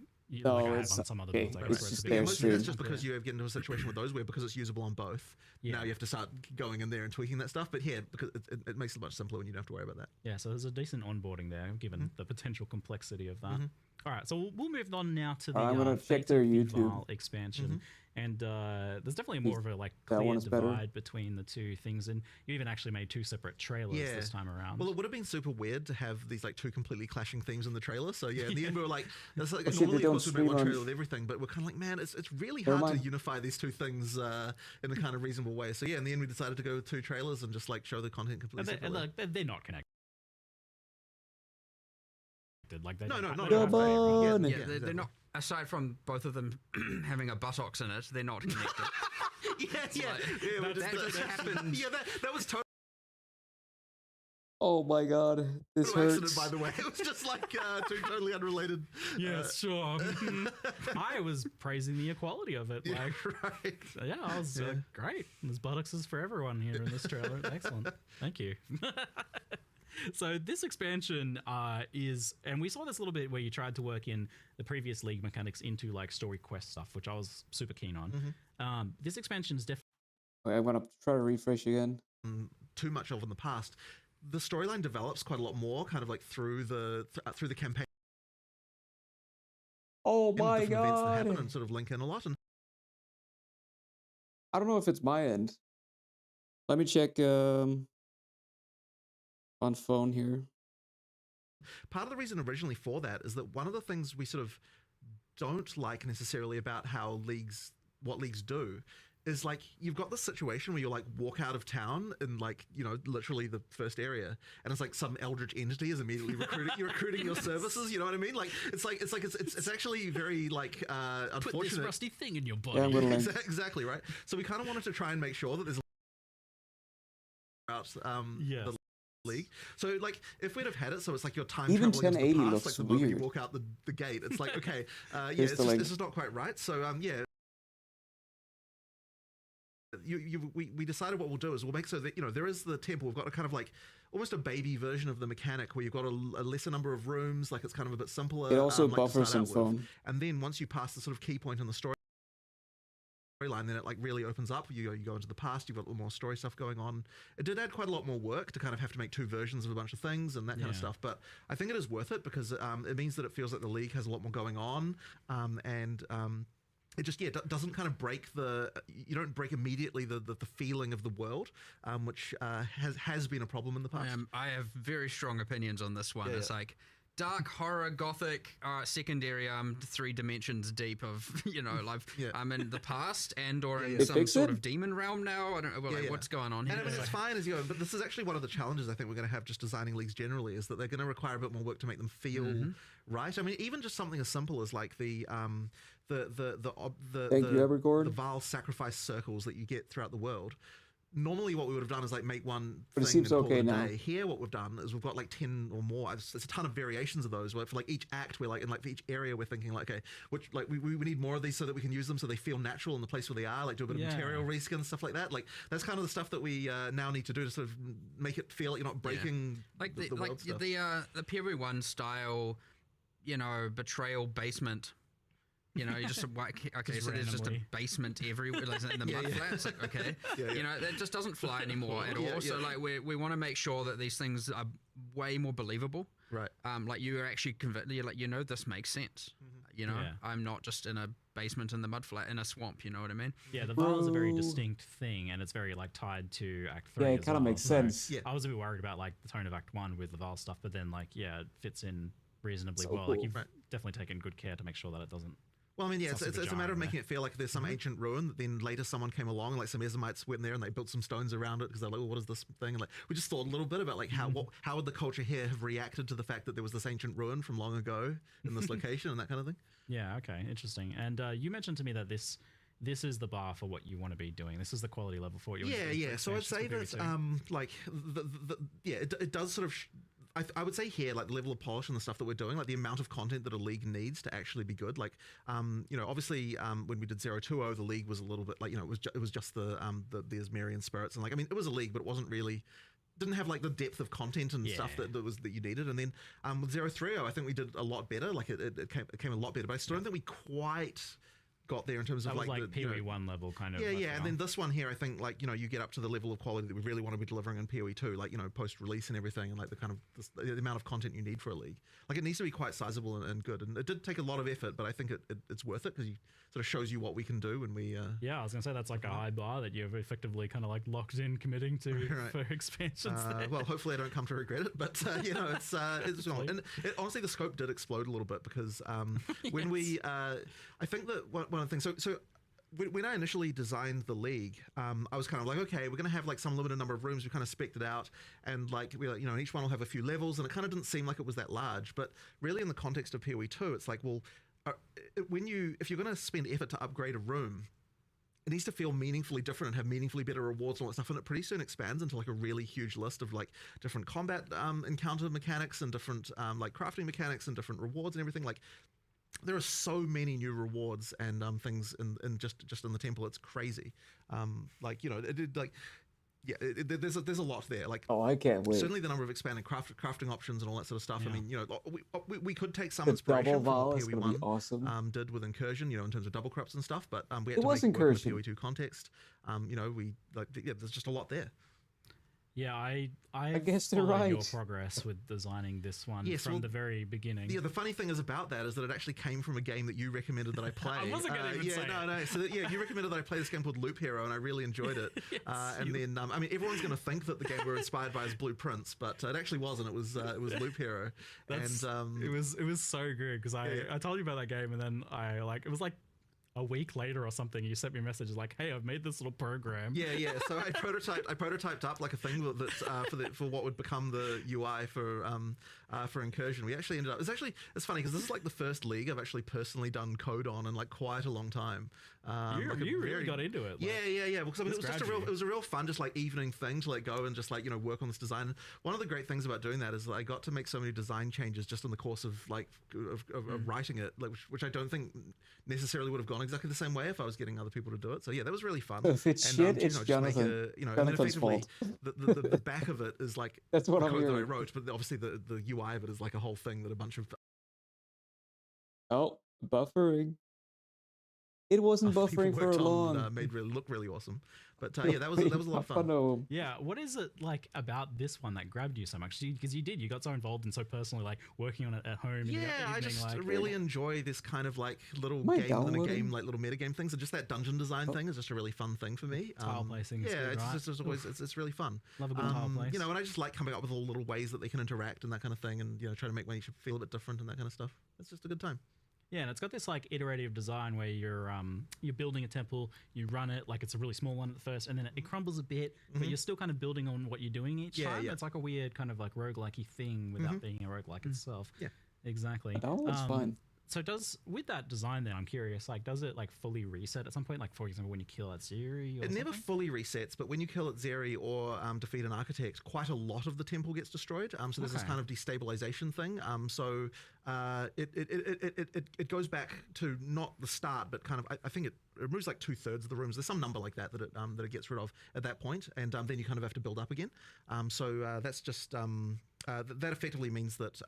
I have on some other builds. Mostly that's just because you get into a situation with those where because it's usable on both. Now you have to start going in there and tweaking that stuff. But here, because it makes it much simpler when you don't have to worry about that. Yeah, so there's a decent onboarding there, given the potential complexity of that. All right, so we'll move on now to the I'm gonna check their YouTube Vaal expansion, and there's definitely more of a like clear divide between the two things, and you even actually made 2 separate trailers this time around. Well, it would have been super weird to have these like 2 completely clashing themes in the trailer. So yeah, in the end we were like, that's like normally of course we'd make one trailer with everything, but we're kind of like, man, it's really hard to unify these 2 things in a kind of reasonable way. So yeah, in the end we decided to go with 2 trailers and just like show the content completely separately. They're not connected. Like no, they're not. Aside from both of them having a buttocks in it, they're not connected. That just happened. Yeah, that was totally. Oh my god, this hurts. Accident, by the way, it was just like 2 totally unrelated. Yeah, sure. I was praising the equality of it. Like, yeah, I was great. There's buttocks for everyone here in this trailer. Excellent. Thank you. So this expansion is, and we saw this a little bit where you tried to work in the previous League mechanics into like story quest stuff, which I was super keen on. This expansion is definitely... Okay, I'm going to try to refresh again. Too much of in the past. the storyline develops quite a lot more, kind of like through the campaign. Oh my different events that happen god! and sort of link in a lot. And I don't know if it's my end. Let me check on phone here. part of the reason originally for that is that one of the things we sort of don't like necessarily about how what leagues do is like you've got this situation where you like walk out of town in like, you know, literally the first area, and it's like some eldritch entity is immediately recruiting your services. You know what I mean? Like it's actually very like unfortunate. Put this rusty thing in your body. Yeah, exactly right. So we kind of wanted to try and make sure that there's the league. So like if we'd have had it so it's like your time even traveling 1080 into the past, looks like the moment weird. you walk out the gate, it's like okay, Here's the link. this is not quite right. So yeah. We decided what we'll do is we'll make so that, you know, there is the temple. We've got a kind of like almost a baby version of the mechanic where you've got a lesser number of rooms, like it's kind of a bit simpler. It also like buffers some phone. And then once you pass the sort of key point in the storyline, then it like really opens up. You go into the past, you've got a little more story stuff going on. It did add quite a lot more work to kind of have to make two versions of a bunch of things and that kind of stuff. But I think it is worth it because it means that it feels like the league has a lot more going on. It just doesn't kind of break you don't break immediately the feeling of the world, which has been a problem in the past. I have very strong opinions on this one. It's like dark horror gothic secondary 3 dimensions deep of, you know, like I'm in the past or in some sort of demon realm now. I don't know what's going on here. And I mean, it's fine as you go, but this is actually one of the challenges I think we're going to have just designing leagues generally, is that they're going to require a bit more work to make them feel right. I mean, even just something as simple as like the Vaal sacrifice circles that you get throughout the world. Normally what we would have done is like make one but thing it seems and call okay it a now. day. Here what we've done is we've got like 10 or more. It's a ton of variations of those where for like each act we're like, in like for each area we're thinking like, okay, which like we need more of these so that we can use them so they feel natural in the place where they are, like do a bit of material reskin, stuff like that. Like that's kind of the stuff that we now need to do to sort of make it feel like you're not breaking like the world stuff. The PoE1 style, you know, betrayal basement. You know, you just okay. So there's just a basement everywhere, like in the mud flats. Like, okay, you know, that just doesn't fly anymore at all. So like we want to make sure that these things are way more believable. Right. Like you are actually convinced. You're like, you know, this makes sense. You know, I'm not just in a basement in the mud flat in a swamp. You know what I mean? Yeah, the Vaal is a very distinct thing, and it's very like tied to Act 3. Yeah, it kind of makes sense. So I was a bit worried about like the tone of Act 1 with the Vaal stuff, but then like it fits in reasonably well. Cool. Like you've definitely taken good care to make sure that it doesn't. Well, I mean, it's a matter of making it feel like there's some ancient ruin that then later someone came along, and like some Ezomites went in there and they built some stones around it because they're like, well, what is this thing? And like we just thought a little bit about like how would the culture here have reacted to the fact that there was this ancient ruin from long ago in this location and that kind of thing. Yeah, okay, interesting. And you mentioned to me that this is the bar for what you want to be doing. This is the quality level for what you want to be doing. Yeah. So I'd say that like it does sort of I would say here, like the level of polish and the stuff that we're doing, like the amount of content that a league needs to actually be good. Like, you know, obviously when we did 020, the league was a little bit like, you know, it was just the Asmerian spirits, and like, I mean, it was a league, but it wasn't really. Didn't have like the depth of content and stuff that you needed. And then with 030, I think we did a lot better. Like it came a lot better, but I still don't think we quite got there in terms of that was like the PoE1 level kind of. Yeah. And then this one here, I think like, you know, you get up to the level of quality that we really want to be delivering in PoE2, like, you know, post release and everything, and like the kind of the amount of content you need for a league. Like it needs to be quite sizable and good. And it did take a lot of effort, but I think it's worth it because you sort of shows you what we can do when we. Yeah, I was gonna say that's like a high bar that you've effectively kind of like locked in committing to for expansions. Well, hopefully I don't come to regret it, but you know, it's and honestly the scope did explode a little bit because when we I think that one of the things so when I initially designed the league, I was kind of like, okay, we're going to have like some limited number of rooms. We kind of spec'd it out, and like we, you know, each one will have a few levels, and it kind of didn't seem like it was that large. But really, in the context of PoE2, it's like, well, if you're going to spend effort to upgrade a room, it needs to feel meaningfully different and have meaningfully better rewards and all that stuff. And it pretty soon expands into like a really huge list of like different combat encounter mechanics and different like crafting mechanics and different rewards and everything. Like, there are so many new rewards and things in just in the temple. It's crazy. Like, you know, there's a lot there. Like, oh, I can't wait. Certainly the number of expanded crafting options and all that sort of stuff. Yeah. I mean, you know, we could take some inspiration from what PoE1 awesome. Did with Incursion, you know, in terms of double corrupts and stuff. But we had it to was make it work in Incursion. the PoE2 context. You know, there's just a lot there. Yeah, I guess they're followed your right. progress with designing this one Yes, from well, the very beginning. Yeah, the funny thing is about that is that it actually came from a game that you recommended that I play. I wasn't going to even say it. No. So you recommended that I play this game called Loop Hero, and I really enjoyed it. Yes, and then, I mean, everyone's going to think that the game we're inspired by is Blueprints, but it actually wasn't. It was Loop Hero. It was so good because I told you about that game, and then it was like a week later or something, you sent me a message like, "Hey, I've made this little program." Yeah. So I prototyped up like a thing that for what would become the UI for Incursion. We actually ended up. It's funny because this is like the first league I've actually personally done code on in like quite a long time. You really got into it. Yeah. Because I mean, it was a real fun, just like evening thing to like go and just like work on this design. One of the great things about doing that is that I got to make so many design changes just in the course of like of writing it, like which I don't think necessarily would have gone exactly the same way if I was getting other people to do it. So yeah, that was really fun. If it's shit, it's Jonathan. Jonathan's fault. The back of it is like that's what the I'm code hearing. that I wrote, but obviously the UI of it is like a whole thing that a bunch of buffering. It wasn't people buffering for worked long. on, made look really awesome. But yeah, that was a lot of fun. Yeah, what is it like about this one that grabbed you so much? Because you got so involved and so personally, like working on it at home. Yeah, I just really enjoy this kind of like little Am I game within a downloading? game, like little metagame things, and just that dungeon design thing is just a really fun thing for me. Tile placing, is good, right? It's always it's really fun. Love a good tile place. And I just like coming up with all little ways that they can interact and that kind of thing, and try to make each feel a bit different and that kind of stuff. It's just a good time. Yeah, and it's got this like iterative design where you're building a temple, you run it like it's a really small one at first, and then it crumbles a bit, but you're still kind of building on what you're doing each time. Yeah. It's like a weird kind of like roguelike-y thing without being a roguelike itself. Yeah, exactly. Oh, it's fine. So with that design then, I'm curious, like does it like fully reset at some point? Like for example, when you kill Atziri or It never fully resets, but when you kill Atziri or defeat an architect, quite a lot of the temple gets destroyed. So there's this kind of destabilization thing. So it goes back to not the start, but kind of I think it removes like 2/3 of the rooms. There's some number like that it gets rid of at that point, and then you kind of have to build up again. So that's just that effectively means that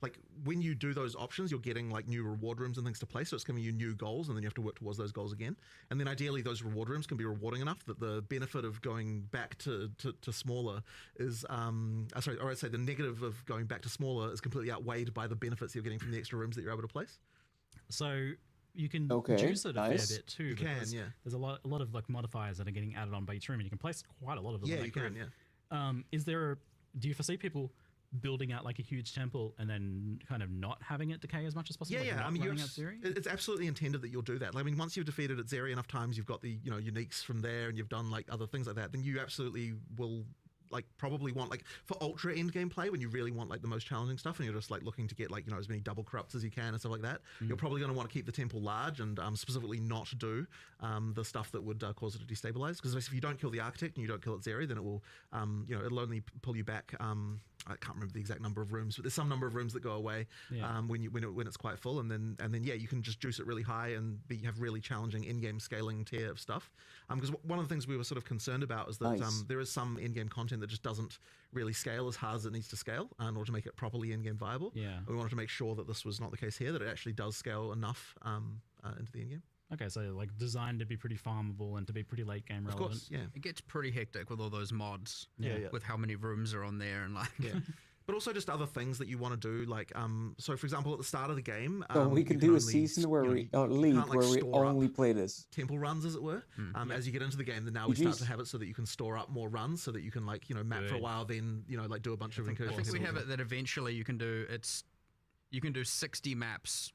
like when you do those options, you're getting like new reward rooms and things to play. So it's giving you new goals, and then you have to work towards those goals again. And then ideally, those reward rooms can be rewarding enough that the benefit of going back to smaller is I'd say the negative of going back to smaller is completely outweighed by the benefits you're getting from the extra rooms that you're able to place. So you can juice it a fair bit too. You can, yeah. There's a lot of like modifiers that are getting added on by each room, and you can place quite a lot of them. Yeah, on you that can, grid. yeah. Do you foresee people building out like a huge temple and then kind of not having it decay as much as possible? Yeah. Like I mean, Atziri? it's absolutely intended that you'll do that. Like, I mean, once you've defeated Atziri enough times, you've got the uniques from there, and you've done like other things like that. Then you absolutely will like probably want like for ultra endgame play when you really want like the most challenging stuff, and you're just like looking to get like as many double corrupts as you can and stuff like that. You're probably going to want to keep the temple large and specifically not do the stuff that would cause it to destabilize. Because if you don't kill the architect and you don't kill Atziri, then it will it'll only pull you back. I can't remember the exact number of rooms, but there's some number of rooms that go away when it's quite full, and then you can just juice it really high and have really challenging in-game scaling tier of stuff. Because one of the things we were sort of concerned about is that there is some in-game content that just doesn't really scale as hard as it needs to scale in order to make it properly in-game viable. Yeah, we wanted to make sure that this was not the case here, that it actually does scale enough into the in-game. Okay, so like designed to be pretty farmable and to be pretty late game relevant. Of course, yeah. It gets pretty hectic with all those mods. Yeah. With how many rooms are on there and like. Yeah. But also just other things that you want to do, like so for example at the start of the game, so we can do a season where we league where we only play this temple runs, as it were. As you get into the game, then now we start to have it so that you can store up more runs, so that you can like map for a while, then like do a bunch of incursions. I think we have it that eventually you can do 60 maps.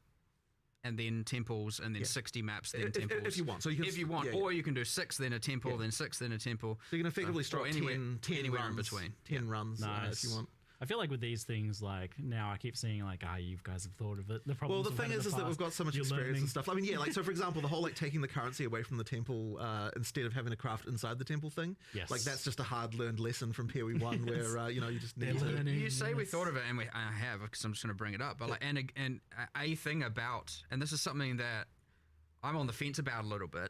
And then temples, and then 60 maps, then temples. If you want. So if you want, or you can do 6, then a temple, then 6, then a temple. So you can effectively store anywhere 10 runs, in between. 10 runs if you want. I feel like with these things, like now I keep seeing like, you guys have thought of it. The thing is that we've got so much experience and stuff. I mean, like so for example, the whole like taking the currency away from the temple instead of having to craft inside the temple thing. Yes. Like that's just a hard learned lesson from PoE1 where you just need to. You say we thought of it, and I have, because I'm just going to bring it up. But like, and a thing about, and this is something that I'm on the fence about a little bit.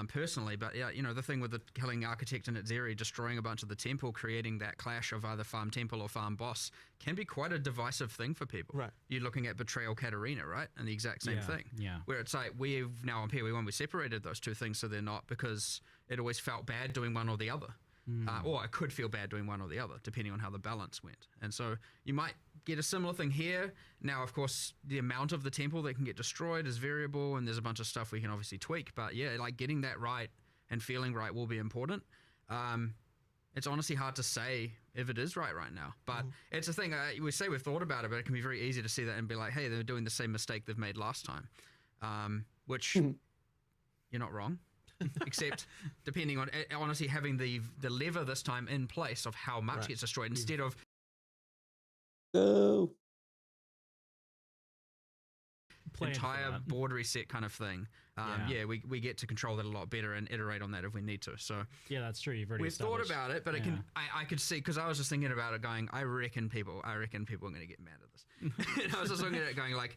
Personally, but yeah, the thing with the killing architect and Atziri, destroying a bunch of the temple, creating that clash of either farm temple or farm boss, can be quite a divisive thing for people. Right. You're looking at Betrayal Katarina, right? And the exact same thing. Yeah. Where it's like, we've now on PoE1, we separated those two things so they're not, because it always felt bad doing one or the other. or it could feel bad doing one or the other, depending on how the balance went. And so you might get a similar thing here. Now, of course, the amount of the temple that can get destroyed is variable, and there's a bunch of stuff we can obviously tweak. But yeah, like getting that right and feeling right will be important. It's honestly hard to say if it is right now. But it's a thing, we say we've thought about it, but it can be very easy to see that and be like, hey, they're doing the same mistake they've made last time. Which you're not wrong. Except depending on honestly having the lever this time in place of how much gets destroyed instead of entire board reset kind of thing. We get to control that a lot better and iterate on that if we need to. So yeah, that's true. We've thought about it, but it can. I could see, because I was just thinking about it, going, I reckon people are going to get mad at this. And I was just looking at it, going like,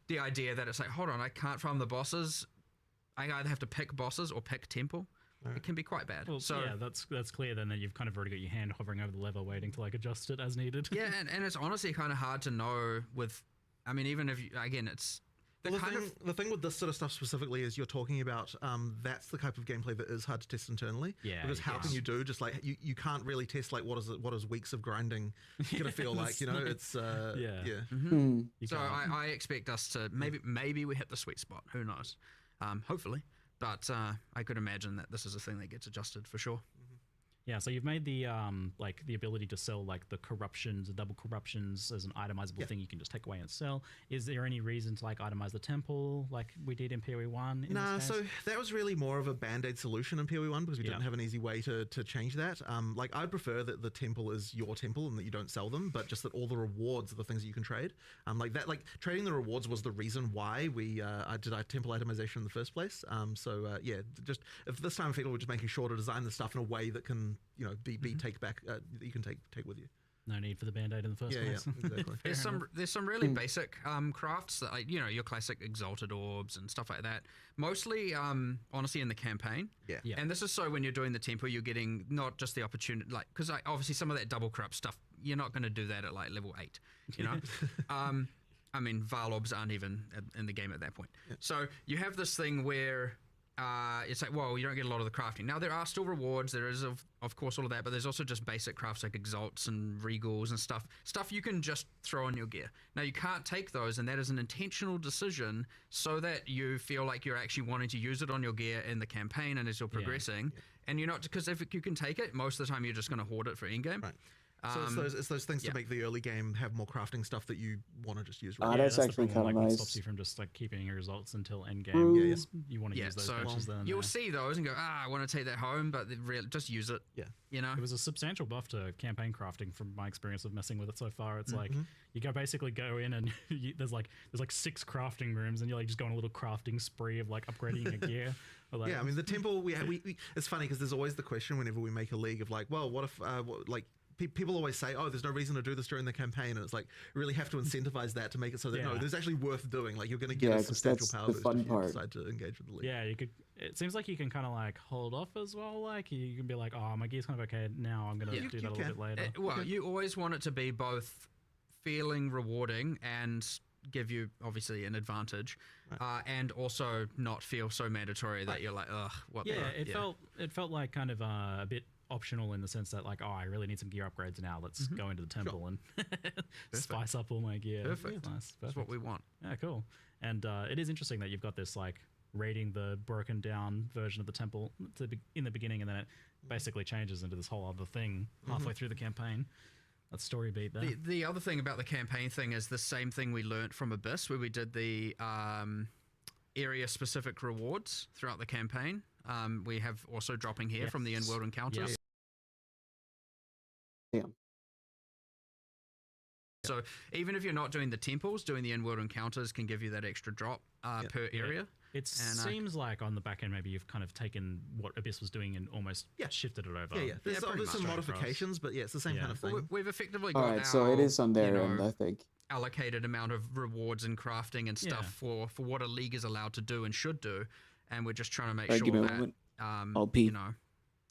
the idea that it's like, hold on, I can't farm the bosses. I either have to pick bosses or pick temple. It can be quite bad. Well, so yeah, that's clear then that you've kind of already got your hand hovering over the lever waiting to like adjust it as needed. Yeah, and it's honestly kind of hard to know with, I mean, even if you, again, it's the thing with this sort of stuff specifically is you're talking about that's the type of gameplay that is hard to test internally. Yeah, because how can you do just like you can't really test like what is weeks of grinding gonna feel like, it's So I expect us to maybe we hit the sweet spot, who knows, hopefully, but I could imagine that this is a thing that gets adjusted for sure. Yeah, so you've made the like the ability to sell like the corruptions, the double corruptions as an itemizable thing you can just take away and sell. Is there any reason to like itemize the temple like we did in PoE1? Nah, so that was really more of a band-aid solution in PoE1 because we didn't have an easy way to change that. Like I'd prefer that the temple is your temple and that you don't sell them, but just that all the rewards are the things that you can trade. Like trading the rewards was the reason why I did temple itemization in the first place. Just if this time we're just making sure to design the stuff in a way that can be take back that you can take with you. No need for the band-aid in the first place. Yeah, exactly. There's some really basic crafts that, like, your classic exalted orbs and stuff like that. Mostly, honestly, in the campaign. Yeah. And this is so when you're doing the temple, you're getting not just the opportunity, like, because obviously some of that double corrupt stuff, you're not going to do that at like level 8. I mean, Vaal orbs aren't even in the game at that point. Yeah. So you have this thing where it's like, well, you don't get a lot of the crafting. Now, there are still rewards. There is, of course, all of that, but there's also just basic crafts like exalts and regals and stuff you can just throw on your gear. Now, you can't take those, and that is an intentional decision so that you feel like you're actually wanting to use it on your gear in the campaign and as you're progressing. Yeah. And you're not, because if you can take it, most of the time you're just going to hoard it for endgame. Right. So it's those things to make the early game have more crafting stuff that you want to just use. That's actually kind of nice. It stops you from just like keeping your results until end game. You want to use those patches then. You'll see those and go, I want to take that home, but just use it. Yeah. It was a substantial buff to campaign crafting from my experience of messing with it so far. It's like you basically go in and there's like 6 crafting rooms and you're like just going on a little crafting spree of like upgrading your gear. I mean the temple. We it's funny because there's always the question whenever we make a league of like, well, what if people always say, oh, there's no reason to do this during the campaign, and it's like we really have to incentivize that to make it so that no, there's actually worth doing. Like you're going to get a substantial power boost if you decide to engage with the league. Yeah, you could. It seems like you can kind of like hold off as well. Like you can be like, oh, my gear's kind of okay now. I'm going to do that a little bit later. You always want it to be both feeling rewarding and give you obviously an advantage, and also not feel so mandatory that you're like, ugh, what? Yeah, it felt like kind of a bit optional in the sense that like, oh, I really need some gear upgrades now. Let's go into the temple and spice up all my gear. Perfect. Nice. That's what we want. Yeah, cool. And it is interesting that you've got this like raiding the broken down version of the temple in the beginning, and then it basically changes into this whole other thing halfway through the campaign. That's story beat there. The other thing about the campaign thing is the same thing we learnt from Abyss, where we did the area specific rewards throughout the campaign. We have also dropping here from the in-world encounters. Yeah. So even if you're not doing the temples, doing the in-world encounters can give you that extra drop per area. It seems like on the back end, maybe you've kind of taken what Abyss was doing and almost shifted it over. Yeah. There's some modifications, but it's the same kind of thing. We've effectively got Alright, so it is on their end, I think. Allocated amount of rewards and crafting and stuff for what a league is allowed to do and should do, and we're just trying to make sure that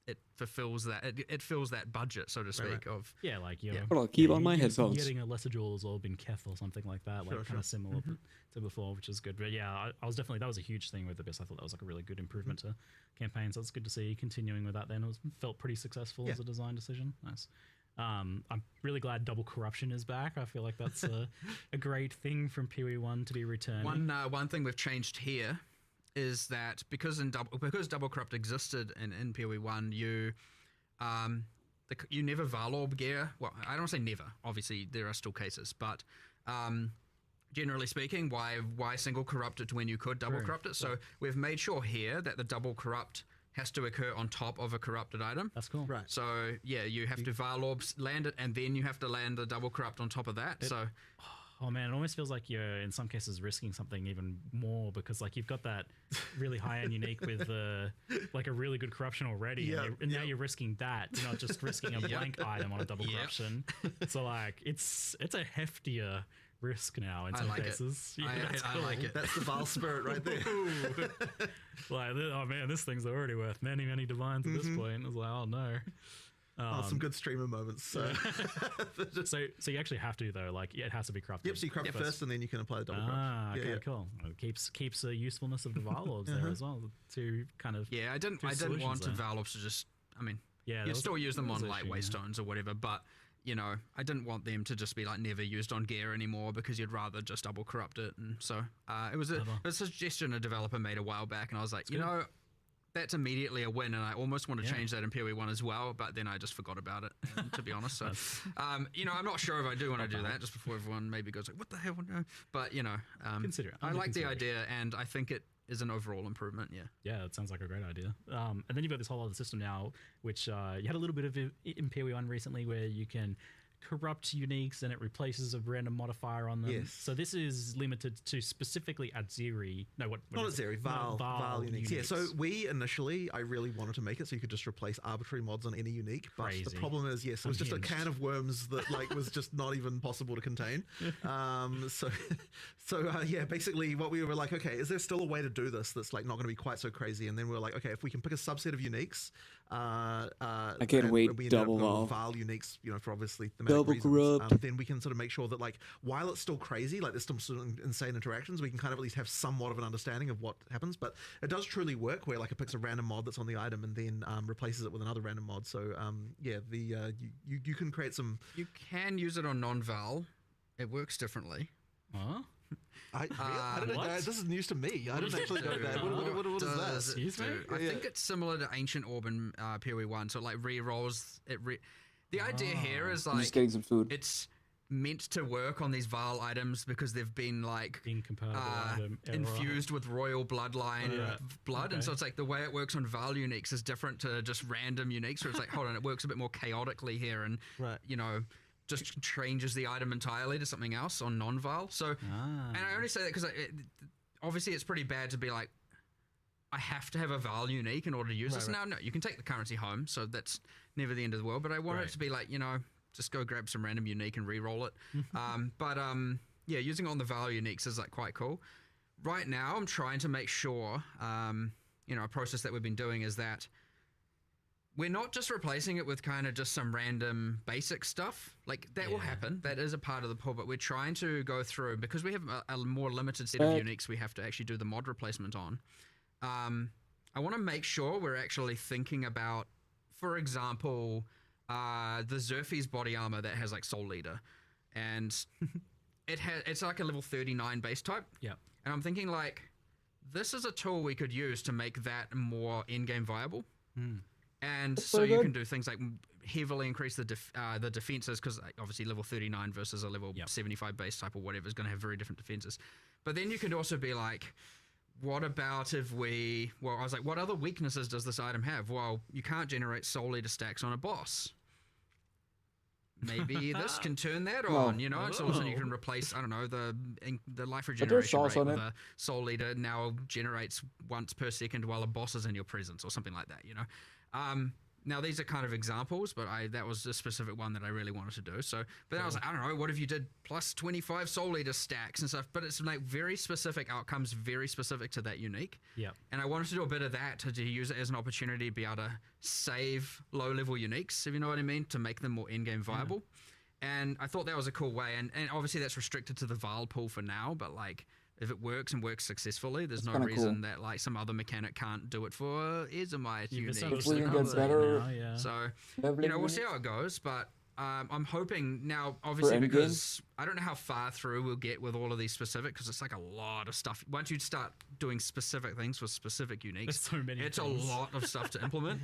it fulfills that it fills that budget, so to speak. Of like you're I'll keep on my headphones. Getting a lesser jewels or been Keth or something like that, like kind of similar to before, which is good. But yeah, I was definitely, that was a huge thing with the Abyss. I thought that was like a really good improvement to campaigns. So it's good to see continuing with that. Then it felt pretty successful as a design decision. Nice. I'm really glad double corruption is back. I feel like that's a great thing from PoE1 to be returning. One thing we've changed here is that because double corrupt existed in PoE1, you never Vaal Orb gear. Well, I don't want to say never. Obviously, there are still cases, but generally speaking, why single corrupt it when you could double corrupt it? So we've made sure here that the double corrupt has to occur on top of a corrupted item. That's cool. Right. So yeah, you have to Vaal Orbs land it, and then you have to land the double corrupt on top of that. Oh man, it almost feels like you're in some cases risking something even more, because like you've got that really high-end unique with like a really good corruption already, and now you're risking that. You're not just risking a blank item on a double corruption. So like it's a heftier risk now in some cases. I like it. That's the Vaal spirit right there. Like, oh man, this thing's already worth many divines at this point. It's like, oh no. Some good streamer moments. So. so you actually have to though, like it has to be corrupted. Yep, so you corrupt first and then you can apply the double corrupt. Okay, cool. It keeps the usefulness of the Vaal Orbs there as well to kind of. Yeah, I didn't want to Vaal Orbs to just. I mean, you still use them on like Waystones or whatever, but you know, I didn't want them to just be like never used on gear anymore, because you'd rather just double corrupt it. And so it was a suggestion a developer made a while back, and I was like, that's immediately a win, and I almost want to change that in PoE1 as well, but then I just forgot about it, to be honest. So, you know, I'm not sure if I do want to do that, just before everyone maybe goes like, what the hell? No. But, you know, consider it. I like the idea, and I think it is an overall improvement, Yeah, it sounds like a great idea. And then you've got this whole other system now, which you had a little bit of it in PoE1 recently, where you can corrupt uniques and it replaces a random modifier on them. Yes. So this is limited to specifically Adziri. No, what not Adziri, Vaal uniques. Yeah, so I really wanted to make it so you could just replace arbitrary mods on any unique. But the problem is, it was just a can of worms that like was just not even possible to contain. Basically what we were like, okay, is there still a way to do this that's like not going to be quite so crazy? And then we were like, okay, if we can pick a subset of uniques, I can't wait. We double Vaal uniques, you know, for obviously double corrupt. Then we can sort of make sure that like while it's still crazy, like there's some sort of insane interactions, we can kind of at least have somewhat of an understanding of what happens. But it does truly work where like it picks a random mod that's on the item and then replaces it with another random mod. So you can create some. You can use it on non-Vaal. It works differently. Huh? I don't know. This is news to me. I didn't actually know that. What is that? I think it's similar to Ancient Orb in PoE1. So it like re-rolls. The idea here is like just getting some food. It's meant to work on these Vaal items because they've been like infused with royal bloodline blood, and so it's like the way it works on Vaal uniques is different to just random uniques. Where it's like, hold on, it works a bit more chaotically here, and you know, just changes the item entirely to something else on non-Vaal. So, and I only say that because obviously it's pretty bad to be like, I have to have a Vaal unique in order to use this. Now, no, you can take the currency home, so that's never the end of the world. But I want it to be like, you know, just go grab some random unique and re-roll it. Using it on the Vaal uniques is like quite cool. Right now, I'm trying to make sure, you know, a process that we've been doing is that we're not just replacing it with kind of just some random basic stuff. Like, that will happen. That is a part of the pull, but we're trying to go through, because we have a more limited set of uniques we have to actually do the mod replacement on. I want to make sure we're actually thinking about, for example, the Zerfi's body armor that has like Soul Leader, and it's like a level 39 base type. Yeah. And I'm thinking like, this is a tool we could use to make that more in-game viable. And so you can do things like heavily increase the defenses, because obviously level 39 versus a level 75 base type or whatever is going to have very different defenses. But then you could also be like, what about if I was like, what other weaknesses does this item have? Well, you can't generate Soul Leader stacks on a boss. Maybe this can turn that on, you know? And so also you can replace, I don't know, the life regeneration rate with a Soul Leader now generates once per second while a boss is in your presence or something like that, you know? Now these are kind of examples, but that was a specific one that I really wanted to do. So, but then I was like, I don't know, what if you did plus 25 Soul Eater stacks and stuff? But it's like very specific outcomes, very specific to that unique. Yeah. And I wanted to do a bit of that to use it as an opportunity to be able to save low-level uniques, if you know what I mean, to make them more in-game viable. And I thought that was a cool way. And obviously that's restricted to the Vaal pool for now, but like, if it works and works successfully, there's no reason that like some other mechanic can't do it for Izomite unique. Hopefully it gets better. So, you know, we'll see how it goes, but I'm hoping now, obviously, because I don't know how far through we'll get with all of these specific, because it's like a lot of stuff. Once you start doing specific things with specific uniques, so many it's things. a lot of stuff to implement.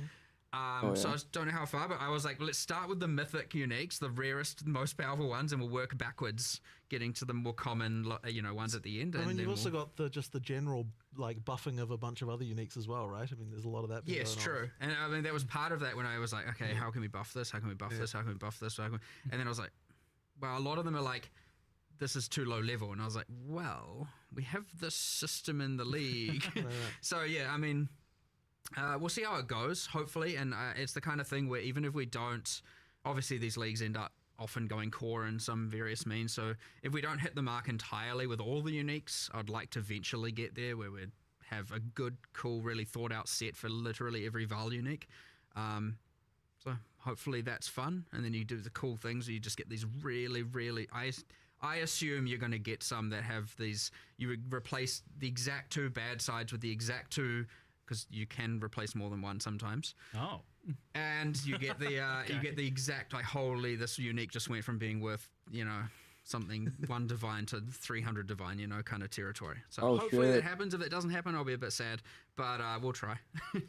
So I don't know how far, but I was like, let's start with the mythic uniques, the rarest, most powerful ones, and we'll work backwards, getting to the more common, you know, ones at the end. I mean, you've also got just the general like buffing of a bunch of other uniques as well, right? I mean, there's a lot of that. Yes, true. And I mean, that was part of that when I was like, okay, how can we buff this? How can we buff this? How can we buff this? And then I was like, well, a lot of them are like, this is too low level. And I was like, well, we have this system in the league. So yeah, I mean, we'll see how it goes, hopefully, and it's the kind of thing where even if we don't, obviously these leagues end up often going core in some various means, so if we don't hit the mark entirely with all the uniques, I'd like to eventually get there where we'd have a good, cool, really thought out set for literally every Vaal unique. So hopefully that's fun, and then you do the cool things where you just get these really, really, I assume you're going to get some that have these, you replace the exact two bad sides with the exact two, because you can replace more than one sometimes. Oh. And you get the you get the exact, like, holy, this unique just went from being worth, you know, something 1 divine to 300 divine, you know, kind of territory. So hopefully that happens. If it doesn't happen, I'll be a bit sad, but we'll try.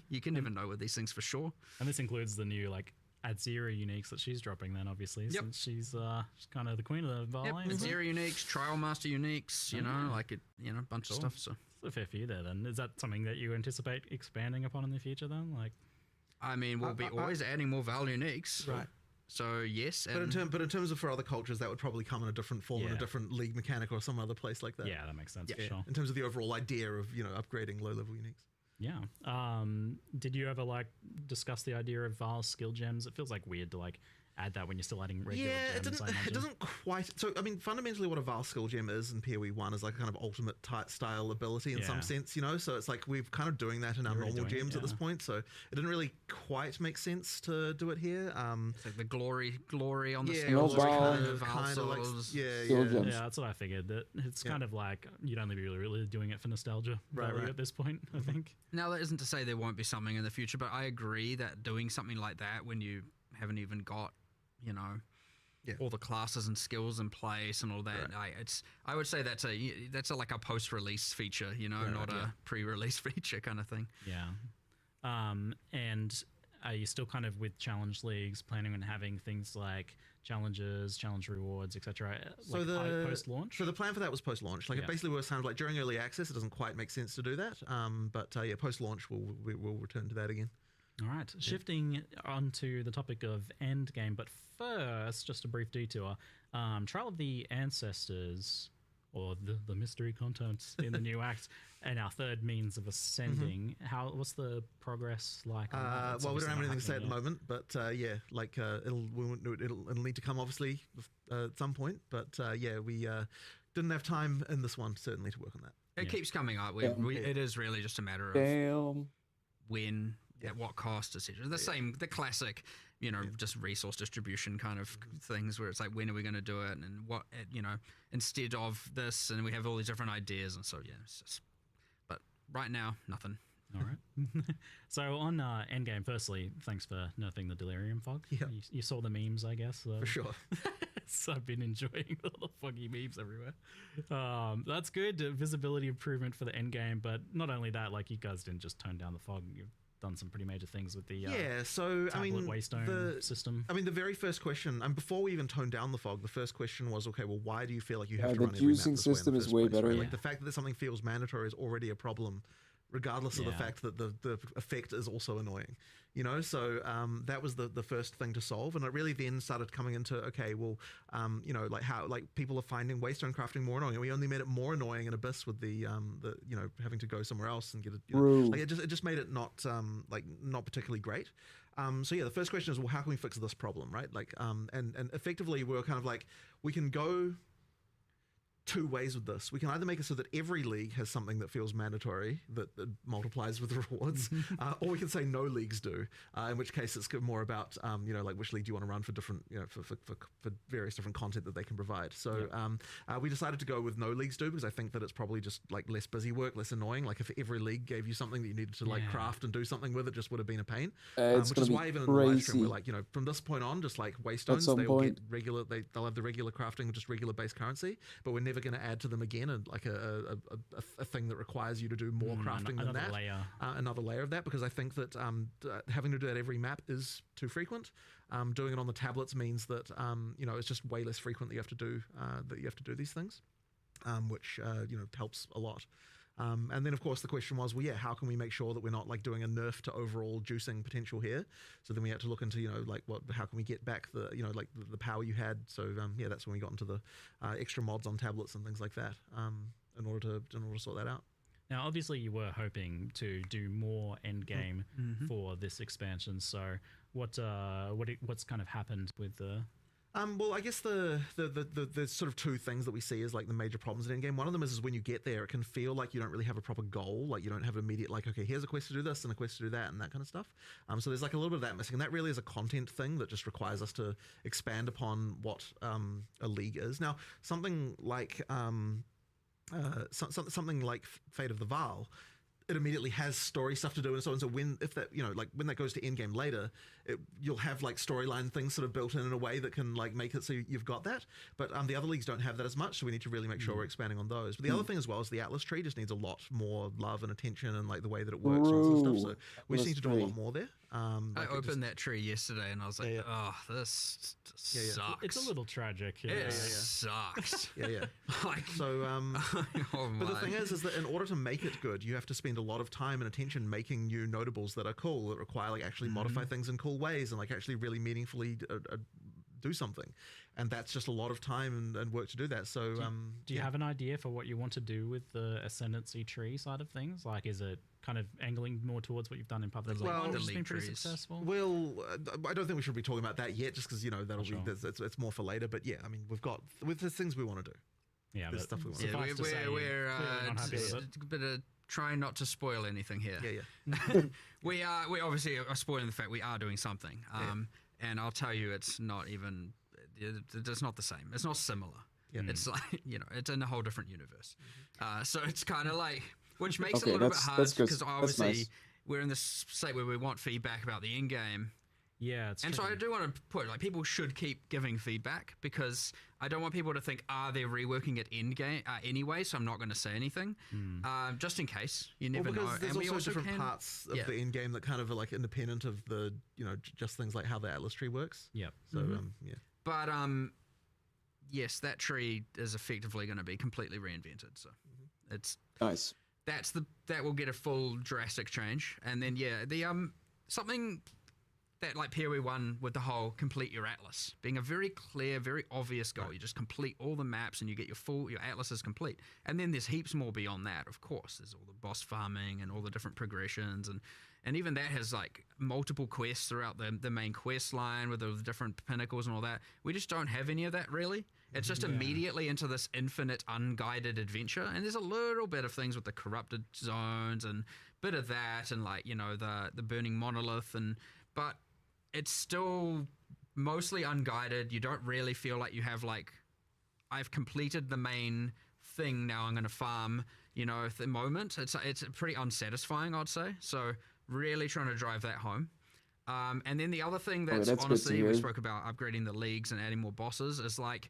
You can never know with these things for sure. And this includes the new, like, Adzira uniques that she's dropping then, obviously, since she's kind of the queen of the Vaal. Yep, Adzira uniques, Trial Master uniques, you know, like, it, you know, a bunch of stuff, so. A fair few there then. Is that something that you anticipate expanding upon in the future then? Like, I mean, we'll be always adding more Vaal uniques. Right. So yes. But in terms of for other cultures, that would probably come in a different form, in a different league mechanic or some other place like that. Yeah, that makes sense for sure. In terms of the overall idea of, you know, upgrading low level uniques. Yeah. Did you ever like discuss the idea of Vaal skill gems? It feels like weird to like add that when you're still adding regular gems. It doesn't quite. So I mean, fundamentally, what a Vaal skill gem is in PoE 1 is like a kind of ultimate type style ability in some sense, you know. So it's like we're kind of doing that in our normal gems at this point. So it didn't really quite make sense to do it here. It's like the glory on the skills, kind of like, yeah, that's what I figured. That it's kind of like you'd only be really doing it for nostalgia, right at this point. I think. Now that isn't to say there won't be something in the future, but I agree that doing something like that when you haven't even got, you know, all the classes and skills in place and all that. I would say that's like a post-release feature, you know, not a pre-release feature kind of thing. Yeah. And are you still kind of with challenge leagues planning on having things like challenges, challenge rewards, etc. So like post-launch? So the plan for that was post-launch. Like it basically was sounded like during early access, it doesn't quite make sense to do that. But post-launch, we'll return to that again. All right, shifting onto the topic of Endgame, but first, just a brief detour. Trial of the Ancestors, or the mystery contents in the new act, and our third means of ascending. What's the progress like? Well, we don't have anything to say at the moment, but it'll need to come obviously at some point. But we didn't have time in this one certainly to work on that. It keeps coming up. It is really just a matter of when. At what cost, etc. The classic, you know, just resource distribution kind of things where it's like, when are we going to do it, and what, you know, instead of this, and we have all these different ideas, and so it's just, but right now, nothing. All right. So on Endgame, firstly, thanks for nerfing the Delirium Fog. Yeah. You saw the memes, I guess. For sure. So I've been enjoying all the foggy memes everywhere. That's good. Visibility improvement for the Endgame, but not only that, like, you guys didn't just tone down the fog. You've done some pretty major things with the Waystone system. I mean, the very first question, and before we even toned down the fog, the first question was, okay, well, why do you feel like you have to run every map this way in the system is first way place, better. Right? Like the fact that something feels mandatory is already a problem, regardless of the fact that the effect is also annoying. You know, so that was the first thing to solve, and it really then started coming into, okay, well, you know, like how people are finding Waystone crafting more annoying. We only made it more annoying in Abyss with the you know, having to go somewhere else and get it. You know, like it just made it not particularly great. So yeah, the first question is, well, how can we fix this problem, right? Like, and effectively, we're kind of like, we can go two ways with this. We can either make it so that every league has something that feels mandatory that multiplies with the rewards, or we can say no leagues do, in which case it's more about, like which league do you want to run for different, for various different content that they can provide. So we decided to go with no leagues do, because I think that it's probably just like less busy work, less annoying. Like if every league gave you something that you needed to like craft and do something with, it just would have been a pain. Which is why even in the live stream we're like, from this point on, just like Waystones, they'll get regular, they'll have the regular crafting, just regular base currency, but we're never going to add to them again and like a thing that requires you to do more crafting than that. Another layer of that, because I think that having to do that every map is too frequent. Doing it on the tablets means that it's just way less frequent that you have to do these things, which helps a lot. And then of course the question was, well, yeah, how can we make sure that we're not like doing a nerf to overall juicing potential here? So then we had to look into, how can we get back the, the power you had? So that's when we got into the extra mods on tablets and things like that, in order to sort that out. Now, obviously, you were hoping to do more Endgame for this expansion. So what's kind of happened with the? Well, I guess the sort of two things that we see as like the major problems in Endgame. One of them is when you get there, it can feel like you don't really have a proper goal. Like you don't have an immediate, like, okay, here's a quest to do this and a quest to do that and that kind of stuff. So there's like a little bit of that missing. And that really is a content thing that just requires us to expand upon what a league is. Now, something like something like Fate of the Vaal, it immediately has story stuff to do and so on. So when that goes to endgame later, you'll have like storyline things sort of built in a way that can like make it so you've got that. But the other leagues don't have that as much, so we need to really make sure we're expanding on those. But the other thing as well is the Atlas tree just needs a lot more love and attention and like the way that it works and sort of stuff. So we just need to do a lot more there. I opened that tree yesterday and I was like, oh, this sucks. It's a little tragic. It sucks. Like, so, but the thing is that in order to make it good, you have to spend a lot of time and attention making new notables that are cool, that require like actually modify things in cool ways and like actually really meaningfully do something. And that's just a lot of time and work to do that. So do you have an idea for what you want to do with the ascendancy tree side of things? Like, is it kind of angling more towards what you've done in Path of Exile, which has been pretty successful? Well, I don't think we should be talking about that yet, just because that'll be it's more for later. But yeah, I mean, there's things we want to do. Yeah, there's stuff we want to do. We're a bit of trying not to spoil anything here. We obviously are spoiling the fact we are doing something. And I'll tell you, it's not even. It's not the same. It's not similar. It's like it's in a whole different universe. So it's kind of like, which makes it a little bit hard because obviously we're in this state where we want feedback about the end game. Yeah, it's and tricky. So I do want to put, like, people should keep giving feedback because I don't want people to think, they're reworking it in game anyway, so I'm not going to say anything, just in case. You never know. There's also different parts of the end game that kind of are like independent of the, just things like how the Atlas tree works. Yep. So but yes, that tree is effectively going to be completely reinvented. So it's nice. That will get a full drastic change, and then the something that like PoE 1 with the whole complete your atlas being a very clear, very obvious goal. You just complete all the maps and you get your atlas is complete. And then there's heaps more beyond that, of course. There's all the boss farming and all the different progressions, and even that has like multiple quests throughout the main quest line with the different pinnacles and all that. We just don't have any of that really. It's just immediately into this infinite unguided adventure, and there's a little bit of things with the corrupted zones and bit of that, and like the burning monolith, but it's still mostly unguided. You don't really feel like you have like, I've completed the main thing, now I'm going to farm, at the moment. It's pretty unsatisfying, I'd say. So really trying to drive that home. And then the other thing that's honestly, we spoke about upgrading the leagues and adding more bosses is like,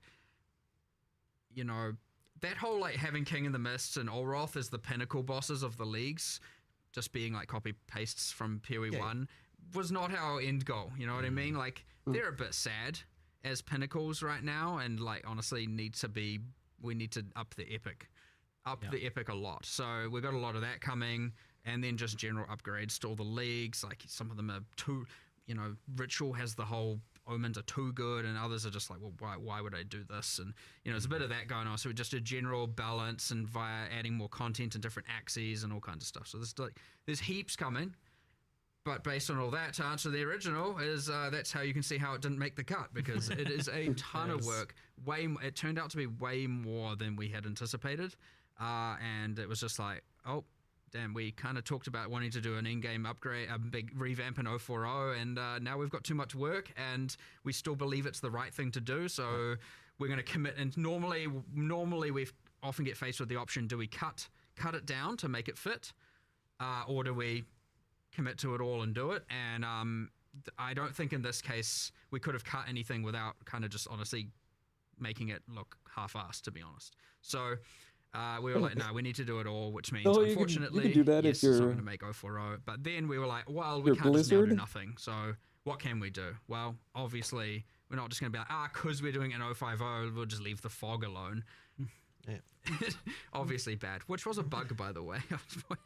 that whole like having King in the Mists and Olroth as the pinnacle bosses of the leagues, just being like copy pastes from PoE 1 was not our end goal. You know what I mean? Like they're a bit sad as pinnacles right now, and like honestly we need to up the epic a lot. So we've got a lot of that coming, and then just general upgrades to all the leagues. Like some of them are too, Ritual has the whole omens are too good, and others are just like, well, why would I do this? And there's a bit of that going on. So just a general balance, and via adding more content and different axes and all kinds of stuff. So there's heaps coming. But based on all that, to answer the original, is that's how you can see how it didn't make the cut, because it is a ton of work. It turned out to be way more than we had anticipated, and it was just like, oh, damn, we kind of talked about wanting to do an in-game upgrade, a big revamp in 040, and now we've got too much work, and we still believe it's the right thing to do, so we're going to commit. And normally we often get faced with the option: do we cut it down to make it fit, or do we commit to it all and do it? And I don't think in this case we could have cut anything without kind of just honestly making it look half-assed, to be honest. So we were like, no, we need to do it all, which means unfortunately you can do that yes, if you're it's not going to make 040. But then we were like, well, we can't just now do nothing. So what can we do? Well, obviously we're not just going to be like, because we're doing it in 050, we'll just leave the fog alone. Yeah. Obviously bad, which was a bug, by the way.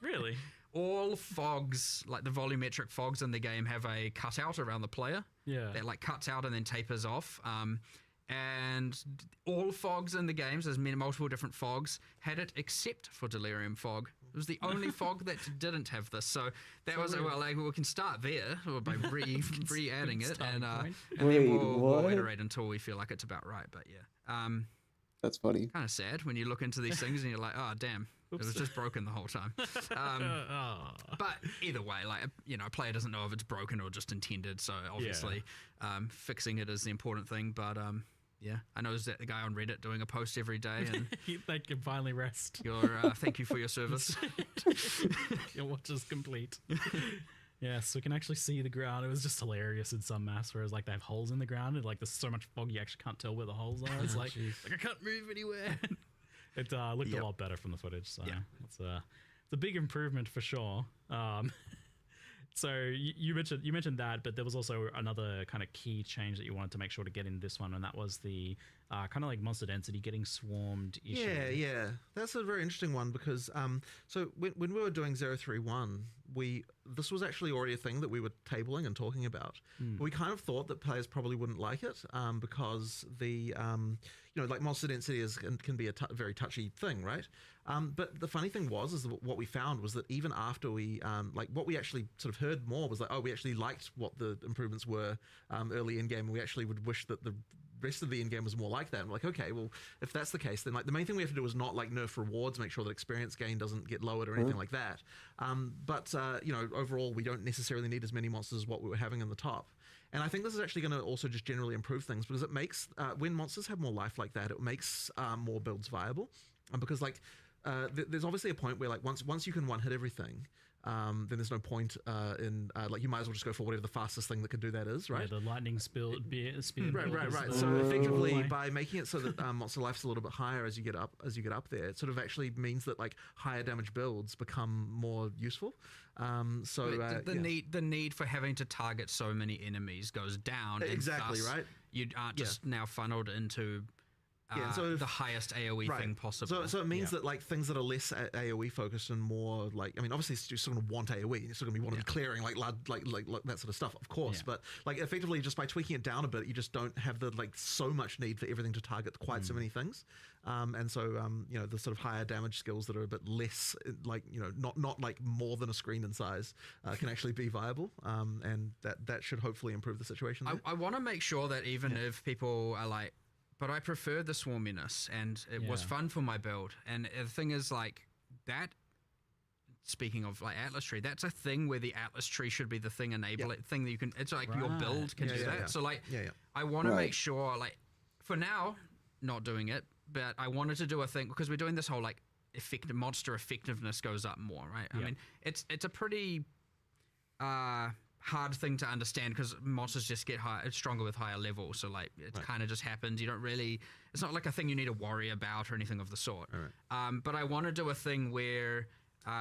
Really? All fogs, like the volumetric fogs in the game, have a cutout around the player. Yeah. That like cuts out and then tapers off. And all fogs in the games, there's multiple different fogs, had it except for Delirium Fog. It was the only fog that didn't have this. So that was, well, like, we can start there by re-adding it. And then we'll iterate until we feel like it's about right. But yeah. That's funny. Kind of sad when you look into these things and you're like, oh, damn. Oops. It was just broken the whole time. But either way, like, a player doesn't know if it's broken or just intended. So obviously, fixing it is the important thing. But yeah, I know there's that guy on Reddit doing a post every day, and they can finally rest. Thank you for your service. Your watch is complete. Yes, we can actually see the ground. It was just hilarious in some maps, whereas like they have holes in the ground, and like there's so much fog you actually can't tell where the holes are. It's like I can't move anywhere. It looked a lot better from the footage, so it's a big improvement for sure. So you mentioned that, but there was also another kind of key change that you wanted to make sure to get in this one, and that was the kind of like monster density getting swarmed issue. Yeah, that's a very interesting one because so when we were doing 031, this was actually already a thing that we were tabling and talking about. We kind of thought that players probably wouldn't like it because the like monster density can be a very touchy thing, right? But the funny thing is what we found was that even after we what we actually sort of heard more was like, oh, we actually liked what the improvements were early in game, and we actually would wish that the rest of the in game was more like that. And we're like, okay, well, if that's the case, then like the main thing we have to do is not like nerf rewards, make sure that experience gain doesn't get lowered or anything like that. But overall, we don't necessarily need as many monsters as what we were having in the top. And I think this is actually going to also just generally improve things because it makes when monsters have more life like that, it makes more builds viable. Because like there's obviously a point where like once you can one hit everything, then there's no point in like you might as well just go for whatever the fastest thing that could do that is, right? Yeah, the lightning speed. Right. So effectively, by making it so that monster life's a little bit higher as you get up there, it sort of actually means that like higher damage builds become more useful. The need for having to target so many enemies goes down. Exactly, and thus right. You aren't just now funneled into the highest AoE thing possible. So it means that like things that are less AoE focused and more like, I mean, obviously you're still going to want AoE, you're still going to be wanting clearing like that sort of stuff, of course. But like effectively just by tweaking it down a bit, you just don't have the like so much need for everything to target quite so many things. And so the sort of higher damage skills that are a bit less like not like more than a screen in size can actually be viable. And that should hopefully improve the situation there. I want to make sure that even if people are like, but I prefer the swarminess, and it was fun for my build. And the thing is, like, that, speaking of, like, Atlas Tree, that's a thing where the Atlas Tree should be the thing thing that you can, it's like your build can do that. So, like, I want to make sure, like, for now, not doing it, but I wanted to do a thing, because we're doing this whole, like, monster effectiveness goes up more, right? I mean, it's a pretty hard thing to understand because monsters just get stronger with higher levels, so like it kind of just happens. You don't really, it's not like a thing you need to worry about or anything of the sort. But I want to do a thing where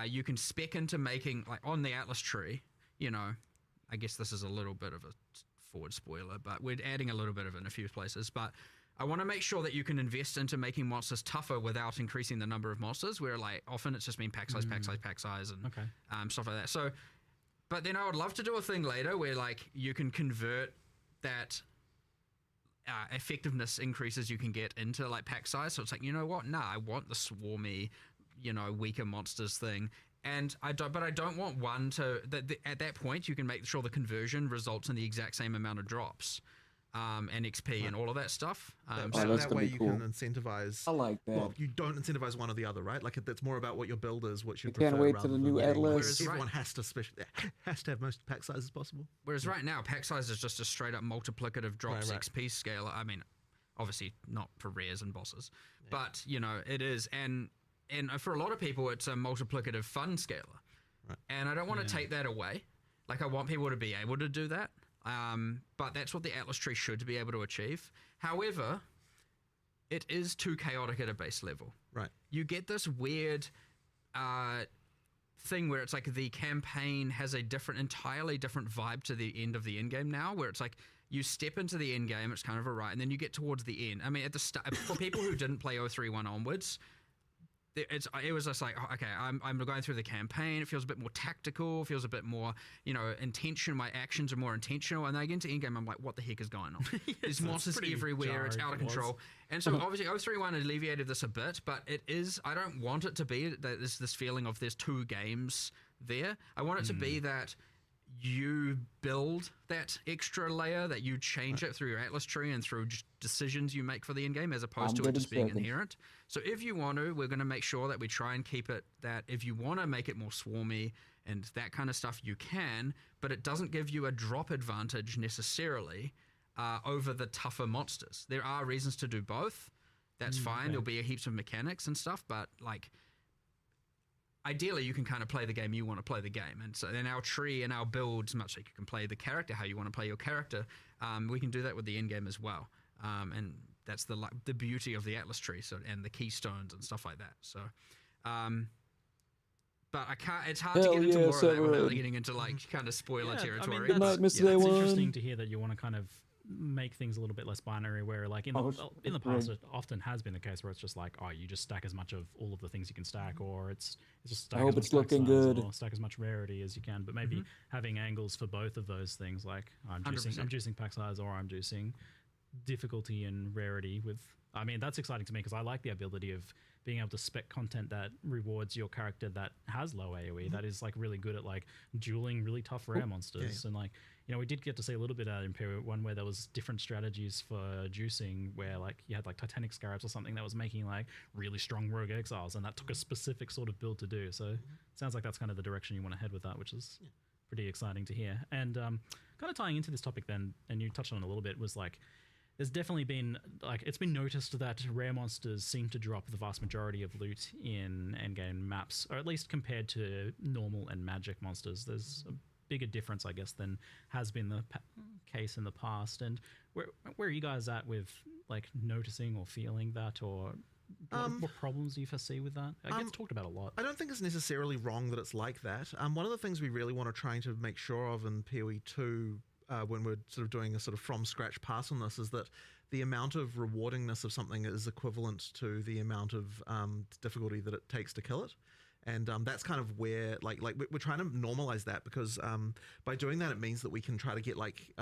you can spec into making, like on the Atlas Tree, I guess this is a little bit of a forward spoiler, but we're adding a little bit of it in a few places, but I want to make sure that you can invest into making monsters tougher without increasing the number of monsters, where like often it's just been pack size, and stuff like that. So but then I would love to do a thing later where like you can convert that effectiveness increases you can get into like pack size. So it's like, you know what? Nah, I want the swarmy, weaker monsters thing. And I don't want one to at that point you can make sure the conversion results in the exact same amount of drops. And XP and all of that stuff. That way you can incentivize. I like that. Well, you don't incentivize one or the other, right? Like it's more about what your build is, what you prefer. Can't wait to the new Atlas. Everyone has to have most pack sizes possible. Whereas right now, pack size is just a straight up multiplicative drops XP scaler. I mean, obviously not for rares and bosses, but you know it is, and for a lot of people, it's a multiplicative fun scaler. Right. And I don't want to take that away. Like I want people to be able to do that. But that's what the Atlas tree should be able to achieve. However, it is too chaotic at a base level. Right. You get this weird thing where it's like the campaign has a entirely different vibe to the end of the endgame now, where it's like you step into the endgame, it's kind of a right, and then you get towards the end. I mean, at the start, for people who didn't play 031 onwards, it was just like, oh, okay, I'm going through the campaign. It feels a bit more tactical. Feels a bit more, intention. My actions are more intentional. And then I get into endgame, I'm like, what the heck is going on? There's monsters everywhere. It's out of control. And so obviously 031 alleviated this a bit, but it is. I don't want it to be that there's this feeling of there's two games there. I want it to be that you build that extra layer, that you change it through your Atlas tree and through just decisions you make for the endgame, as opposed to it just being inherent. So if you want to, we're going to make sure that we try and keep it that if you want to make it more swarmy and that kind of stuff, you can, but it doesn't give you a drop advantage necessarily over the tougher monsters. There are reasons to do both. That's fine. There'll be heaps of mechanics and stuff, but like, ideally, you can kind of play the game you want to play the game. And so in our tree and our builds, much like you can play the character how you want to play your character, we can do that with the end game as well. And that's the beauty of the Atlas tree, and the keystones and stuff like that. So, but I can't. It's hard to get into more of that without getting into like kind of spoiler territory. I mean, it's interesting to hear that you want to kind of make things a little bit less binary, where like in the past it often has been the case where it's just like, oh, you just stack as much of all of the things you can stack, or it's just stack, I hope it's looking good, or stack as much rarity as you can. But maybe having angles for both of those things, like I'm juicing pack size, or I'm juicing difficulty and rarity with. I mean, that's exciting to me because I like the ability of being able to spec content that rewards your character that has low AoE, that is like really good at like dueling really tough rare monsters. And like, we did get to see a little bit at Imperial 1 where there was different strategies for juicing, where like you had like Titanic Scarabs or something that was making like really strong rogue exiles, and that took a specific sort of build to do. So it sounds like that's kind of the direction you want to head with that, which is pretty exciting to hear. And kind of tying into this topic then, and you touched on it a little bit, was like, there's definitely been, like, it's been noticed that rare monsters seem to drop the vast majority of loot in endgame maps, or at least compared to normal and magic monsters. There's a bigger difference, I guess, than has been the case in the past. And where are you guys at with, like, noticing or feeling that, or what problems do you foresee with that? It gets talked about a lot. I don't think it's necessarily wrong that it's like that. One of the things we really want to try to make sure of in PoE 2 when we're sort of doing a sort of from scratch pass on this is that the amount of rewardingness of something is equivalent to the amount of difficulty that it takes to kill it. And that's kind of where like we're trying to normalize that, because by doing that, it means that we can try to get like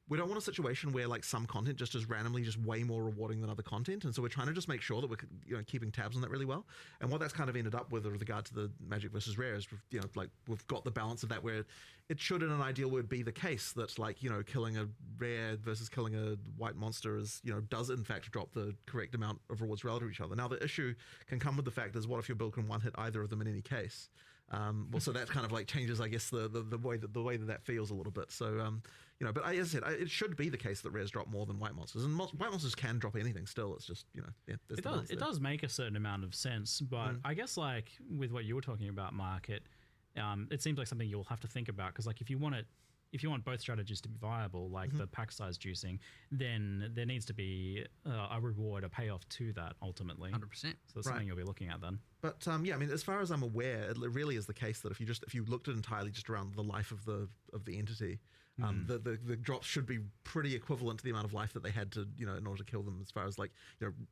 we don't want a situation where like some content just is randomly just way more rewarding than other content. And so we're trying to just make sure that we're keeping tabs on that really well. And what that's kind of ended up with regard to the magic versus rare is, like we've got the balance of that, where it should in an ideal world be the case that like, killing a rare versus killing a white monster is, does in fact drop the correct amount of rewards relative to each other. Now the issue can come with the fact is, what if your build can one hit either of them in any case? Well, so that kind of like changes, I guess, the way that feels a little bit. So, but as I said, it should be the case that rares drop more than white monsters, and white monsters can drop anything still. It's just, it does make a certain amount of sense, but I guess like with what you were talking about, Mark, it seems like something you'll have to think about, because like if you want both strategies to be viable, like the pack size juicing, then there needs to be a reward, a payoff to that ultimately. 100%. So that's something you'll be looking at then. But I mean, as far as I'm aware, it really is the case that if you looked at entirely just around the life of the entity, the drops should be pretty equivalent to the amount of life that they had to, in order to kill them, as far as like,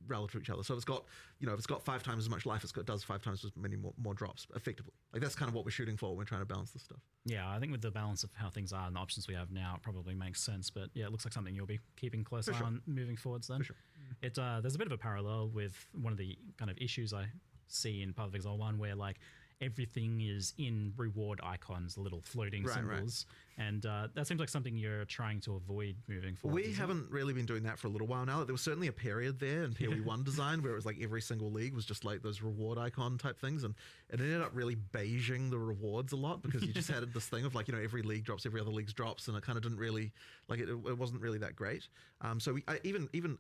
relative to each other. So if it's got 5 times as much life, it does 5 times as many more drops effectively. Like that's kind of what we're shooting for when we're trying to balance this stuff. Yeah, I think with the balance of how things are and the options we have now, it probably makes sense. But yeah, it looks like something you'll be keeping close eye on moving forwards then. For sure. There's a bit of a parallel with one of the kind of issues I see in Path of Exile 1, where like everything is in reward icons, little floating symbols. And that seems like something you're trying to avoid moving forward. We haven't really been doing that for a little while now. There was certainly a period there in PoE1 design where it was like every single league was just like those reward icon type things, and it ended up really beiging the rewards a lot because you just had this thing of like, you know, every league drops, every other league's drops, and it kind of didn't really, like it wasn't really that great. So I mean,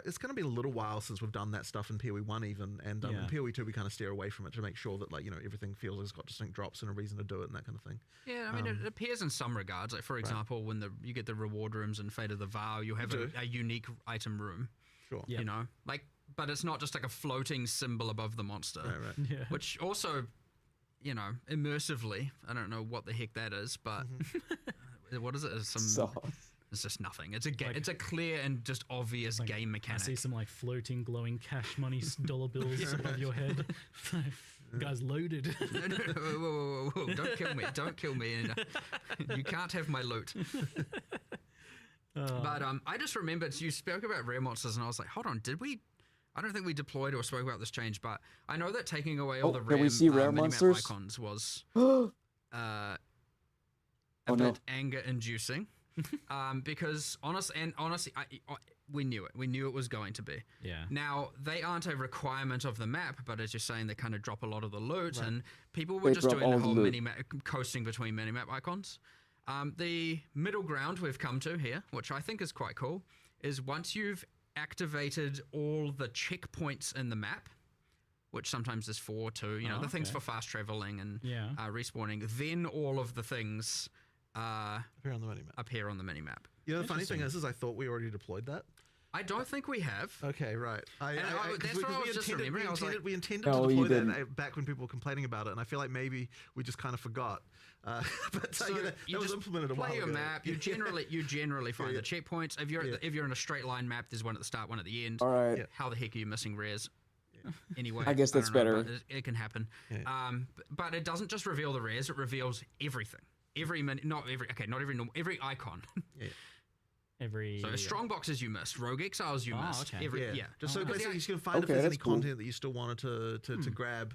it's kind of been a little while since we've done that stuff in PoE1 even, and in PoE2 we kind of steer away from it to make sure that, like, you know, everything feels like it's got distinct drops and a reason to do it and that kind of thing. Yeah, I mean, it appears in some regards. Like, for example, when you get the reward rooms in Fate of the Vaal, you have a unique item room. Sure. You know, like, but it's not just like a floating symbol above the monster. Right. Yeah. Which also, you know, immersively, I don't know what the heck that is, but what is it? It's it's just nothing. It's a clear and just obvious like, game mechanic. I see some like floating, glowing cash money dollar bills above your head. Guy's loaded. Whoa. Don't kill me. You can't have my loot. But I just remembered you spoke about rare monsters, and I was like, hold on, did we? I don't think we deployed or spoke about this change, but I know that taking away all the rare, rare monsters icons was a bit anger-inducing. Because honestly, we knew it. We knew it was going to be. Yeah. Now, they aren't a requirement of the map, but as you're saying, they kind of drop a lot of the loot, and people were just doing the whole coasting between mini-map icons. The middle ground we've come to here, which I think is quite cool, is once you've activated all the checkpoints in the map, which sometimes is 4 too, you know, the things for fast traveling and respawning, then all of the things appear on the minimap. You know, the funny thing is I thought we already deployed that. I don't think we have. Okay, right. That's what I was just remembering. We intended to deploy that back when people were complaining about it, and I feel like maybe we just kind of forgot. But so that was implemented a while ago. Play your map. You generally find the checkpoints. If you're in a straight line map, there's one at the start, one at the end. All right. How the heck are you missing rares? Anyway, I guess that's better. It can happen. But it doesn't just reveal the rares; it reveals everything. Every icon. So strongboxes you missed, rogue exiles you missed. Okay. Just so basically you can find if there's any content that you still wanted to grab.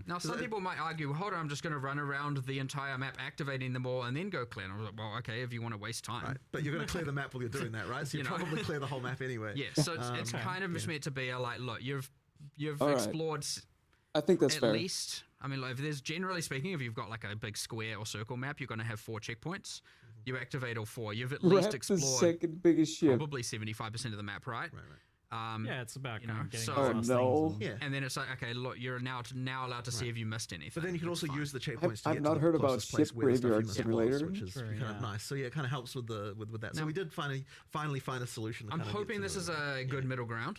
Now some people might argue, hold on, I'm just going to run around the entire map activating them all and then go clear. And I was like, well, okay, if you want to waste time. Right. But you're going to clear the map while you're doing that, right? So you probably clear the whole map anyway. Yeah, so it's kind of meant to be like, look, you've explored I think that's fair. At least, I mean, like, if there's generally speaking, if you've got like a big square or circle map, you're going to have 4 checkpoints. You activate all 4. You've at least explored the second biggest ship. Probably 75% of the map, right? Yeah, it's about getting and then it's like, okay, look, you're now allowed to see if you missed anything. But then you can also use the checkpoints. I've not heard about Ship Graveyard Simulator, which is kind of nice. So yeah, it kind of helps with that. So we did finally find a solution. I'm hoping this is a good middle ground.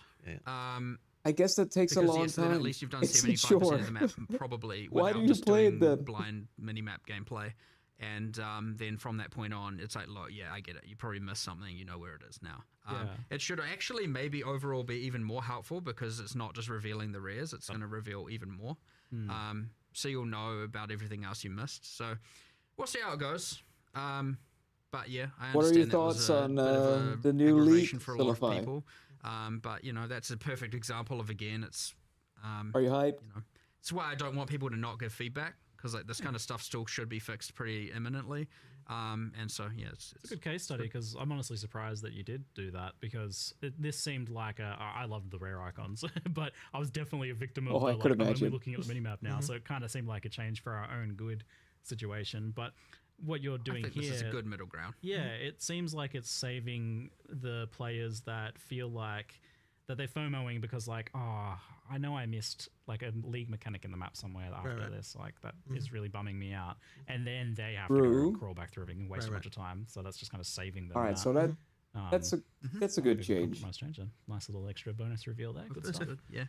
I guess that takes a long time. At least you've done 75% of the map, probably. Why do you just play doing it then? blind mini-map gameplay. And then from that point on, it's like, look, yeah, I get it. You probably missed something. You know where it is now. It should actually maybe overall be even more helpful because it's not just revealing the rares. It's going to reveal even more. So you'll know about everything else you missed. So we'll see how it goes. But yeah, I understand what are your thoughts on the new league for a lot of people. But you know, that's a perfect example of, again, it's are you hyped? You know, it's why I don't want people to not give feedback, because like this kind of stuff still should be fixed pretty imminently. And so yeah, it's a good case study, because I'm honestly surprised that you did do that, because this seemed like I loved the rare icons, but I was definitely a victim of I could imagine. We're looking at the minimap now, so it kind of seemed like a change for our own good situation. But what you're doing I think here, this is a good middle ground. Yeah, it seems like it's saving the players that feel like that they're FOMOing because, like, oh, I know I missed like a league mechanic in the map somewhere after this. Like, that is really bumming me out. And then they have to go and crawl back through everything and waste a bunch of time. So that's just kind of saving them. All right, so that's a good change. Nice change. Nice little extra bonus reveal there. Good stuff. Yeah.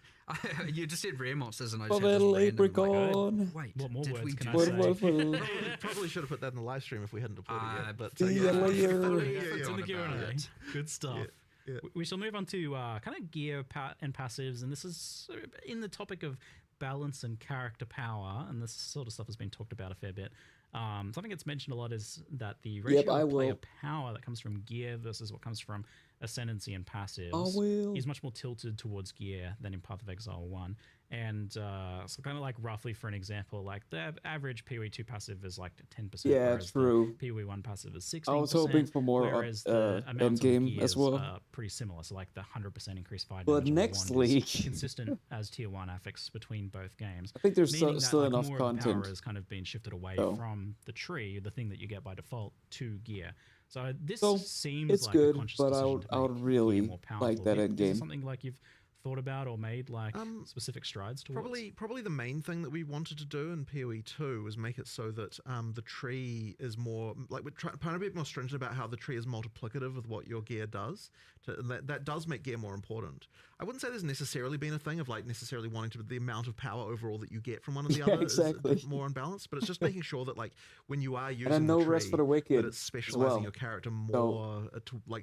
You just said rare monsters, and I A just had little this random, apricot. wait, what more did words we can do I that? say? Probably should have put that in the live stream if we hadn't deployed it yet. But See you later. It's in the Q&A. Good stuff. Yeah. We shall move on to kind of gear and passives, and this is in the topic of balance and character power, and this sort of stuff has been talked about a fair bit. Something that's mentioned a lot is that the ratio of player power that comes from gear versus what comes from ascendancy and passives, will. he's much more tilted towards gear than in Path of Exile 1. And so kind of like roughly for an example, like the average PoE 2 passive is like 10%. Yeah, whereas true. The PoE 1 passive is 16%. I was hoping for more whereas the amounts of Endgame gears as well. are pretty similar. So like the 100% increased fire But damage next of the wand league, is consistent as tier 1 affix between both games. I think there's Meaning still that, enough more content. Of the power has kind of been shifted away from the tree, the thing that you get by default, to gear. So this seems it's like good, a conscious but decision I would really more powerful. like that Is Endgame. it something like you've thought about or made like specific strides towards? Probably the main thing that we wanted to do in PoE 2 was make it so that the tree is more like we're trying to be a bit more stringent about how the tree is multiplicative with what your gear does. And that does make gear more important. I wouldn't say there's necessarily been a thing of like necessarily wanting to the amount of power overall that you get from one and the other is more unbalanced, but it's just making sure that like when you are using the tree, Rest for the Wicked that it's specializing your character more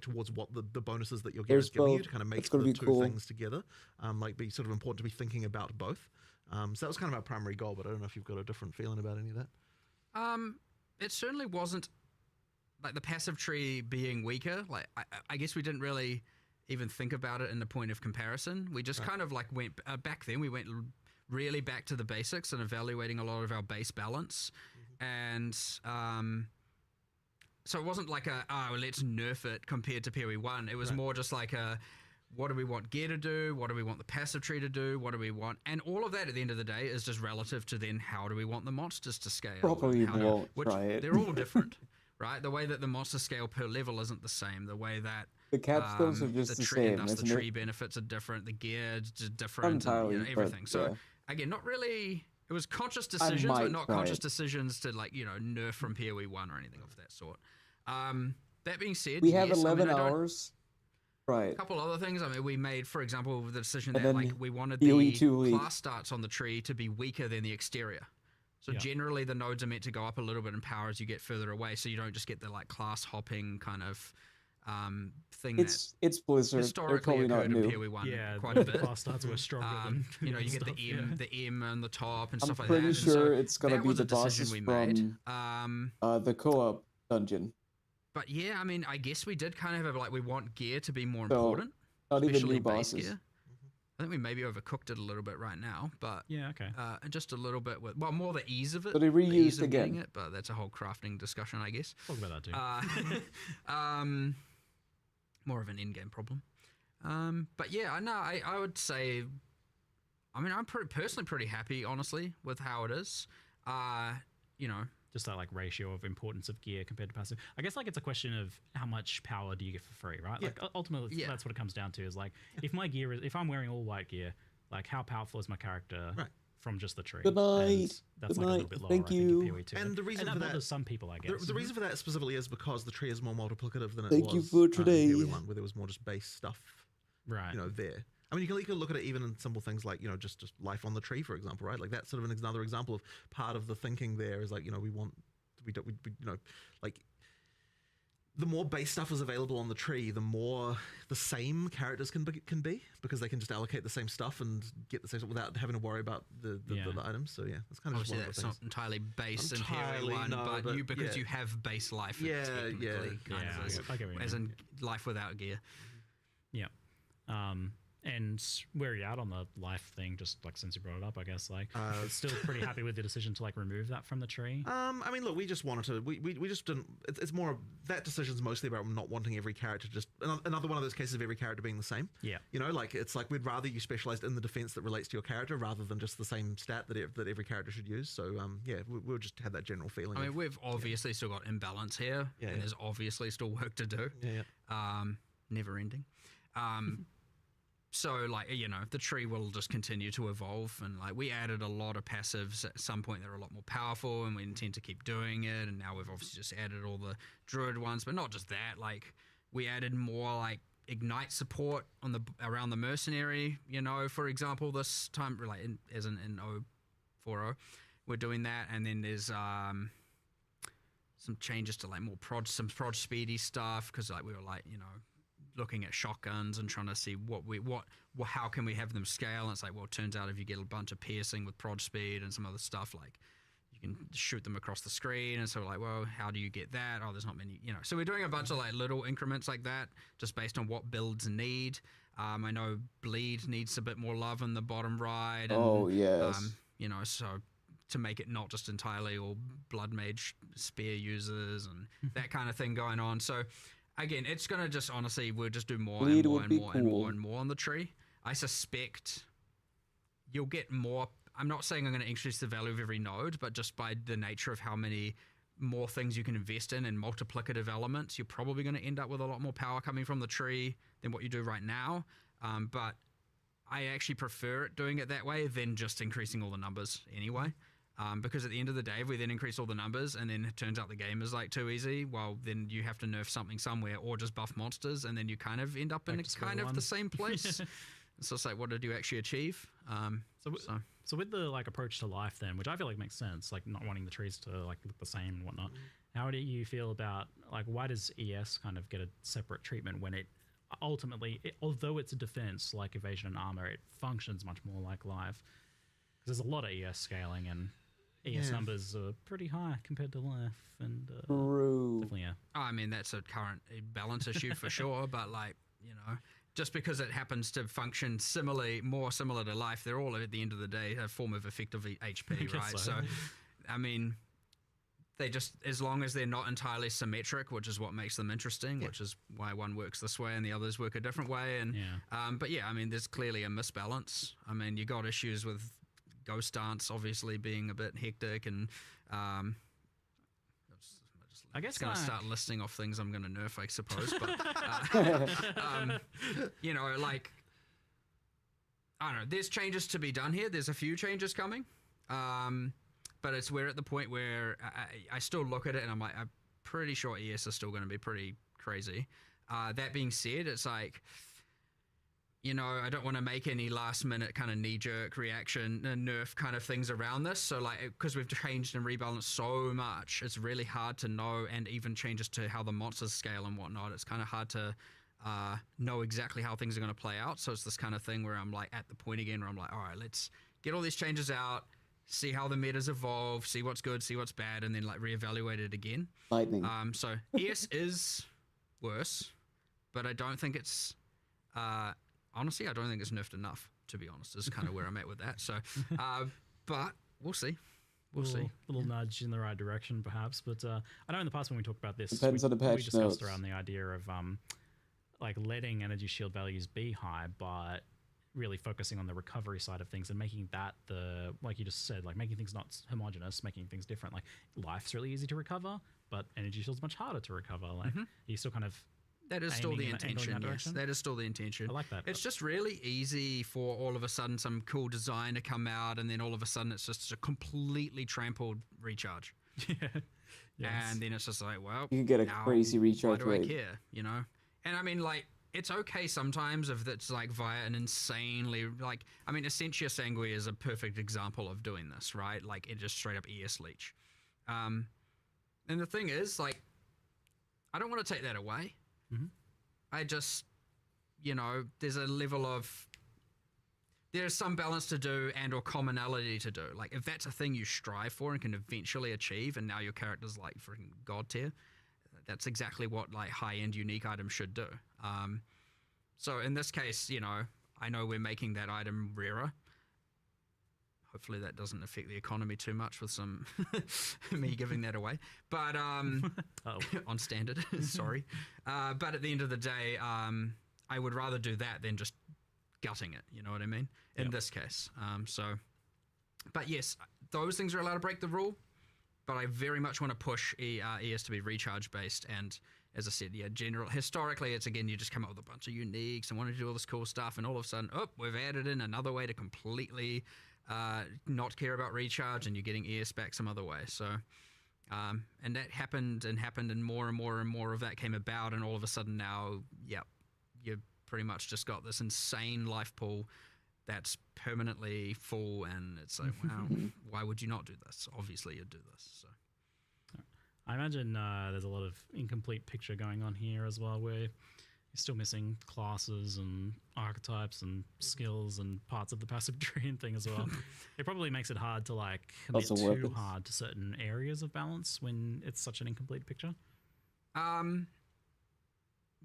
towards what the bonuses that your gear is giving you to kind of make the two things together. Like be sort of important to be thinking about both. So that was kind of our primary goal, but I don't know if you've got a different feeling about any of that. It certainly wasn't like the passive tree being weaker. Like I guess we didn't really even think about it in the point of comparison. We just kind of like went back then. We went really back to the basics and evaluating a lot of our base balance, and so it wasn't like let's nerf it compared to PoE 1. It was more just like what do we want gear to do? What do we want the passive tree to do? What do we want? And all of that at the end of the day is just relative to then how do we want the monsters to scale? Probably won't try it. They're all different, right? The way that the monster scale per level isn't the same. The way that the capstones are just the same. The tree benefits are different. The gear is different. Entirely, and, everything. But, so again, not really. It was conscious decisions, but not conscious decisions to like nerf from PoE 1 or anything of that sort. That being said, we have 11 hours. Right. A couple other things. I mean, we made, for example, the decision that like we wanted the class stats on the tree to be weaker than the exterior. So generally, the nodes are meant to go up a little bit in power as you get further away, so you don't just get the like class hopping kind of thing. It's Blizzard. Historically occurred in PoE 1 quite a bit. Class stats were stronger than you get the M on the top and stuff like that. I'm pretty sure it's gonna be the bosses from the co-op dungeon. But yeah, I mean, I guess we did kind of have like we want gear to be more important. Not even new bosses. Gear. I think we maybe overcooked it a little bit right now, but just a little bit with more the ease of it. But they reused again. But that's a whole crafting discussion, I guess. Talk about that too. More of an in-game problem. But yeah, I would say, I mean, I'm personally pretty happy, honestly, with how it is. Just that like ratio of importance of gear compared to passive. I guess like it's a question of how much power do you get for free, right? Like ultimately that's what it comes down to is like if my gear is, if I'm wearing all white gear, like how powerful is my character from just the tree? Good night. And that's like a little bit lower, Thank you. I think, in PoE 2. And the reason for that bothers some people, I guess. The reason for that specifically is because the tree is more multiplicative than it was. Thank you for today. In PoE 1, where there was more just base stuff, right? There. I mean, you can look at it even in simple things like, just life on the tree, for example, right? Like that's sort of another example of part of the thinking there is like, like the more base stuff is available on the tree, the more the same characters can be because they can just allocate the same stuff and get the same stuff without having to worry about the items. So yeah, that's kind of obviously just that's not entirely base in PoE 1, but you have base life. As in life without gear. Yeah. And where are you at on the life thing? Just like since you brought it up, I guess like still pretty happy with the decision to like remove that from the tree. I mean, look, we just wanted to. We just didn't. It's more that decision's mostly about not wanting every character just another one of those cases of every character being the same. Yeah. Like it's like we'd rather you specialized in the defense that relates to your character rather than just the same stat that every character should use. So we'll just have that general feeling. I mean, we've obviously still got imbalance here, and there's obviously still work to do. Never ending. So, like, the tree will just continue to evolve. And, like, we added a lot of passives at some point that are a lot more powerful, and we intend to keep doing it. And now we've obviously just added all the Druid ones. But not just that. Like, we added more, like, Ignite support around the Mercenary, for example, this time, like, as in 040. We're doing that. And then there's some changes to, like, some prod speedy stuff. Because, like, we were, like, looking at shotguns and trying to see how can we have them scale, and it's like, well, it turns out if you get a bunch of piercing with prod speed and some other stuff, like you can shoot them across the screen, and so like, well, how do you get that? Oh, there's not many, you know. So we're doing a bunch of like little increments like that, just based on what builds need. I know bleed needs a bit more love in the bottom right. And, oh yes. You know, so to make it not just entirely all blood mage spear users and that kind of thing going on. So again, it's gonna just honestly, we'll just do more bleed and more and more cool. and more and more on the tree. I suspect you'll get more. I'm not saying I'm going to increase the value of every node, but just by the nature of how many more things you can invest in and multiplicative elements, you're probably going to end up with a lot more power coming from the tree than what you do right now. But I actually prefer it doing it that way than just increasing all the numbers anyway. Because at the end of the day, if we then increase all the numbers and then it turns out the game is like too easy, well, then you have to nerf something somewhere or just buff monsters, and then you kind of end up in kind of the same place. So it's like, what did you actually achieve? So with the like approach to life then, which I feel like makes sense, like not wanting the trees to like look the same and whatnot, how do you feel about like why does ES kind of get a separate treatment when it ultimately, although it's a defense like evasion and armor, it functions much more like life? Because there's a lot of ES scaling and ES numbers are pretty high compared to life, and definitely I mean, that's a current balance issue for sure, but like, you know, just because it happens to function more similar to life, they're all at the end of the day a form of effective HP, right? So, I mean, they just, as long as they're not entirely symmetric, which is what makes them interesting, which is why one works this way and the others work a different way. And but yeah, I mean, there's clearly a misbalance. I mean, you got issues with Ghost Dance obviously being a bit hectic, and I guess going to start listing off things I'm going to nerf, I suppose. But, you know, like, I don't know. There's changes to be done here. There's a few changes coming. But we're at the point where I still look at it and I'm like, I'm pretty sure ES is still going to be pretty crazy. That being said, it's like, you know, I don't want to make any last minute kind of knee jerk reaction and nerf kind of things around this. So like, because we've changed and rebalanced so much, it's really hard to know, and even changes to how the monsters scale and whatnot. It's kind of hard to know exactly how things are going to play out. So it's this kind of thing where I'm like at the point again where I'm like, all right, let's get all these changes out, see how the metas evolve, see what's good, see what's bad, and then like reevaluate it again. Lightning. So ES is worse, but I don't think it's honestly, I don't think it's nerfed enough, to be honest, is kind of where I'm at with that. So, but we'll see. We'll see. A little nudge in the right direction, perhaps. But I know in the past when we talked about this, depends on the patch we discussed notes around the idea of like letting energy shield values be high, but really focusing on the recovery side of things and making that the, like you just said, like making things not homogenous, making things different. Like life's really easy to recover, but energy shield's much harder to recover. Like you still kind of. That is still the intention, yes. That is still the intention. I like that. It's just really easy for all of a sudden some cool design to come out, and then all of a sudden it's just a completely trampled recharge. And then it's just like, well, you can get a crazy recharge rate. Why do I care, you know? And I mean, like, it's okay sometimes if it's like via an insanely, like, I mean, Essentia Sanguis is a perfect example of doing this, right? Like, it just straight up ES leech. And the thing is, like, I don't want to take that away. I just, you know, there's a level of, there's some balance to do and or commonality to do. Like, if that's a thing you strive for and can eventually achieve, and now your character's like freaking god tier, that's exactly what like high-end unique items should do. So in this case, you know, I know we're making that item rarer. Hopefully that doesn't affect the economy too much with some me giving that away. But on standard, sorry. But at the end of the day, I would rather do that than just gutting it. You know what I mean? In this case. But yes, those things are allowed to break the rule. But I very much want to push ES to be recharge based. And as I said, historically, it's again, you just come up with a bunch of uniques and want to do all this cool stuff. And all of a sudden, we've added in another way to completely not care about recharge, and you're getting ES back some other way. So, and that happened, and more and more and more of that came about, and all of a sudden now, you pretty much just got this insane life pool that's permanently full, and it's like, wow, why would you not do this? Obviously, you'd do this. So, I imagine there's a lot of incomplete picture going on here as well, where you still missing classes and archetypes and skills and parts of the passive Druid thing as well. It probably makes it hard to like commit too hard to certain areas of balance when it's such an incomplete picture.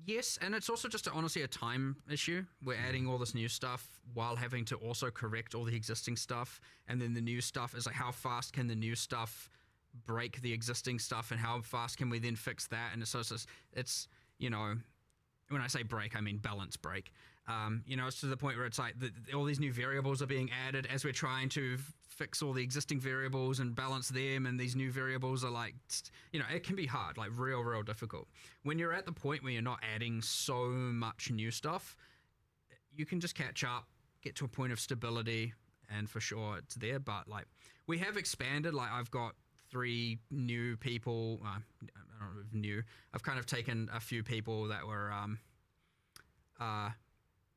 Yes, and it's also just honestly a time issue. We're adding all this new stuff while having to also correct all the existing stuff, and then the new stuff is like, how fast can the new stuff break the existing stuff, and how fast can we then fix that? And so it's you know, when I say break, I mean balance break. You know, it's to the point where it's like all these new variables are being added as we're trying to fix all the existing variables and balance them, and these new variables are like, you know, it can be hard, like real difficult. When you're at the point where you're not adding so much new stuff, you can just catch up, get to a point of stability, and for sure it's there. But like, we have expanded. Like, I've got 3 new people. I don't know if new. I've kind of taken a few people that were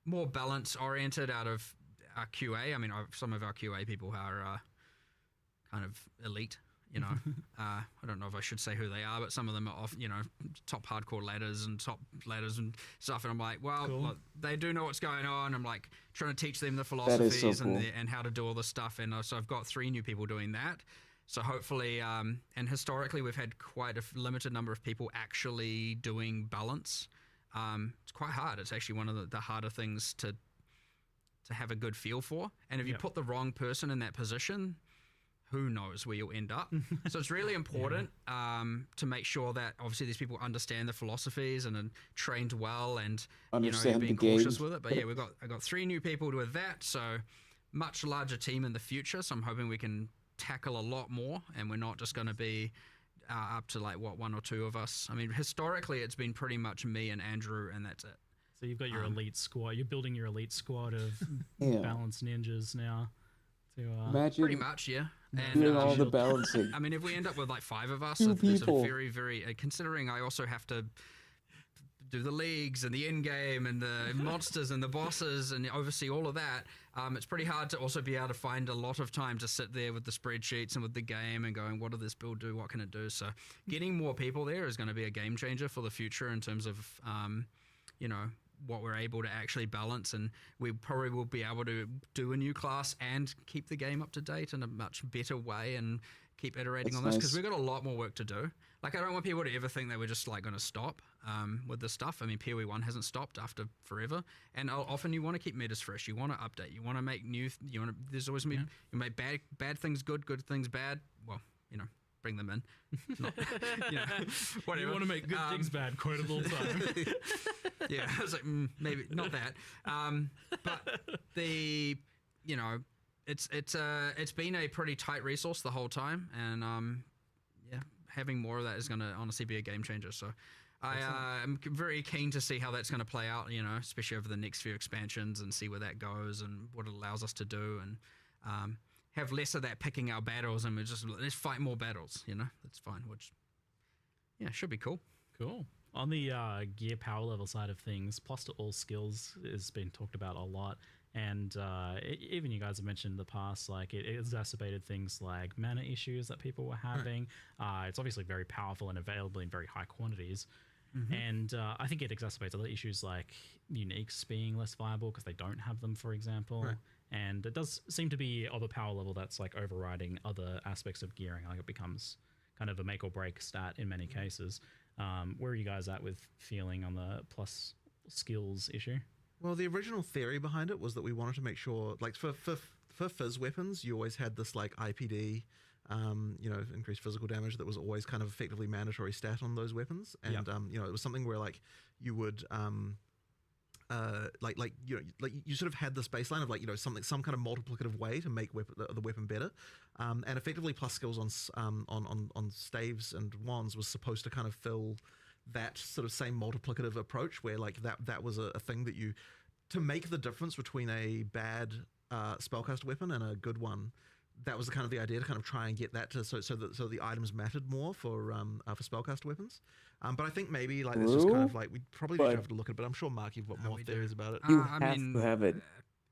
more balance oriented out of our QA. I mean, some of our QA people are kind of elite, you know. I don't know if I should say who they are, but some of them are off, you know, top hardcore ladders and stuff. And I'm like, well, cool. Look, they do know what's going on. I'm like trying to teach them the philosophies so cool. and how to do all this stuff. And so I've got 3 new people doing that. So hopefully, and historically, we've had quite a limited number of people actually doing balance. It's quite hard. It's actually one of the harder things to have a good feel for. And if you put the wrong person in that position, who knows where you'll end up. So it's really important to make sure that obviously these people understand the philosophies and are trained well, and understand being cautious with it. But yeah, I got 3 new people with that, so much larger team in the future. So I'm hoping we can tackle a lot more, and we're not just going to be up to like 1 or 2 of us. I mean, historically it's been pretty much me and Andrew, and that's it. So you've got your elite squad. You're building your elite squad of balanced ninjas now. Imagine pretty much, yeah. And doing all the balancing. I mean, if we end up with like 5 of us, 2 it's a people. very considering I also have to do the leagues and the Endgame and the monsters and the bosses and oversee all of that. It's pretty hard to also be able to find a lot of time to sit there with the spreadsheets and with the game and going, what does this build do? What can it do? So getting more people there is going to be a game changer for the future in terms of, you know, what we're able to actually balance, and we probably will be able to do a new class and keep the game up to date in a much better way and keep iterating on this, because we've got a lot more work to do. Like, I don't want people to ever think that we're just like going to stop with this stuff. I mean, PoE 1 hasn't stopped after forever, and often you want to keep metas fresh. You want to update. You want to make new. There's always you make bad things good, good things bad. Well, you know, bring them in. Not, you know, whatever. You want to make good things bad quite a little time. Yeah, I was like, maybe not that. But you know, it's been a pretty tight resource the whole time, and yeah, having more of that is going to honestly be a game changer. So I'm very keen to see how that's going to play out, you know, especially over the next few expansions, and see where that goes and what it allows us to do, and have less of that picking our battles, and let's fight more battles, you know. That's fine, which should be cool. Cool. On the gear power level side of things, plus to all skills has been talked about a lot, and even you guys have mentioned in the past, like it exacerbated things like mana issues that people were having. Right. It's obviously very powerful and available in very high quantities. And I think it exacerbates other issues like uniques being less viable because they don't have them, for example. Right. And it does seem to be of a power level that's like overriding other aspects of gearing. Like it becomes kind of a make or break stat in many cases. Where are you guys at with feeling on the plus skills issue? Well, the original theory behind it was that we wanted to make sure, like for fizz weapons, you always had this like IPD, you know, increased physical damage that was always kind of effectively mandatory stat on those weapons, and you know, it was something where like you would like you sort of had this baseline of like, you know, some kind of multiplicative way to make the weapon better, and effectively plus skills on staves and wands was supposed to kind of fill that sort of same multiplicative approach, where like that was a thing that to make the difference between a bad spellcast weapon and a good one. That was the idea, to kind of try and get that to so the items mattered more for spellcast weapons. But I think maybe like it's just kind of like we probably need to have to look at it. But I'm sure Mark, you've got more theories about it. You have to have it.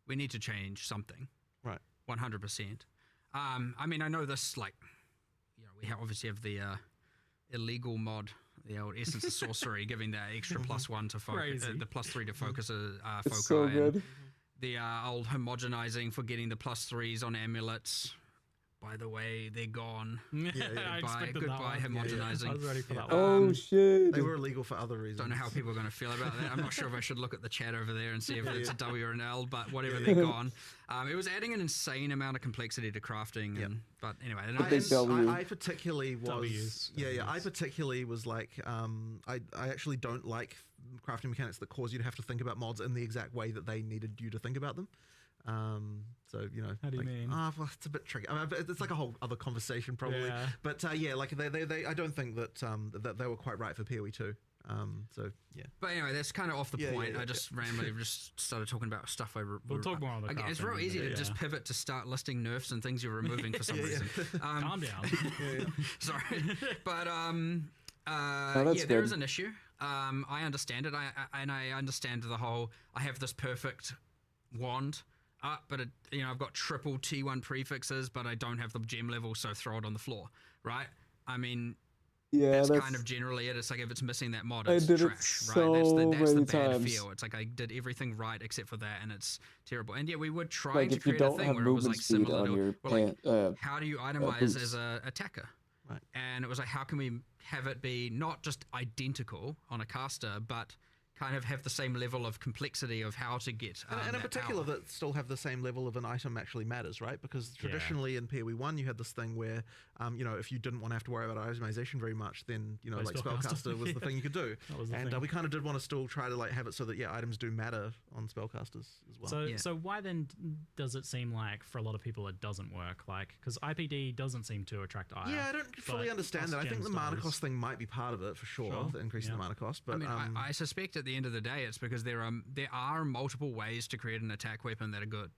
We need to change something. Right. 100%. I mean, I know this, like, you know, we obviously have the illegal mod The old Essence of Sorcery, giving that extra +1 to focus, the +3 to focus foci. It's so good. The old homogenizing for getting the +3s on amulets. By the way, they're gone. Goodbye homogenizing. I was ready for that one. Oh shit! They were illegal for other reasons. Don't know how people are going to feel about that. I'm not sure if I should look at the chat over there and see if it's a W or an L, but whatever, they're gone. It was adding an insane amount of complexity to crafting. But anyway, I particularly was. I particularly was like, I actually don't like crafting mechanics that cause you to have to think about mods in the exact way that they needed you to think about them. So how do you mean? Well, it's a bit tricky. I mean, it's like a whole other conversation probably. Yeah. But like they I don't think that that they were quite right for PoE 2. So yeah. But anyway, that's kind of off the point. I just randomly just started talking about stuff We'll talk more on the It's real easy to just pivot to start listing nerfs and things you're removing for some reason. Calm down. Sorry, but that's there good. is an issue. I understand it. I understand the whole. I have this perfect wand. But I've got triple T1 prefixes, but I don't have the gem level, so throw it on the floor, right? I mean, that's kind of generally it. It's like if it's missing that mod, it's trash, right? That's the bad feel. It's like I did everything right except for that, and it's terrible. And we would try to create a thing where it was like similar to, how do you itemize as a attacker? Right. And it was like, how can we have it be not just identical on a caster, but kind of have the same level of complexity of how to get and in particular that still have the same level of an item actually matters, right? Because traditionally in PoE 1 you had this thing where if you didn't want to have to worry about itemization very much, then like Spellcaster was the thing you could do. And we kind of did want to still try to like have it so that items do matter on Spellcasters as well. So why then does it seem like for a lot of people it doesn't work? Like, because IPD doesn't seem to attract ire. Yeah, I don't fully understand that. I think the mana cost thing might be part of it for sure. The increase in the mana cost. But I suspect at the end of the day it's because there are multiple ways to create an attack weapon that are good.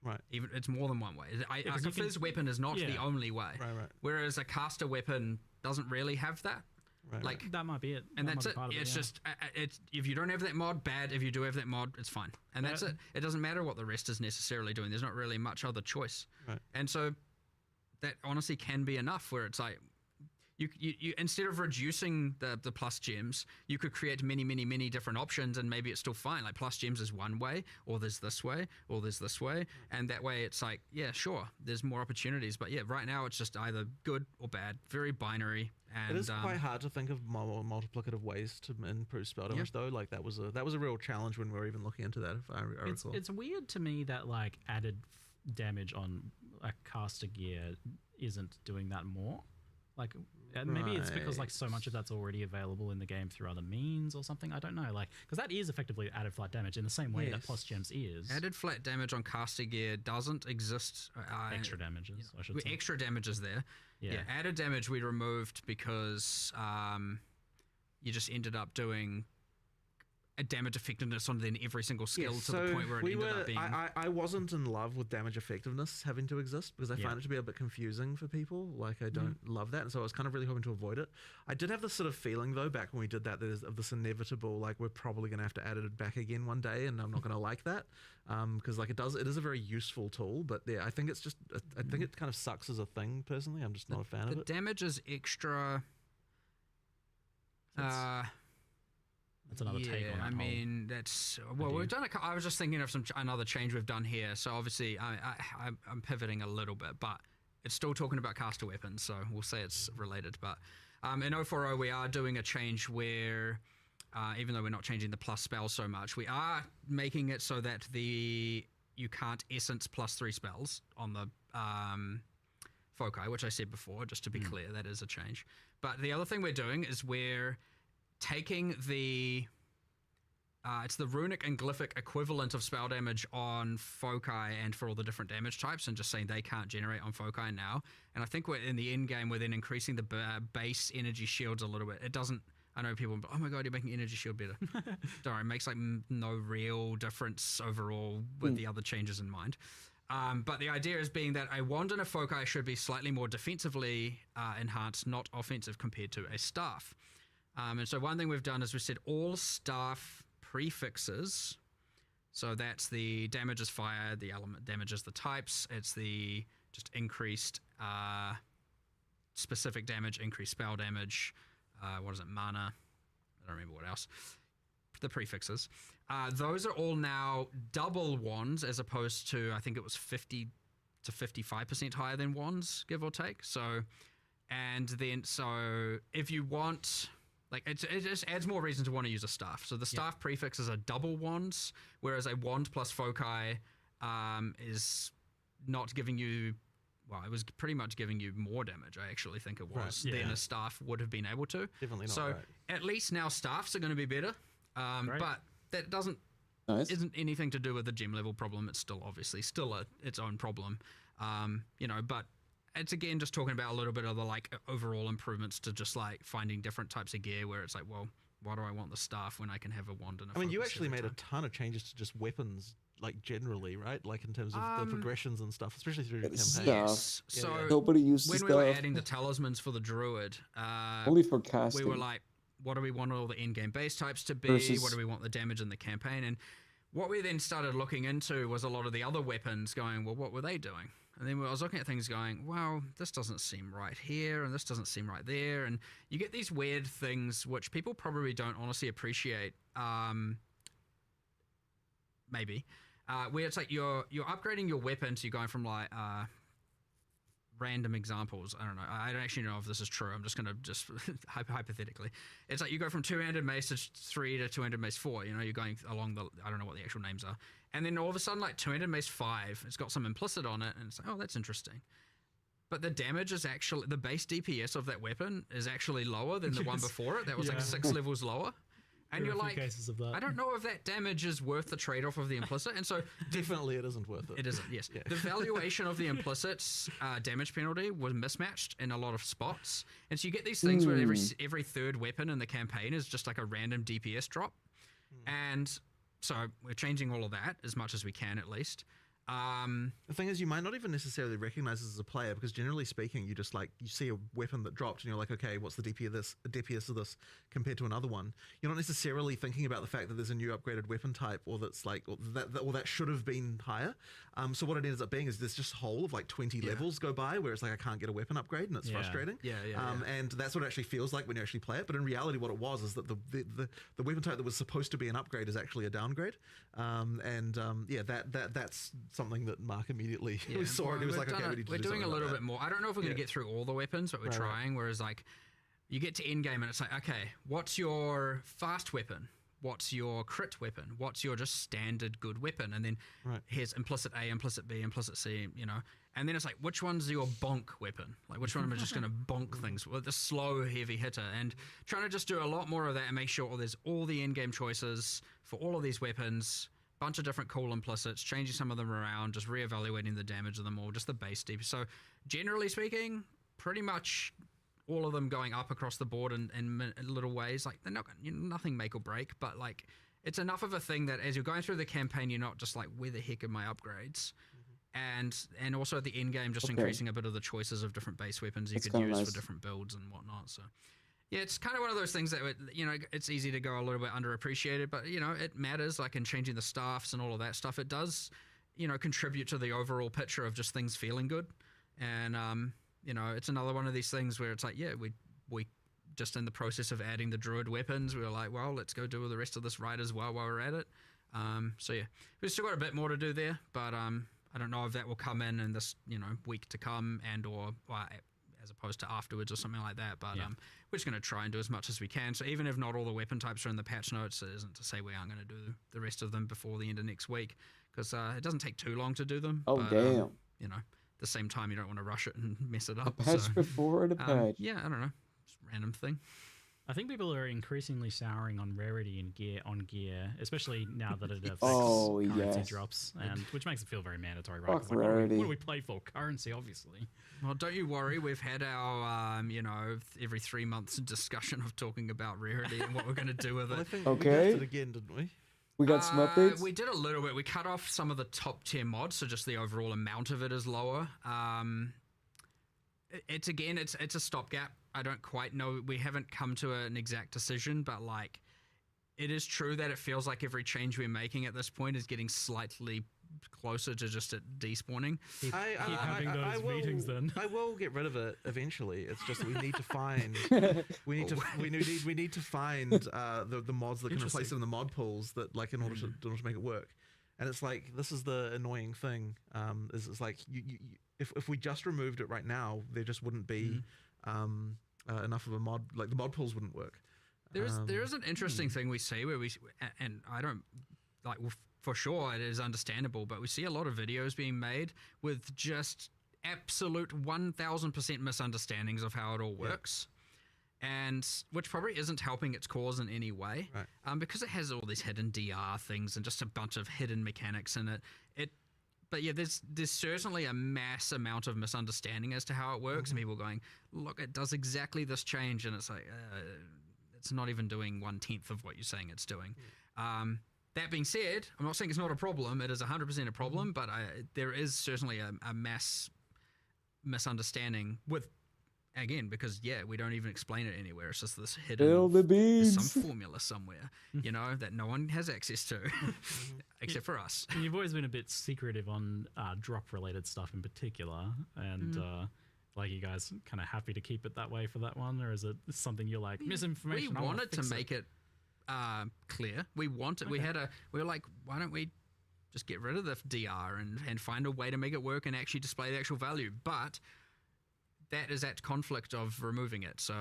Right. Even it's more than one way. A fizz weapon is not the only way. Right. Whereas a caster weapon doesn't really have that. Right. Like that might be it. And that's it. It's just it's if you don't have that mod, bad. If you do have that mod, it's fine. And that's it. It doesn't matter what the rest is necessarily doing. There's not really much other choice. Right. And so that honestly can be enough. Where it's like you instead of reducing the plus gems, you could create many different options, and maybe it's still fine. Like plus gems is one way, or there's this way, or there's this way, and that way it's like, yeah, sure, there's more opportunities. But yeah, right now it's just either good or bad, very binary. And it is quite hard to think of more multiplicative ways to improve spell damage, though. Like that was a real challenge when we were even looking into that. If I recall, it's weird to me that like added damage on a caster gear isn't doing that more. Like maybe it's because like so much of that's already available in the game through other means or something. I don't know, like because that is effectively added flat damage in the same way that plus gems is. Added flat damage on caster gear doesn't exist. Extra damages, I should say. Extra damages there. Yeah, added damage we removed because you just ended up doing a damage effectiveness on then every single skill to the point where it ended up being... I wasn't in love with damage effectiveness having to exist because I find it to be a bit confusing for people. Like I don't love that, and so I was kind of really hoping to avoid it. I did have this sort of feeling though back when we did that, of this inevitable, like we're probably going to have to add it back again one day, and I'm not going to like that because like it is a very useful tool, but yeah, I think it's just I think it kind of sucks as a thing personally. I'm just not a fan of it. The damage is extra. That's another take on that. I mean, that's we've done. I was just thinking of another change we've done here. So obviously, I'm pivoting a little bit, but it's still talking about caster weapons. So we'll say it's related. But in 040, we are doing a change where, even though we're not changing the plus spell so much, we are making it so that you can't essence +3 spells on the foci, which I said before. Just to be clear, that is a change. But the other thing we're doing is we're taking it's the runic and glyphic equivalent of spell damage on foci and for all the different damage types, and just saying they can't generate on foci now. And I think we're in the end game, we're then increasing the base energy shields a little bit. It doesn't, I know people, oh my god, you're making energy shield better. Don't worry, it makes like no real difference overall with the other changes in mind. But the idea is being that a wand and a foci should be slightly more defensively enhanced, not offensive compared to a staff. And so one thing we've done is we said all staff prefixes. So that's the damage is fire, the element damage is the types. It's the just increased specific damage, increased spell damage, what is it, mana? I don't remember what else. The prefixes. Those are all now double wands as opposed to, I think it was 50 to 55% higher than wands, give or take. So, and then, so if you want, like, it just adds more reason to want to use a staff. So the staff prefixes are double wands, whereas a wand plus foci is not giving you, well, it was pretty much giving you more damage, I actually think it was, than a staff would have been able to. Definitely not. So at least now staffs are going to be better, but that isn't anything to do with the gem level problem. It's still obviously its own problem, but it's again just talking about a little bit of the like overall improvements to just like finding different types of gear where it's like, well, why do I want the staff when I can have a wand and a you focus actually every made a time? ton of changes to just weapons, like generally, right? Like in terms of the progressions and stuff, especially through the campaign. Yes. So nobody uses when we were adding the talismans for the druid, only for casting. we were like, what do we want all the in-game base types to be? What do we want the damage in the campaign? And what we then started looking into was a lot of the other weapons going, well, what were they doing? And then I was looking at things going, well, this doesn't seem right here, and this doesn't seem right there. And you get these weird things which people probably don't honestly appreciate, maybe, where it's like you're upgrading your weapon, so you're going from like random examples. I don't know. I don't actually know if this is true. I'm just going to hypothetically. It's like you go from two-handed mace to 3 to two-handed mace 4. You know, you're going along the, I don't know what the actual names are. And then all of a sudden, like two-handed mace 5, it's got some implicit on it, and it's like, oh, that's interesting. But the damage is actually, the base DPS of that weapon is actually lower than the one before it. That was like 6 levels lower. And you're like, I don't know if that damage is worth the trade-off of the implicit. And so definitely it isn't worth it. It isn't, yes. The valuation of the implicit's damage penalty was mismatched in a lot of spots. And so you get these things where every third weapon in the campaign is just like a random DPS drop. And so we're changing all of that as much as we can, at least. The thing is, you might not even necessarily recognize this as a player, because generally speaking, you just like, you see a weapon that dropped and you're like, okay, what's the DPS of this compared to another one? You're not necessarily thinking about the fact that there's a new upgraded weapon type, or that's like, or that should have been higher. So what it ends up being is there's just a whole of like 20 levels go by where it's like, I can't get a weapon upgrade, and it's frustrating. And that's what it actually feels like when you actually play it. But in reality, what it was is that the weapon type that was supposed to be an upgrade is actually a downgrade. That's something that Mark immediately saw, and he was like, okay, we're doing a little bit more. I don't know if we're going to get through all the weapons, but we're trying. Whereas like you get to endgame and it's like, okay, what's your fast weapon? What's your crit weapon? What's your just standard good weapon? And then here's implicit A, implicit B, implicit C, you know. And then it's like, which one's your bonk weapon? Like, which one am I just going to bonk things with the slow, heavy hitter? And trying to just do a lot more of that and make sure there's all the in-game choices for all of these weapons, bunch of different cool implicits, changing some of them around, just reevaluating the damage of them all, just the base deep. So generally speaking, pretty much all of them going up across the board in little ways. Like, they're not, nothing make or break, but like, it's enough of a thing that as you're going through the campaign, you're not just like, where the heck are my upgrades? And also at the end game, just increasing a bit of the choices of different base weapons you could use for different builds and whatnot. So yeah, it's kind of one of those things that, you know, it's easy to go a little bit underappreciated, but, you know, it matters, like in changing the staffs and all of that stuff. It does, you know, contribute to the overall picture of just things feeling good. And, you know, it's another one of these things where it's like, yeah, we just in the process of adding the druid weapons, we were like, well, let's go do the rest of this right as well while we're at it. So yeah, we've still got a bit more to do there, but I don't know if that will come in this, you know, week to come and or as opposed to afterwards or something like that. But we're just going to try and do as much as we can. So even if not all the weapon types are in the patch notes, it isn't to say we aren't going to do the rest of them before the end of next week, because it doesn't take too long to do them. Oh, but, damn. You know, at the same time, you don't want to rush it and mess it up. A patch before the patch. Yeah, I don't know. Just a random thing. I think people are increasingly souring on rarity and gear, especially now that it affects currency drops, and which makes it feel very mandatory, right? Fuck rarity. What do we play for? Currency, obviously. Well, don't you worry. We've had our, you know, every 3 months discussion of talking about rarity and what we're going to do with it. I think we did it again, didn't we? We got some updates? We did a little bit. We cut off some of the top tier mods, so just the overall amount of it is lower. It's a stopgap. I don't quite know. We haven't come to an exact decision, but like, it is true that it feels like every change we're making at this point is getting slightly closer to just it despawning. Keep having those meetings then. I will get rid of it eventually. It's just that we need to find we need to find the mods that can replace it in the mod pools that like in order to make it work. And it's like this is the annoying thing. Is it's like if we just removed it right now, there just wouldn't be enough of a mod. Like the mod pools wouldn't work. There is an interesting thing we see where and I don't like for sure it is understandable, but we see a lot of videos being made with just absolute 1000% misunderstandings of how it all works. And which probably isn't helping its cause in any way, because it has all these hidden DR things and just a bunch of hidden mechanics in it. But yeah, there's certainly a mass amount of misunderstanding as to how it works, and people going, look, it does exactly this change, and it's like it's not even doing 1/10 of what you're saying it's doing. That being said, I'm not saying it's not a problem. It is 100% a problem, but there is certainly a mass misunderstanding with. Again, because we don't even explain it anywhere. It's just this hidden, there's some formula somewhere, that no one has access to, except for us. And you've always been a bit secretive on drop-related stuff in particular, and like you guys kind of happy to keep it that way for that one, or is it something you're like misinformation? We wanted to make it clear. We want it. Okay. We were like, why don't we just get rid of the DR and find a way to make it work and actually display the actual value, but. That is at conflict of removing it. So,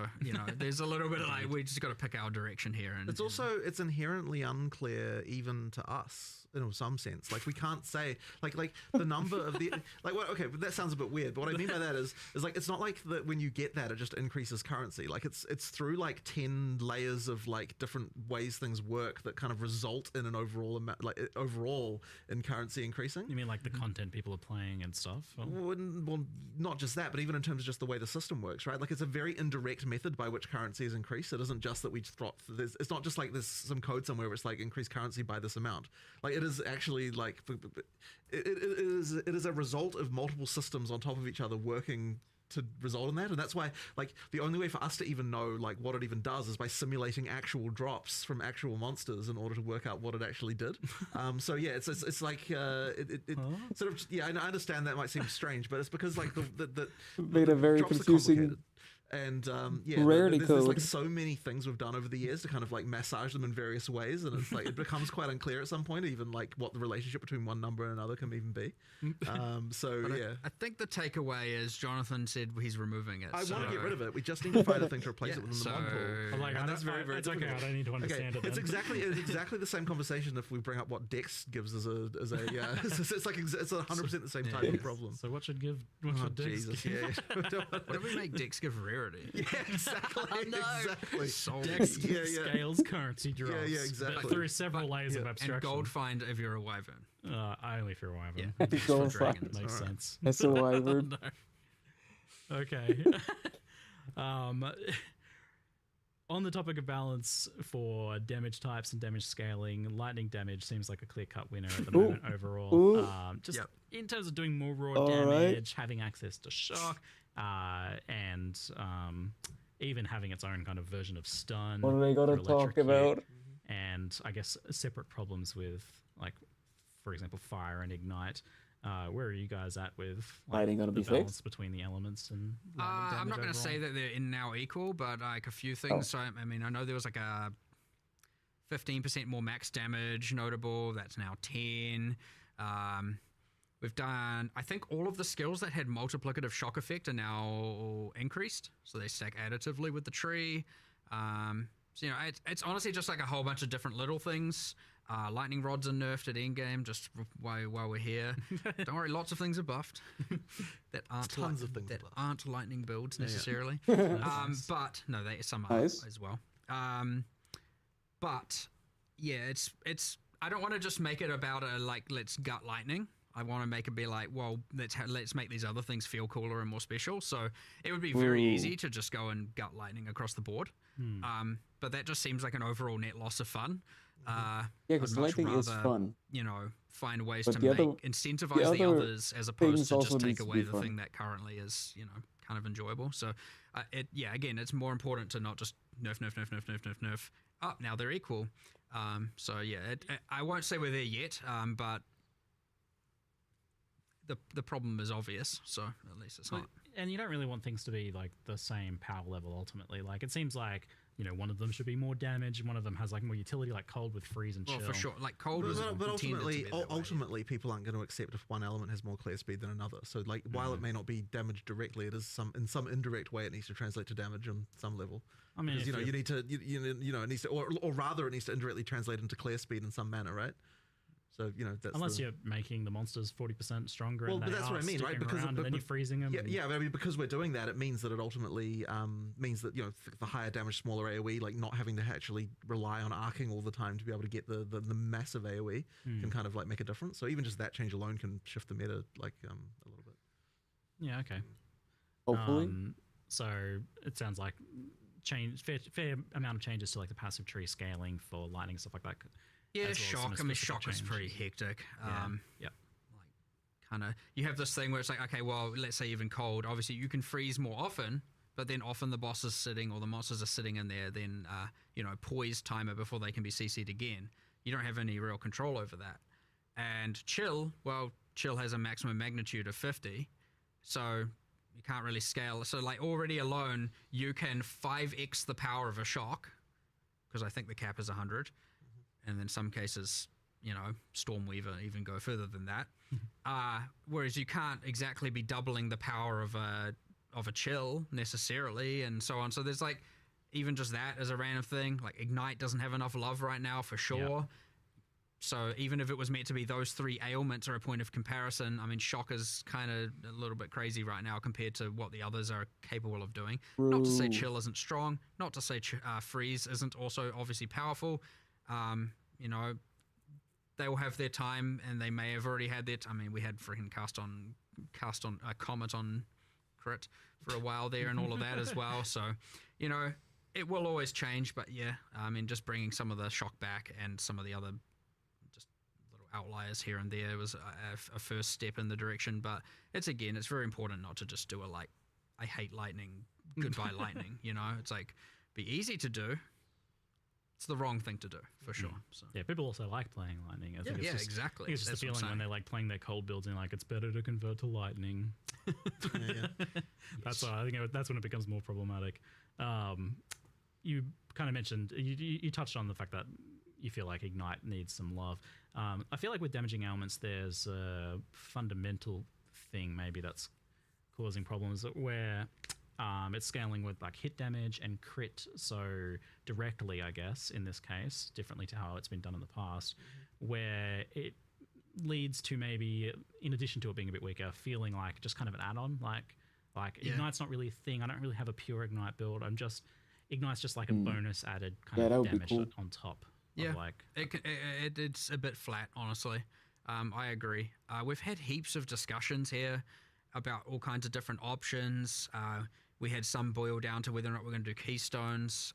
there's a little bit of like, we just got to pick our direction here. And it's inherently unclear even to us in some sense. Like we can't say like the number of the, like what, okay, but that sounds a bit weird. But what I mean by that is like, it's not like that when you get that, it just increases currency. Like it's through like 10 layers of like different ways things work that kind of result in an overall amount, like overall in currency increasing. You mean like the content people are playing and stuff? Well, not just that, but even in terms of just the way the system works, right? Like it's a very indirect method by which currency is increased. It isn't just that we drop. It's not just like there's some code somewhere where it's like increase currency by this amount. Like it is actually like it is a result of multiple systems on top of each other working to result in that, and that's why like the only way for us to even know like what it even does is by simulating actual drops from actual monsters in order to work out what it actually did. So yeah, it's like sort of I understand that might seem strange, but it's because like the made a very confusing and rarity there's like so many things we've done over the years to kind of like massage them in various ways, and it's like it becomes quite unclear at some point even like what the relationship between one number and another can even be. I think the takeaway is Jonathan said he's removing it. I want to get rid of it. We just need to find a thing to replace it within the mod pool. And that's very, very difficult. Okay, I don't need to understand it. It's exactly the same conversation if we bring up what Dex gives as a it's like it's 100% the same type of problem. So what should Dex Jesus, give? What do we make Dex give rarity? Yeah, exactly. Exactly. Dex scales currency drops. Yeah, exactly. But through several layers of abstraction. And gold find if you're a wyvern. Only if you're a wyvern. Yeah, gold find makes sense. That's a wyvern. Okay. On the topic of balance for damage types and damage scaling, lightning damage seems like a clear-cut winner at the moment overall. In terms of doing more raw damage, having access to shock, and even having its own kind of version of stun. What are they going to talk about? And I guess separate problems with, like, for example, fire and ignite. Where are you guys at with lighting going to be balance fixed between the elements and I'm not going to say that they're now equal, but like a few things. So I mean, I know there was like a 15% more max damage notable. That's now 10. We've done, I think all of the skills that had multiplicative shock effect are now increased. So they stack additively with the tree. So, it's honestly just like a whole bunch of different little things. Lightning rods are nerfed at Endgame, just while we're here. Don't worry, lots of things are buffed that aren't lightning builds necessarily. But no, some are as well. But yeah, it's. I don't want to just make it about let's gut lightning. I want to make it be like, well, let's make these other things feel cooler and more special. So it would be very easy to just go and gut lightning across the board. But that just seems like an overall net loss of fun. Because lightning is fun. Find ways to incentivize the others as opposed to just take away the thing that currently is, kind of enjoyable. So, again, it's more important to not just nerf. Oh, now they're equal. I won't say we're there yet, but the problem is obvious, so at least it's not. And you don't really want things to be like the same power level ultimately. Like it seems like, you know, one of them should be more damage, and one of them has like more utility, like cold with freeze and chill. Well, for sure, like cold was but ultimately people aren't going to accept if one element has more clear speed than another. So like while it may not be damaged directly, it is in some indirect way it needs to translate to damage on some level. I mean, because, you need to it needs to, or rather it needs to indirectly translate into clear speed in some manner, right? So that's unless you're making the monsters 40% stronger. Well, and but that's what I mean, right? Because and then you're freezing them. Yeah, but I mean, because we're doing that, it means that it ultimately means that the higher damage, smaller AOE, like not having to actually rely on arcing all the time to be able to get the massive AOE can kind of like make a difference. So even just that change alone can shift the meta like a little bit. Yeah. Okay. Hopefully. So it sounds like fair amount of changes to like the passive tree scaling for lightning and stuff like that. Yeah, shock. I mean, shock was pretty hectic. Yeah. Like, kind of, you have this thing where it's like, okay, well, let's say even cold. Obviously, you can freeze more often, but then often the boss is sitting or the monsters are sitting in there. Then, poise timer before they can be CC'd again. You don't have any real control over that. And chill, well, chill has a maximum magnitude of 50, so you can't really scale. So, like, already alone, you can 5x the power of a shock, because I think the cap is 100. And in some cases, Stormweaver even go further than that. Whereas you can't exactly be doubling the power of a chill necessarily, and so on. So there's like, even just that as a random thing. Like Ignite doesn't have enough love right now for sure. Yeah. So even if it was meant to be those three ailments are a point of comparison, I mean, Shock is kind of a little bit crazy right now compared to what the others are capable of doing. True. Not to say Chill isn't strong. Not to say Freeze isn't also obviously powerful. They will have their time, and they may have already had their I mean, we had freaking cast on Comet on crit for a while there and all of that as well. So, it will always change, but yeah, I mean, just bringing some of the shock back and some of the other just little outliers here and there was a first step in the direction. But it's very important not to just do I hate lightning, goodbye lightning. It's like, be easy to do. It's the wrong thing to do, for sure. So. Yeah, people also like playing lightning. I think exactly. I think it's just the feeling when they like playing their cold builds and like it's better to convert to lightning. That's why I think that's when it becomes more problematic. You kind of mentioned you touched on the fact that you feel like Ignite needs some love. I feel like with damaging elements, there's a fundamental thing maybe that's causing problems where. It's scaling with like hit damage and crit, so directly, I guess, in this case, differently to how it's been done in the past, where it leads to maybe, in addition to it being a bit weaker, feeling like just kind of an add-on, like Ignite's not really a thing. I don't really have a pure Ignite build. Ignite's just like a bonus added kind of damage on top. Yeah, of like it's a bit flat, honestly. I agree. We've had heaps of discussions here about all kinds of different options. We had some boil down to whether or not we're going to do keystones.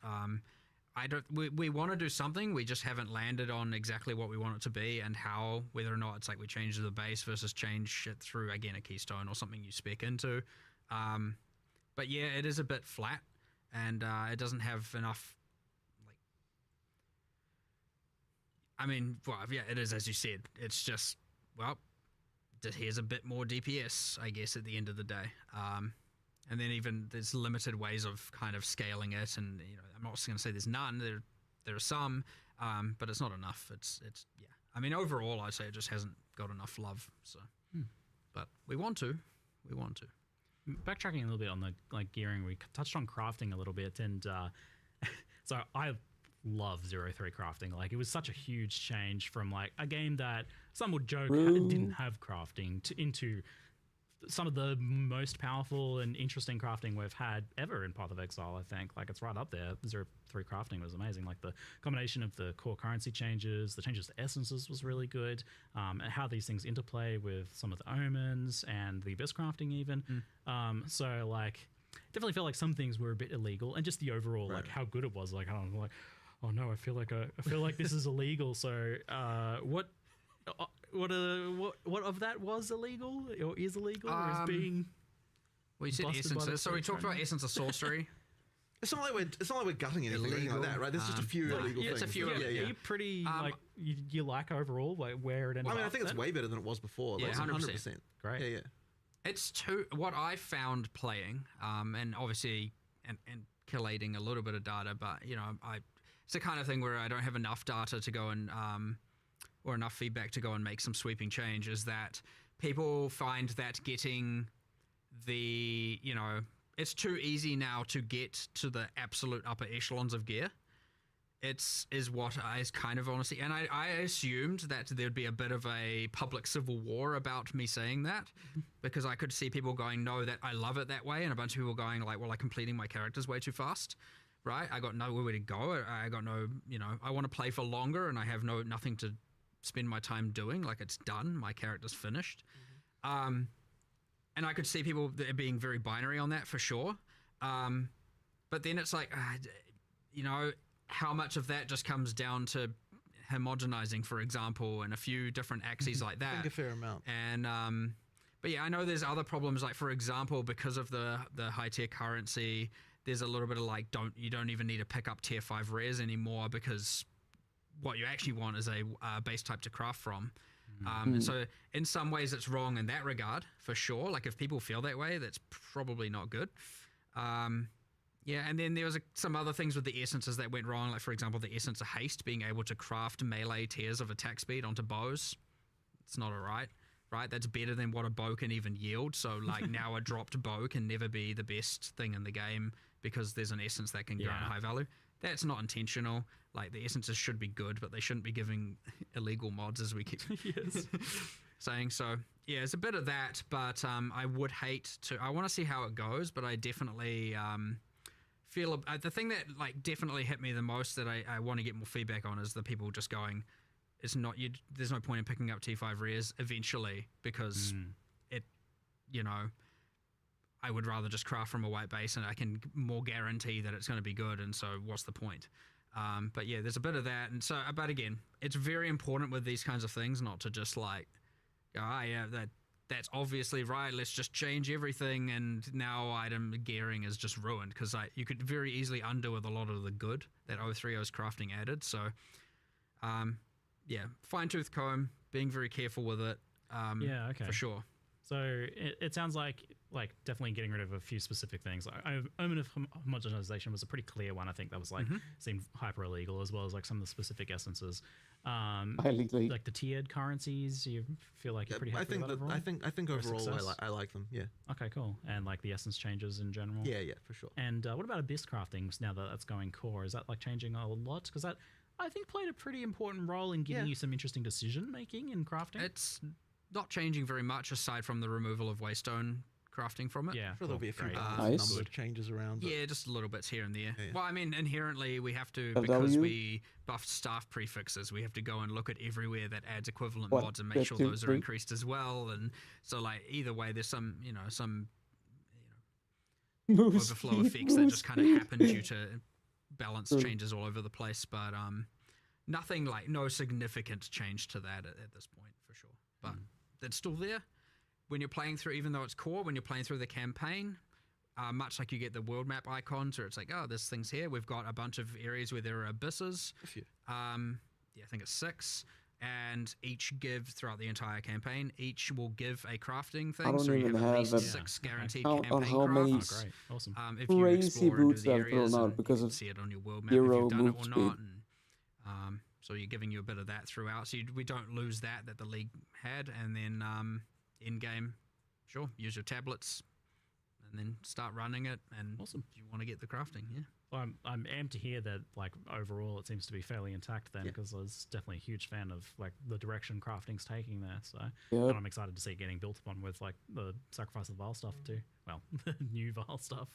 We want to do something. We just haven't landed on exactly what we want it to be and how, whether or not it's like we change the base versus change it through, again, a keystone or something you spec into. But yeah, it is a bit flat, and it doesn't have enough, it is, as you said. It's just, here's a bit more DPS, I guess, at the end of the day. And then even there's limited ways of kind of scaling it, and I'm not going to say there's none. There are some, but it's not enough. It's I mean, overall, I'd say it just hasn't got enough love. So, but we want to. Backtracking a little bit on the gearing, we touched on crafting a little bit, and so I love 0-3 crafting. Like, it was such a huge change from like a game that some would joke didn't have crafting into some of the most powerful and interesting crafting we've had ever in Path of Exile. I think like it's right up there. 0-3 crafting was amazing. Like the combination of the core currency changes, the changes to essences was really good, and how these things interplay with some of the omens and the abyss crafting even. So like definitely felt like some things were a bit illegal, and just the overall like how good it was. Like I don't know, like, oh no, I feel like this is illegal. So what of that was illegal or is illegal or is being? Well, you said essences, so we talked about essence of sorcery. It's not like we're gutting anything or anything like that, right? There's just a few illegal things. It's a few. Are you pretty like you like overall like where it ended up? I think it's way better than it was before. Yeah, like, 100%. Great. Yeah. It's what I found playing, and obviously and collating a little bit of data, but it's the kind of thing where I don't have enough data to go and or enough feedback to go and make some sweeping change. Is that people find that getting the it's too easy now to get to the absolute upper echelons of gear. Is what I kind of honestly, and I assumed that there'd be a bit of a public civil war about me saying that, because I could see people going, no, that I love it that way, and a bunch of people going like, well, I'm completing my characters way too fast, right? I got nowhere to go. I got no, I want to play for longer, and I have nothing to spend my time doing. Like, it's done. My character's finished. And I could see people being very binary on that for sure. But then it's like, how much of that just comes down to homogenizing, for example, and a few different axes like that. I think a fair amount. And but yeah, I know there's other problems, like for example, because of the high tier currency, there's a little bit of like you don't even need to pick up tier 5 rares anymore, because what you actually want is a base type to craft from. And so in some ways it's wrong in that regard, for sure. Like, if people feel that way, that's probably not good. Yeah, and then there was some other things with the essences that went wrong. Like, for example, the essence of haste, being able to craft melee tiers of attack speed onto bows. It's not alright, right? That's better than what a bow can even yield. So, like, now a dropped bow can never be the best thing in the game because there's an essence that can grant high value. That's not intentional. Like, the essences should be good, but they shouldn't be giving illegal mods, as we keep saying. So, yeah, it's a bit of that, but I would hate to... I want to see how it goes, but I definitely... feel the thing that like definitely hit me the most that I want to get more feedback on is the people just going, it's not you. There's no point in picking up T5 rares eventually, because it, I would rather just craft from a white base and I can more guarantee that it's going to be good. And so what's the point? But yeah, there's a bit of that. And so, but again, it's very important with these kinds of things not to just like, that's obviously right, let's just change everything and now item gearing is just ruined, because you could very easily undo with a lot of the good that 030's crafting added. So yeah, fine-tooth comb, being very careful with it. Yeah, okay. For sure. So it sounds like definitely getting rid of a few specific things. Omen of Homogenization was a pretty clear one. I think that was like seemed hyper illegal, as well as like some of the specific essences. Like the tiered currencies, you feel like you're pretty happy with that overall? I think overall I like them. Yeah. Okay, cool. And like the essence changes in general. Yeah, for sure. And what about abyss craftings now that that's going core? Is that like changing a lot? Because that I think played a pretty important role in giving you some interesting decision making in crafting. It's not changing very much aside from the removal of waystone crafting from it. Yeah, sure, there'll be a few nice. number of changes around. Yeah, just little bits here and there. Yeah. Well, I mean, inherently we have to, because we buffed staff prefixes, we have to go and look at everywhere that adds equivalent mods and make sure those are increased as well. And so, like, either way, there's some overflow effects that just kind of happen due to balance changes all over the place. But nothing like, no significant change to that at this point, for sure. But it's still there. When you're playing through, even though it's core, when you're playing through the campaign, much like you get the world map icons, or it's like, oh, there's things here. We've got a bunch of areas where there are abysses. A few. I think it's 6. And each give throughout the entire campaign, each will give a crafting thing. So you have at least 6 guaranteed campaign crafts. Oh, great. Awesome. If you crazy explore into boots the I've thrown areas, out because you of can see it on your world map if zero you've done it move or not. And, so you're giving you a bit of that throughout. So we don't lose that the league had. And then in game, sure, use your tablets and then start running it. And awesome. You want to get the crafting, yeah. Well, I'm amped to hear that, like, overall it seems to be fairly intact then, because I was definitely a huge fan of, like, the direction crafting's taking there. So and I'm excited to see it getting built upon with, like, the Sacrifice of the Vaal stuff too. Well, the new Vaal stuff.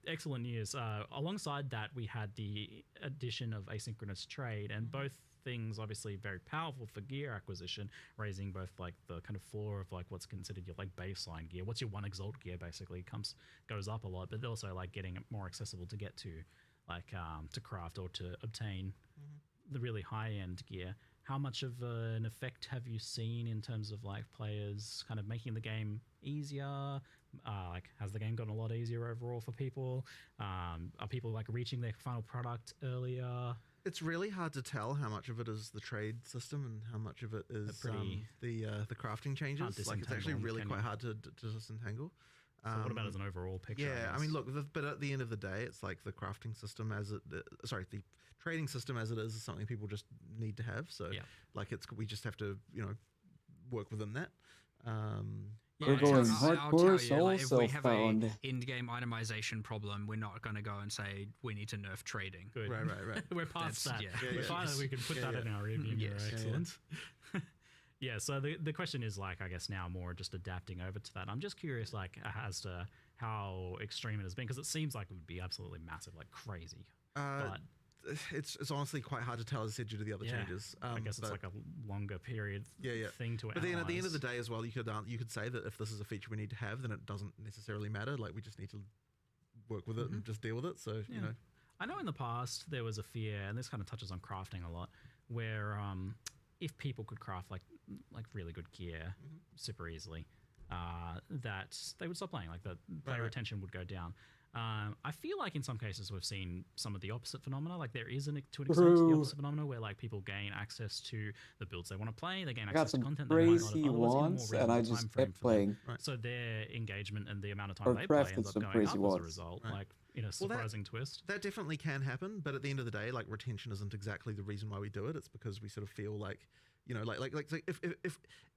Excellent news. Alongside that, we had the addition of asynchronous trade, and both things obviously very powerful for gear acquisition, raising both like the kind of floor of like what's considered your like baseline gear. What's your 1 exalt gear basically goes up a lot, but also like getting it more accessible to get to, like to craft or to obtain the really high end gear. how much of an effect have you seen in terms of like players kind of making the game easier? Like, has the game gotten a lot easier overall for people? Are people like reaching their final product earlier? It's really hard to tell how much of it is the trade system and how much of it is the crafting changes. Like, it's actually really quite hard to disentangle. So what about as an overall picture? Yeah, I mean, look, but at the end of the day, it's like the crafting system the trading system as it is something people just need to have. So, like, we just have to, work within that. We're going hardcore soul like, if we have found. a in-game itemization problem, we're not going to go and say we need to nerf trading. Good. Right. We're past that. Yeah. Finally, we can put that in our review mirror. Excellent. Yeah, so the question is, like, I guess now more just adapting over to that. I'm just curious, like, as to how extreme it has been, because it seems like it would be absolutely massive, like crazy. But it's honestly quite hard to tell, as I said, due to the other changes. I guess it's like a longer period thing to analyze. But then at the end of the day as well, you could say that if this is a feature we need to have, then it doesn't necessarily matter. Like, we just need to work with it and just deal with it. So, I know in the past there was a fear, and this kind of touches on crafting a lot, where if people could craft like really good gear super easily, that they would stop playing. Like, the player retention would go down. I feel like in some cases we've seen some of the opposite phenomena. Like, there is to an extent the opposite phenomena where like people gain access to the builds they want to play. They gain access to content they might not have wants, and I just kept playing. So their engagement and the amount of time they play ends up going up as a result. Like, in a surprising twist. That definitely can happen, but at the end of the day, like, retention isn't exactly the reason why we do it. It's because we sort of feel like,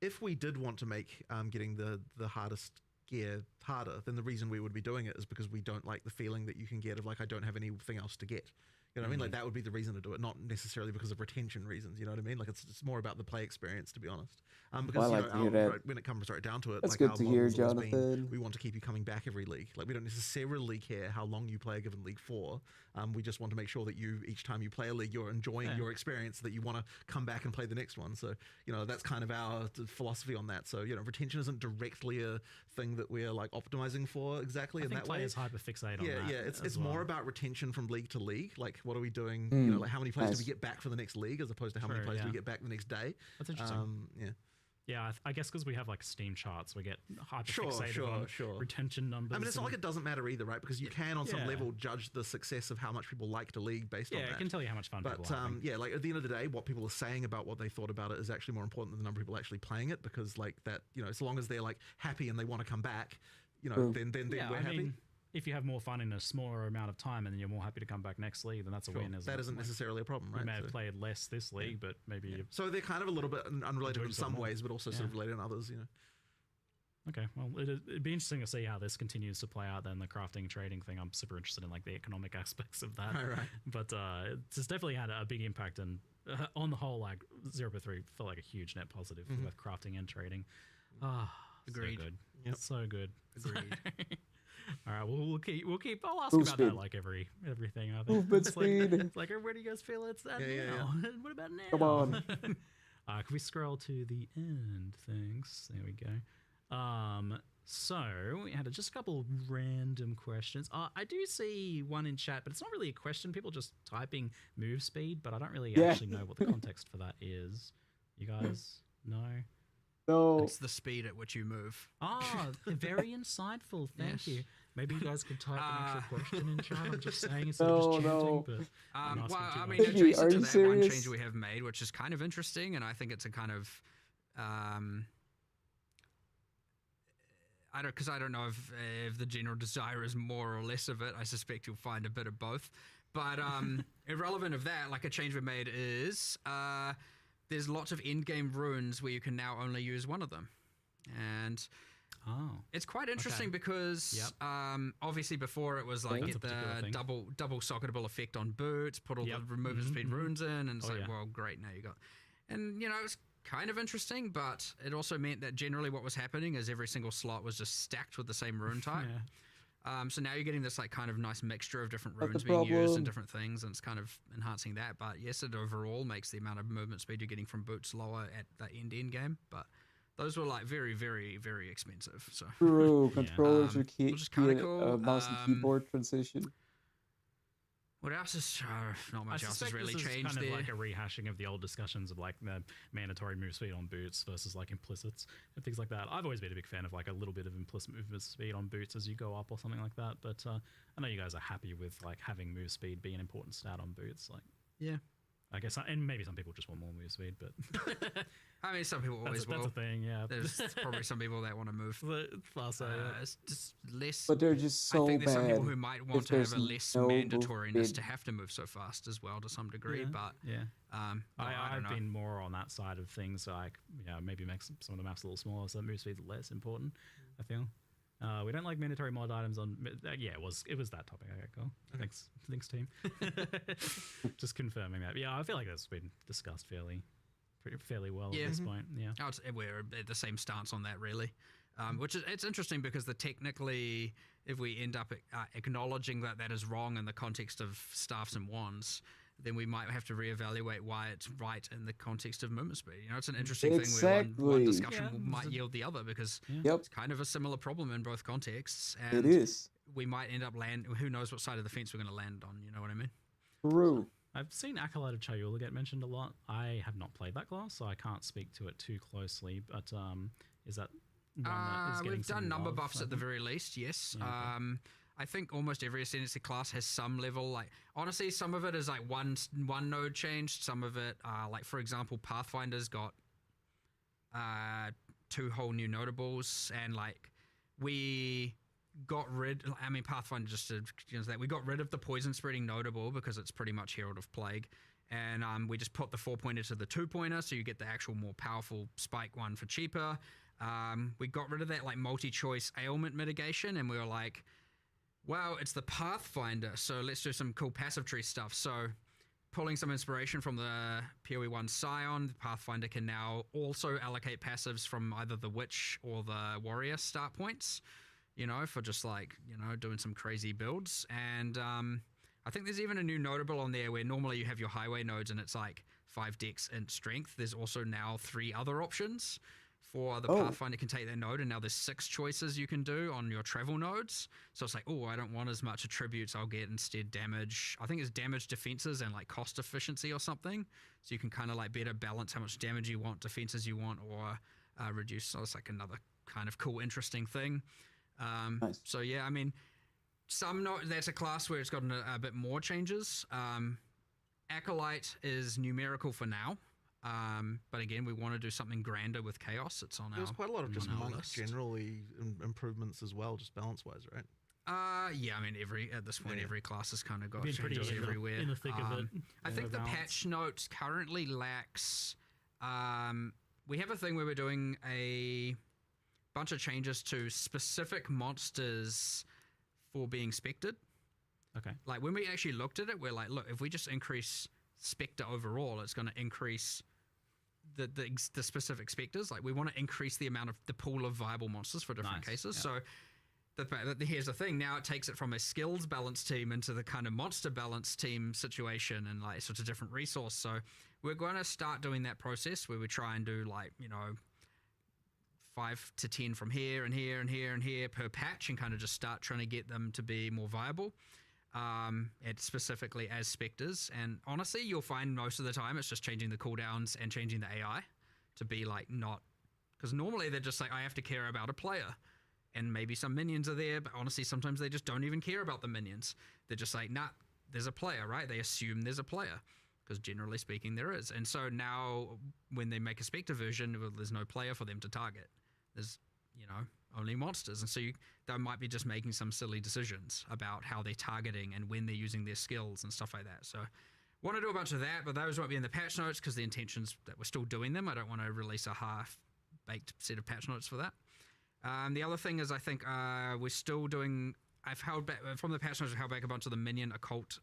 if we did want to make getting the hardest gear harder, then the reason we would be doing it is because we don't like the feeling that you can get of like, I don't have anything else to get. You know what I mean? Like, that would be the reason to do it, not necessarily because of retention reasons. You know what I mean? Like, it's more about the play experience, to be honest. Because when it comes right down to it, that's like, good our to hear, model's always Jonathan. been, we want to keep you coming back every league. Like, we don't necessarily care how long you play a given league for. We just want to make sure that each time you play a league, you're enjoying your experience, that you want to come back and play the next one. So, that's kind of our philosophy on that. So, retention isn't directly a thing that we're like optimizing for exactly in that way. Players hyperfixate on that. Yeah, it's more about retention from league to league. Like, what are we doing? Like, how many players do we get back for the next league, as opposed to how many players do we get back the next day? That's interesting. Yeah, I guess because we have like Steam charts, we get hyperfixated on retention numbers. I mean, it's not like it doesn't matter either, right? Because you can, on some level, judge the success of how much people liked a league based on that. Yeah, it can tell you how much fun people are having. Like, at the end of the day, what people are saying about what they thought about it is actually more important than the number of people actually playing it, because like that, so long as they're like happy and they want to come back, then we're happy. Mean, if you have more fun in a smaller amount of time and then you're more happy to come back next league, then that's a win. That isn't necessarily a problem, right? You may have played less this league, but maybe... So they're kind of a little bit unrelated in some ways, but also sort of related in others, Okay, well, it'd be interesting to see how this continues to play out then, the crafting trading thing. I'm super interested in like the economic aspects of that. Right. But it's definitely had a big impact, and on the whole, like 0.3 felt like a huge net positive for both crafting and trading. Agreed. So good. Yep. So good. Agreed. All right, we'll keep. I'll ask about that like everything. I think. Movement speed. Like, where do you guys feel it's at now? Yeah. What about now? Come on. Can we scroll to the end? Thanks. There we go. So we had just a couple of random questions. I do see one in chat, but it's not really a question. People just typing move speed, but I don't really actually know what the context for that is. You guys know? No. It's the speed at which you move. Very insightful. Thank you. Maybe you guys could type an actual question in chat. I'm just saying instead of just chanting. But well, I mean, adjacent to that, one change we have made, which is kind of interesting, and I think it's a kind of... I don't know if the general desire is more or less of it. I suspect you'll find a bit of both. But irrelevant of that, like a change we made is... there's lots of in-game runes where you can now only use one of them. And it's quite interesting because obviously before it was like get the double socketable effect on boots, put all the movement speed runes in, and it's well, great, now you got... And, it's kind of interesting, but it also meant that generally what was happening is every single slot was just stacked with the same rune type. So now you're getting this like kind of nice mixture of different runes being used and different things, and it's kind of enhancing that. But yes, it overall makes the amount of movement speed you're getting from boots lower at the end game. But those were like very, very, very expensive. So true, controllers are which is kind of cool. Mouse and keyboard transition. What else is not much else has really this is changed kind there. of like a rehashing of the old discussions of like the mandatory move speed on boots versus like implicits and things like that. I've always been a big fan of like a little bit of implicit movement speed on boots as you go up or something like that. But I know you guys are happy with like having move speed be an important stat on boots. Like, yeah, I guess, and maybe some people just want more move speed, but I mean, some people always will. That's a thing, yeah. There's probably some people that want to move faster. It's just less. But they're just so I think there's some people bad who might want if to have there's a less no mandatoriness movement. to have to move so fast as well to some degree. Yeah, But yeah, I don't I've know. been more on that side of things. Like, maybe make some of the maps a little smaller, so move speed's less important. I feel. We don't like mandatory mod items on. Yeah, it was that topic. Okay, cool. Thanks, team. Just confirming that. Yeah, I feel like that's been discussed fairly well at this point. Yeah, We're at the same stance on that, really. Which is it's interesting because technically, if we end up acknowledging that is wrong in the context of staffs and wands, then we might have to reevaluate why it's right in the context of movement speed. It's an interesting thing where one discussion might yield the other because it's kind of a similar problem in both contexts. And It is. we might end up who knows what side of the fence we're going to land on, you know what I mean? True. I've seen Acolyte of Chayula get mentioned a lot. I have not played that class, so I can't speak to it too closely, but is that one that is getting we've some done number love, buffs I at the think? very least, yes. Yeah, okay. I think almost every ascendancy class has some level, like, honestly, some of it is like one node changed, some of it, like, for example, Pathfinder's got 2 whole new notables, and, like, we got rid, I mean, Pathfinder just did that, we got rid of the poison spreading notable because it's pretty much Herald of Plague, and we just put the 4-pointer to the 2-pointer, so you get the actual more powerful spike one for cheaper. We got rid of that, like, multi-choice ailment mitigation, and we were like, wow, it's the Pathfinder, so let's do some cool passive tree stuff. So pulling some inspiration from the PoE1 Scion, the Pathfinder can now also allocate passives from either the Witch or the Warrior start points, for just like, doing some crazy builds. And I think there's even a new notable on there where normally you have your highway nodes and it's like 5 dex and strength. There's also now 3 other options for the Pathfinder can take that node, and now there's 6 choices you can do on your travel nodes. So it's like, I don't want as much attributes. I'll get instead damage. I think it's damage, defenses, and like cost efficiency or something. So you can kind of like better balance how much damage you want, defenses you want, or reduce. So it's like another kind of cool, interesting thing. Nice. So yeah, I mean, that's a class where it's gotten a bit more changes. Acolyte is numerical for now. But again, we want to do something grander with Chaos. It's on There's quite a lot of just monk list. generally improvements as well, just balance-wise, right? Yeah, I mean, every class has kind of got Been pretty changes everywhere. in the thick of it. I think the patch notes currently lacks. We have a thing where we're doing a bunch of changes to specific monsters for being spected. Okay. Like when we actually looked at it, we're like, look, if we just increase Spectre overall, it's going to increase the specific specters. Like we want to increase the amount of the pool of viable monsters for different cases. Yeah. So here's the thing. Now it takes it from a skills balance team into the kind of monster balance team situation, and like such a different resource. So we're going to start doing that process where we try and do like 5 to 10 from here and here and here and here per patch, and kind of just start trying to get them to be more viable. It's specifically as specters, and honestly you'll find most of the time it's just changing the cooldowns and changing the AI to be like not, because normally they're just like, I have to care about a player and maybe some minions are there, but honestly sometimes they just don't even care about the minions. They're just like, nah, there's a player, right? They assume there's a player because generally speaking there is. And so now when they make a specter version, well, there's no player for them to target. There's only monsters, and so they might be just making some silly decisions about how they're targeting and when they're using their skills and stuff like that. So want to do a bunch of that, but those won't be in the patch notes because the intention's that we're still doing them. I don't want to release a half-baked set of patch notes for that. The other thing is I think we're still doing, I've held back from the patch notes, I've held back a bunch of the minion occult,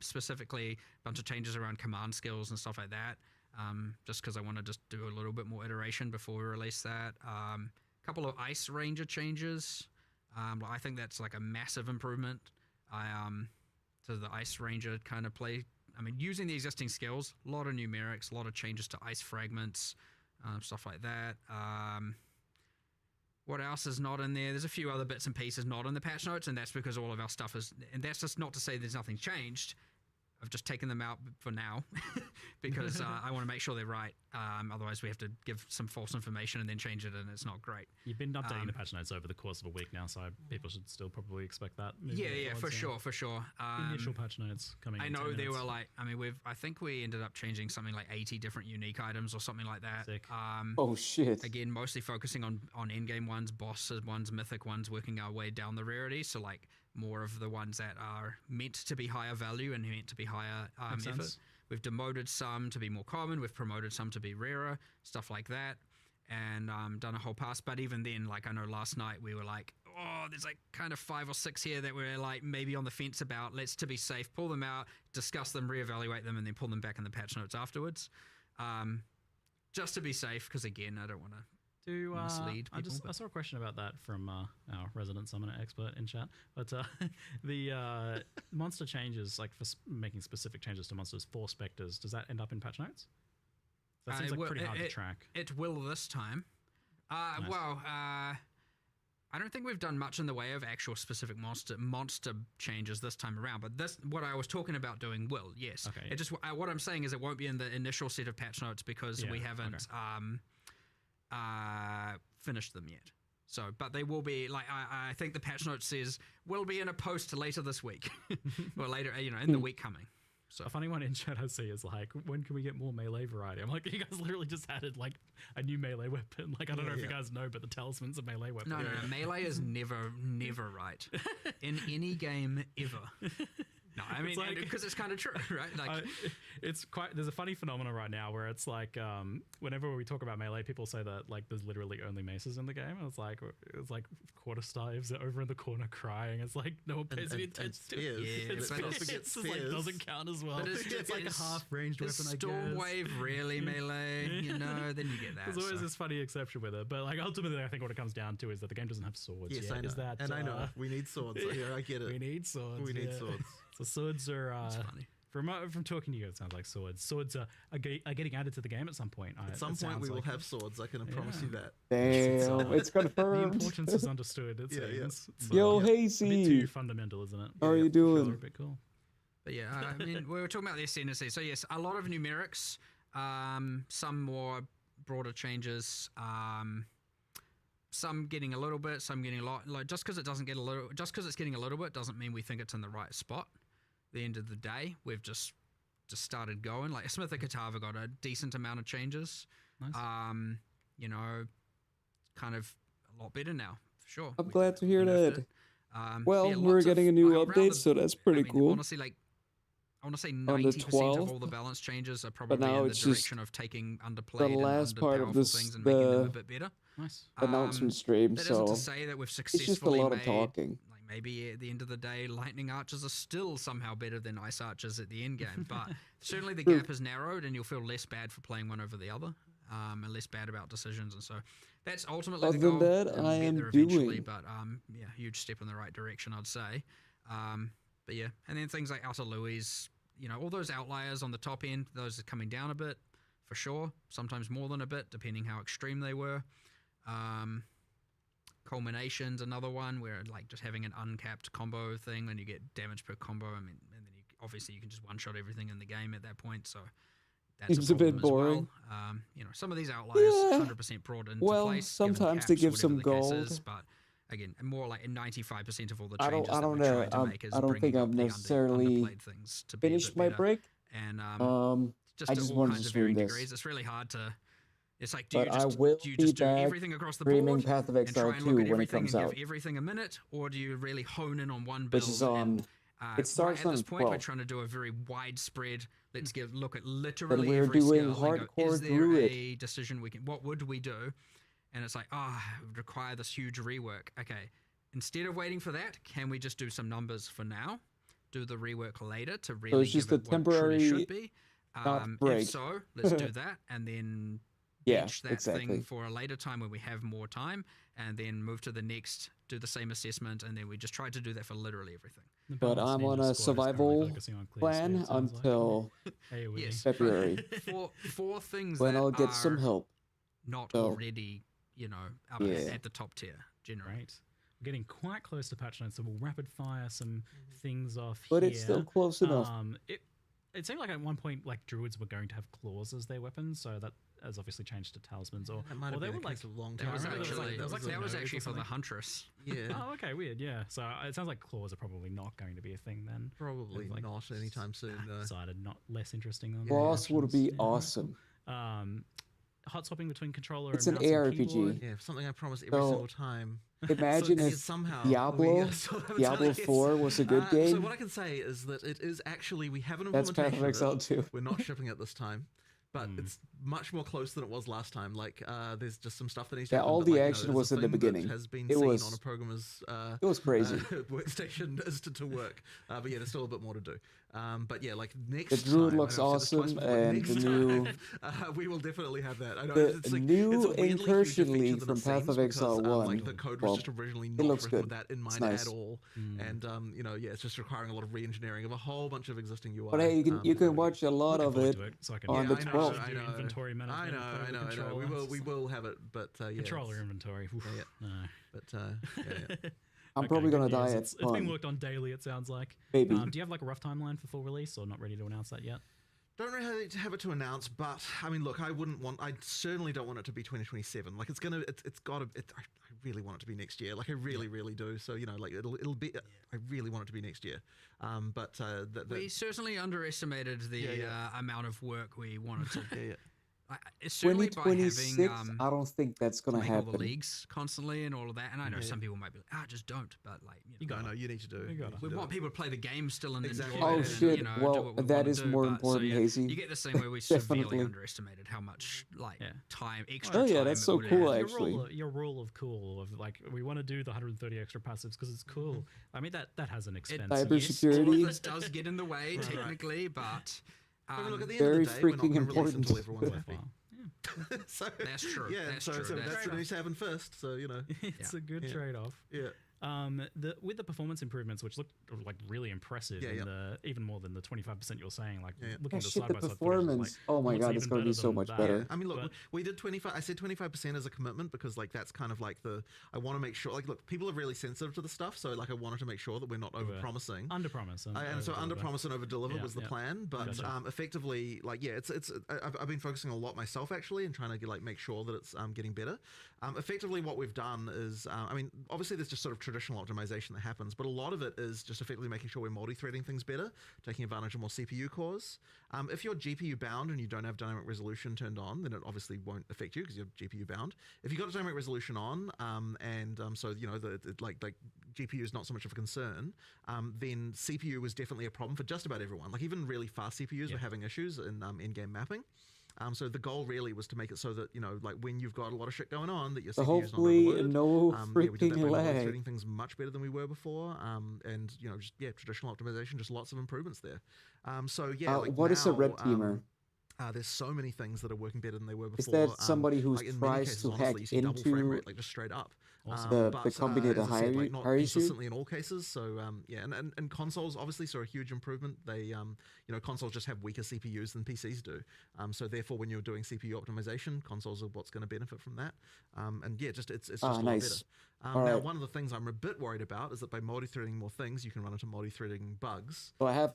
specifically a bunch of changes around command skills and stuff like that, just because I want to just do a little bit more iteration before we release that. Couple of Ice Ranger changes. I think that's like a massive improvement to the Ice Ranger kind of play. I mean, using the existing skills, a lot of numerics, a lot of changes to ice fragments, stuff like that. What else is not in there? There's a few other bits and pieces not in the patch notes, and that's because all of our stuff is, and that's just not to say there's nothing changed. I've just taken them out for now because I want to make sure they're right. Otherwise, we have to give some false information and then change it, and it's not great. You've been updating the patch notes over the course of a week now, so people should still probably expect that. Yeah, for sure. Initial patch notes coming. I know they were like, I mean, I think we ended up changing something like 80 different unique items or something like that. Sick. Oh shit. Again, mostly focusing on endgame ones, boss ones, mythic ones, working our way down the rarity. So like more of the ones that are meant to be higher value and meant to be higher effort. We've demoted some to be more common. We've promoted some to be rarer, stuff like that, and done a whole pass. But even then, like I know last night we were like, oh, there's like kind of 5 or 6 here that we're like maybe on the fence about. Let's, to be safe, pull them out, discuss them, reevaluate them, and then pull them back in the patch notes afterwards. Just to be safe, because again, I don't want to mislead people. I saw a question about that from our resident summoner expert in chat. But the monster changes, like for making specific changes to monsters for specters, does that end up in patch notes? That seems like pretty hard to track. It will this time. Nice. Well, I don't think we've done much in the way of actual specific monster changes this time around. But this, what I was talking about doing, will, yes. Okay. It just what I'm saying is it won't be in the initial set of patch notes because we haven't finished them yet. So, but they will be, like, I think the patch note says will be in a post later this week or later, in the week coming. So a funny one in chat I see is like, when can we get more melee variety? I'm like, you guys literally just added like a new melee weapon. Like, I don't know if you guys know, but the talisman's a melee weapon. No, melee is never right in any game ever. No, I mean, because it's kind of true, right? Like, it's quite. There's a funny phenomenon right now where it's like, whenever we talk about melee, people say that like there's literally only maces in the game, and it's like quarterstaves are over in the corner crying. It's like no one pays any attention to it. Yeah, it's like doesn't count as well. But it's like a half ranged weapon. I guess. Stormwave really melee, then you get that. There's always this funny exception with it, but like ultimately, I think what it comes down to is that the game doesn't have swords. Yes, yet. I know. Is that, and I know we need swords. Yeah, I get it. We need swords. We need swords. So swords are funny. From talking to you, it sounds like swords. Swords are getting added to the game at some point. At some point, we will have swords. I can promise you that. Damn, it's confirmed. The importance is understood. It seems. Yo, A Hazy. bit too fundamental, isn't it? How are you doing? Sure, a bit cool. But yeah, I mean, we were talking about the ascendancy. So yes, a lot of numerics, some more broader changes, some getting a little bit, some getting a lot. Like just because it's getting a little bit doesn't mean we think it's in the right spot. At the end of the day, we've just started going. Like Smith and Katava got a decent amount of changes. Nice. Kind of a lot better now, for sure. I'm glad to hear that. Well, we're getting a new update, so that's pretty cool. Honestly, like, I want to say 90% of all the balance changes are probably in the direction of taking underplayed and underpowerful things and making them a bit better. Nice. Announcement stream, that so isn't to say that we've it's just a successfully lot made, of talking. like maybe at the end of the day, lightning archers are still somehow better than ice archers at the end game, but certainly the gap has narrowed and you'll feel less bad for playing one over the other, and less bad about decisions, and so that's ultimately Other the goal. than that, I am doing. But yeah, huge step in the right direction, I'd say. But yeah, and then things like Outer Louis, all those outliers on the top end, those are coming down a bit, for sure. Sometimes more than a bit, depending how extreme they were. Culmination's another one where like just having an uncapped combo thing, and you get damage per combo. I mean, and then obviously you can just one-shot everything in the game at that point. So that's It's a bit boring. Well. Some of these outliers 100% brought into place. Sometimes to give some gold. Cases, but again, more like 95% of all the I changes don't that we're know. trying to make is I don't think bringing I've up the necessarily underplayed things to be a finished bit my better. break. And I just to all wanted kinds to of varying stream this. degrees. It's really hard to. It's like, But I will do you be just do back everything across the streaming board Path of and Exile try and 2 look at when it everything comes and out, give everything a minute, or do you really hone in on one build? which is on. It starts right on at this point, we're 12. trying to do a very widespread. Let's look at But literally we're every doing skill and go, hardcore is there Druid. a decision we can? What would we do? And it's like, it would require this huge rework. Okay, instead of waiting for that, can we just do some numbers for now? Do the rework later to really it's just give a it temporary what it truly should be. not break. If so, let's do that, and then Yeah, ditch that exactly. thing for a later time when we have more time, and then move to the next, do the same assessment, and then we just try to do that for literally everything. But I'm on a survival plan until Yes. February, Four things when that I'll get are some help. not So, already, up yeah. at the top tier, generally. Right. We're getting quite close to patch notes, so we'll rapid fire some things off But here. it's still close enough. it seemed like at one point like druids were going to have claws as their weapons, so that has obviously changed to talismans. Or that might have they been were a like case of long That time. was ago. actually that was actually for the something. huntress. Yeah. Oh, okay, weird. Yeah, so it sounds like claws are probably not going to be a thing then. Probably Like, not anytime soon. Decided not less interesting than Boss would be Yeah. awesome. Hot swapping between controller It's and an mouse and ARPG. keyboard. Yeah, something I promise every So, single time. Imagine So if somehow Diablo, Diablo 4 was a good game. So what I can say is that it is actually, we have an That's Path implementation of of Exile it. 2. We're not shipping it this time. But it's much more close than it was last time. Like, there's just some stuff that needs to happen. All but, the like, action there's was a in the thing that beginning. has been It seen was- on a programmer's It was crazy. workstation as to work. But yeah, there's still a bit more to do. But yeah, like next The Druid time, looks I know I've said this awesome, twice before, and next the new- time, we will definitely have that. I know The it's like, new it's a weirdly incursion huger feature league than from it Path seems of Exile because, 1. like the code was Well, just originally it not looks written good. with that in It's mind nice. at all. And you know, yeah, it's just requiring a lot of re-engineering of a whole bunch of existing UI. But hey, you can watch a lot Looking of forward it to it, so I can on the I know, 12th. I do know. inventory management. I know. We will have it, but yeah, Controller it's- inventory. Oof, yeah. no. But yeah. I'm Okay, probably good gonna die news. at It's being fun. worked on daily. It sounds like. Maybe. Do you have like a rough timeline for full release, or not ready to announce that yet? Don't really have it to announce, but I mean, look, I certainly don't want it to be 2027. Like, it's gotta. I really want it to be next year. Like, I really do. So, you know, like it'll be. I really want it to be next year. But We certainly underestimated the amount of work we wanted to. yeah. Certainly by 2026, having I don't think that's gonna make all the happen. leagues constantly and all of that. And I know some people might be like, just don't. But like, you know, No, you need to do. You gotta. we want people to play the game still and Exactly. enjoy Oh, it. And, shit. you know, Well, do what we that wanna is do, more but- important, so, yeah, Hazy. You get this thing where we severely Definitely. underestimated how much like Yeah. time, extra Oh, yeah, time that's it so would cool, add. actually. Your rule of cool of like we want to do the 130 extra passives because it's cool. I mean that has an expense. Cybersecurity. All of this does get in the way technically, but I mean, look, at the Very end of the day, we're not freaking gonna release important. until everyone's happy. Worthwhile. So That's true. Yeah, That's so true. that's That's what needs to happen first. So you know, It's a good Yeah. trade-off. yeah. With the performance improvements, which looked like really impressive, Yeah, in the even more than the 25% you're saying, like Yeah. looking Yeah, at the shit, side the by side footage, performance. Oh my looks god, even it's gonna be better so than much that. better. I mean, look, But- we did 25. I said 25% as a commitment because, like, that's kind of like I want to make sure, like, look, people are really sensitive to the stuff, so like, I wanted to make sure that we're not over promising. Under promise And so under promise and over deliver Yeah, was the yeah. plan, but Gotcha. effectively, like, yeah, I've been focusing a lot myself actually and trying to make sure that it's getting better. Effectively, what we've done is, I mean, obviously there's just sort of traditional optimization that happens, but a lot of it is just effectively making sure we're multi-threading things better, taking advantage of more CPU cores. If you're GPU bound and you don't have dynamic resolution turned on, then it obviously won't affect you because you're GPU bound. If you've got dynamic resolution on, so you know like GPU is not so much of a concern, then CPU was definitely a problem for just about everyone. Like even really fast CPUs were having issues in in-game mapping. So the goal really was to make it so that, you know, like when you've got a lot of shit going on, that your So CPU is not hopefully overloaded. no We did that freaking by lag. threading things much better than we were before. And you know, just traditional optimization, just lots of improvements there. So yeah, like what is a red now, teamer? There's so many things that are working better than they were before. Is that somebody who like in many tries cases, to honestly, hack you see double frame into rate, like just straight up. the company as to I said, hire like, you? not Hire you? consistently in all cases. So yeah, and consoles obviously saw a huge improvement. They you know, consoles just have weaker CPUs than PCs do. So therefore, when you're doing CPU optimization, consoles are what's going to benefit from that. And yeah, just it's just a lot nice. better. All Now, right. one of the things I'm a bit worried about is that by multi-threading more things, you can run into multi-threading bugs. So I have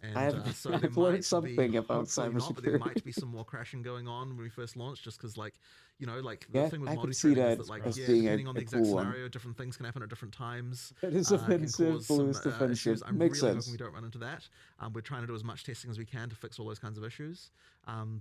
So there I've learned might something be, about hopefully not, but there might cybersecurity. be some more crashing going on when we first launched, just because, like, you know, like Yeah, the thing with I can see multi-threading that is that, like, as yeah, being depending a on the exact cool one. scenario, different things can happen at different times. That is can offensive, cause some, blues defensive. issues. I'm Makes really sense. hoping we don't run into that. We're trying to do as much testing as we can to fix all those kinds of issues.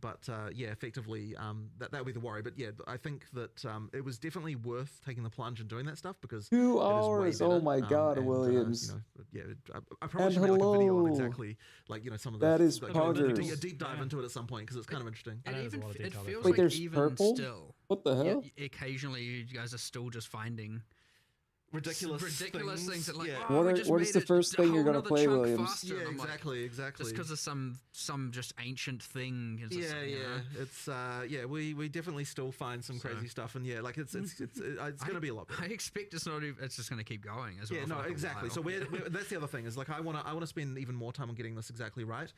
But yeah, effectively, that would be the worry. But yeah, I think that it was definitely worth taking the plunge and doing that stuff because 2 it is way hours. Oh better. my god, And, Williams. you know, yeah, I probably And should make like a video on hello. exactly, like, you know, some of the That is like, poggers. a deep dive into it at some point because it's kind of interesting. I know It there's a even lot of it detail there. feels Wait, like there's even purple? still, What the hell? occasionally you guys are still just finding Ridiculous things that like, yeah. oh, What we are- just what is made the it first a thing you're whole gonna nother play, chunk Williams? faster. Yeah, And I'm like, exactly. just because of some just ancient thing. It's just, Yeah, you know. it's yeah, we definitely still find some crazy stuff, and yeah, like it's going to be a lot better. I expect it's not even, it's just going to keep going as well. Yeah, for no, like a exactly. while. So that's the other thing is like I want to spend even more time on getting this exactly right.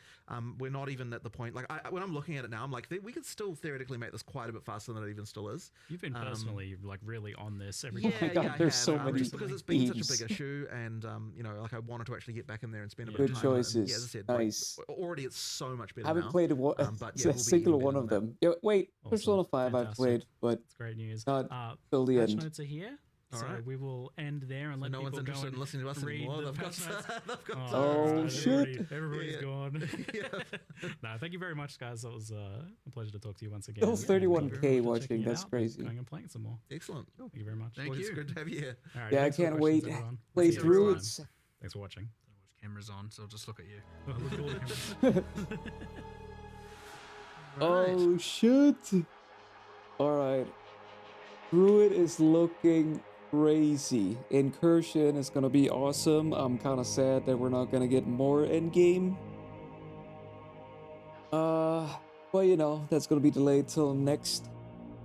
We're not even at the point like when I'm looking at it now, I'm like we could still theoretically make this quite a bit faster than it even still is. You've been personally like really on this every Yeah, my God, yeah, I there's have. so many because it's been such a big issue, and you know, like I wanted to actually get back in there and spend a bit Good of time. choices. And, yeah, as I said, nice. Like, already it's so much better. I haven't now. played But yeah, a single one of them. Yeah, wait, Persona 5 I've played, but it's great news. not till the patch end. notes are here. All so right. we will end there and let no people one's interested go in listening to us anymore. They've got, shit! Everybody's gone. No, thank you very much, guys. It was a pleasure to talk to you once again. Still 31K watching. That's crazy. Going and playing some more. Excellent. Thank you very much. Thank you. It's good to have you here. All right, Yeah, I can't wait. Play Druids. Thanks for watching. Camera's on, so I'll just look at you. Oh shit! Alright. Druid is looking crazy. Incursion is gonna be awesome. I'm kinda sad that we're not gonna get more endgame. But you know, that's gonna be delayed till next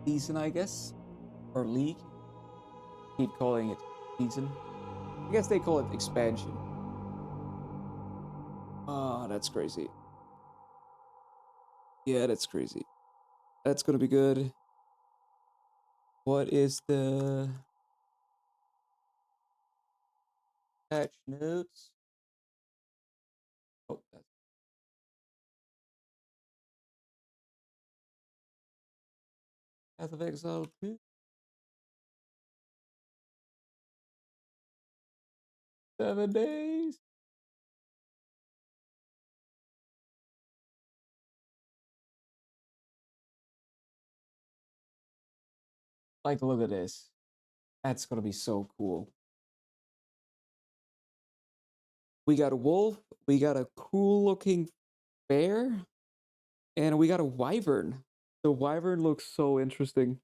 season, I guess. Or league. Keep calling it season. I guess they call it expansion. Ah, that's crazy. Yeah, that's crazy. That's gonna be good. What is the patch notes? Oh, that's Path of Exile 2. 7 days. Like, look at this. That's gonna be so cool. We got a wolf, we got a cool looking bear, and we got a wyvern. The wyvern looks so interesting.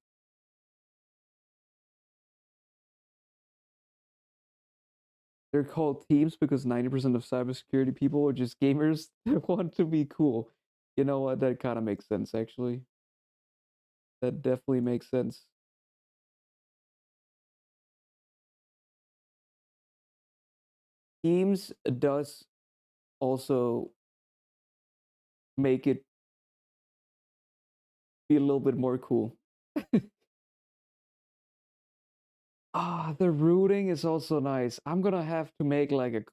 They're called teams because 90% of cybersecurity people are just gamers that want to be cool. You know what? That kind of makes sense, actually. That definitely makes sense. Teams does also make it be a little bit more cool. The rooting is also nice. I'm gonna have to make like a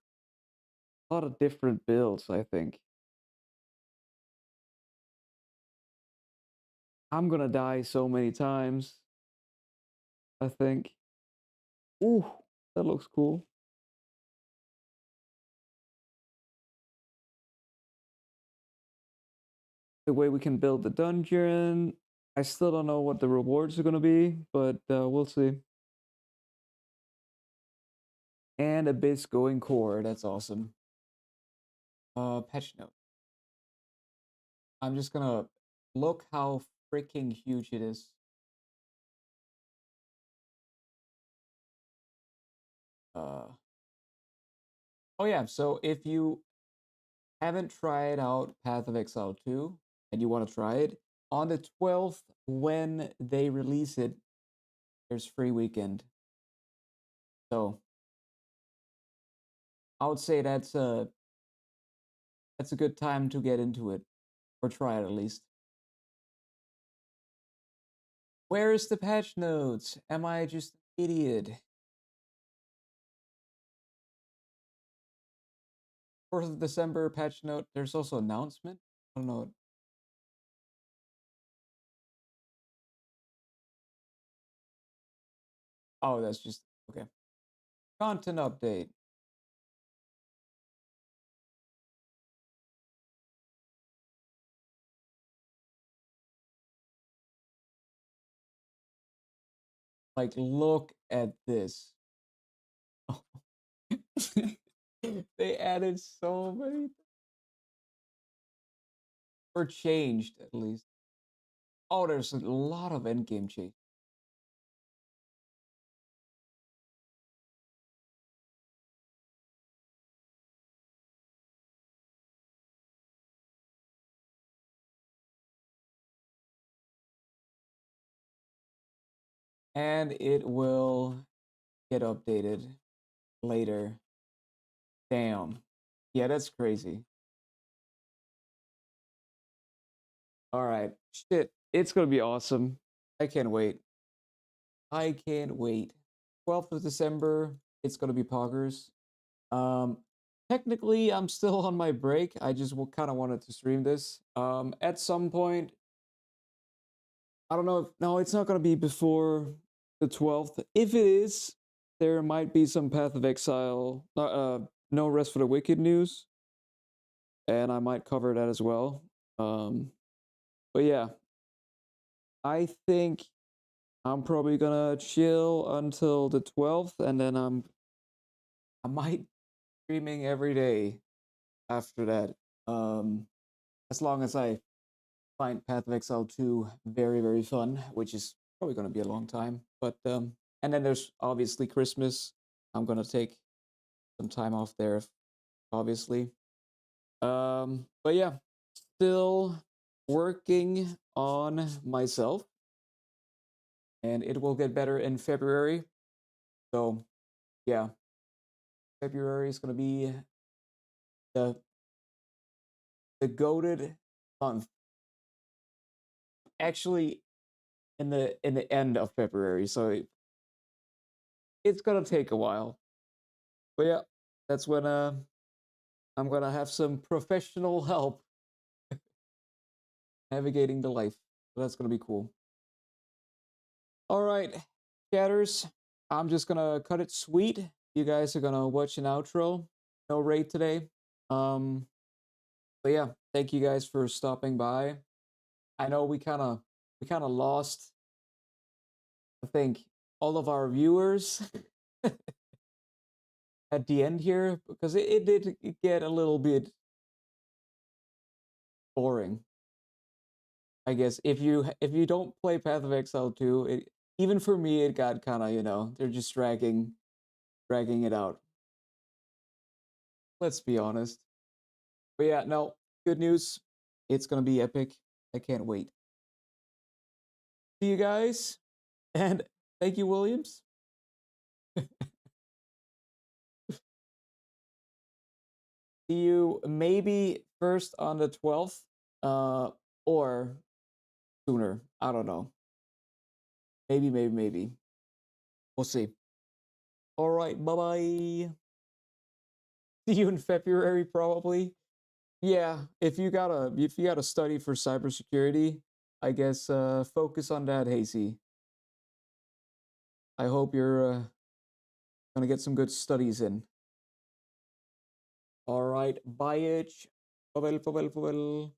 lot of different builds, I think. I'm gonna die so many times, I think. Ooh, that looks cool. The way we can build the dungeon. I still don't know what the rewards are gonna be, but we'll see. And Abyss going core, that's awesome. Patch note. I'm just gonna look how freaking huge it is. Oh yeah, so if you haven't tried out Path of Exile 2 and you want to try it, on the 12th when they release it, there's free weekend. So I would say that's a good time to get into it, or try it at least. Where is the patch notes? Am I just an idiot? 4th of December patch note. There's also announcement. I don't know. Oh, that's just okay. Content update. Like, look at this. They added so many. Or changed, at least. Oh, there's a lot of endgame change. And it will get updated later. Damn. Yeah, that's crazy. Alright. Shit. It's gonna be awesome. I can't wait. I can't wait. 12th of December, it's gonna be Poggers. Technically, I'm still on my break. I just kind of wanted to stream this. At some point, I don't know if, no, it's not gonna be before the 12th. If it is, there might be some Path of Exile, No Rest for the Wicked news, and I might cover that as well. But yeah, I think I'm probably gonna chill until the 12th, and then I might streaming every day after that. As long as I find Path of Exile 2 very, very fun, which is probably gonna be a long time. But and then there's obviously Christmas. I'm gonna take some time off there, obviously. But yeah, still working on myself, and it will get better in February. So yeah, February is gonna be the goated month. Actually, in the end of February, so it's gonna take a while. But yeah, that's when I'm gonna have some professional help navigating the life. So that's gonna be cool. All right, chatters, I'm just gonna cut it sweet. You guys are gonna watch an outro. No raid today. But yeah, thank you guys for stopping by. I know we kind of lost, I think, all of our viewers at the end here, because it did get a little bit boring. I guess if you don't play Path of Exile 2, even for me it got kind of, you know, they're just dragging it out. Let's be honest. But yeah, no, good news. It's gonna be epic. I can't wait. See you guys, and thank you, Williams. See you maybe first on the 12th, or sooner. I don't know. Maybe. We'll see. All right, bye-bye. See you in February, probably. Yeah, if you gotta study for cybersecurity, I guess focus on that, Hazy. I hope you're gonna get some good studies in. All right, bye, Pavel.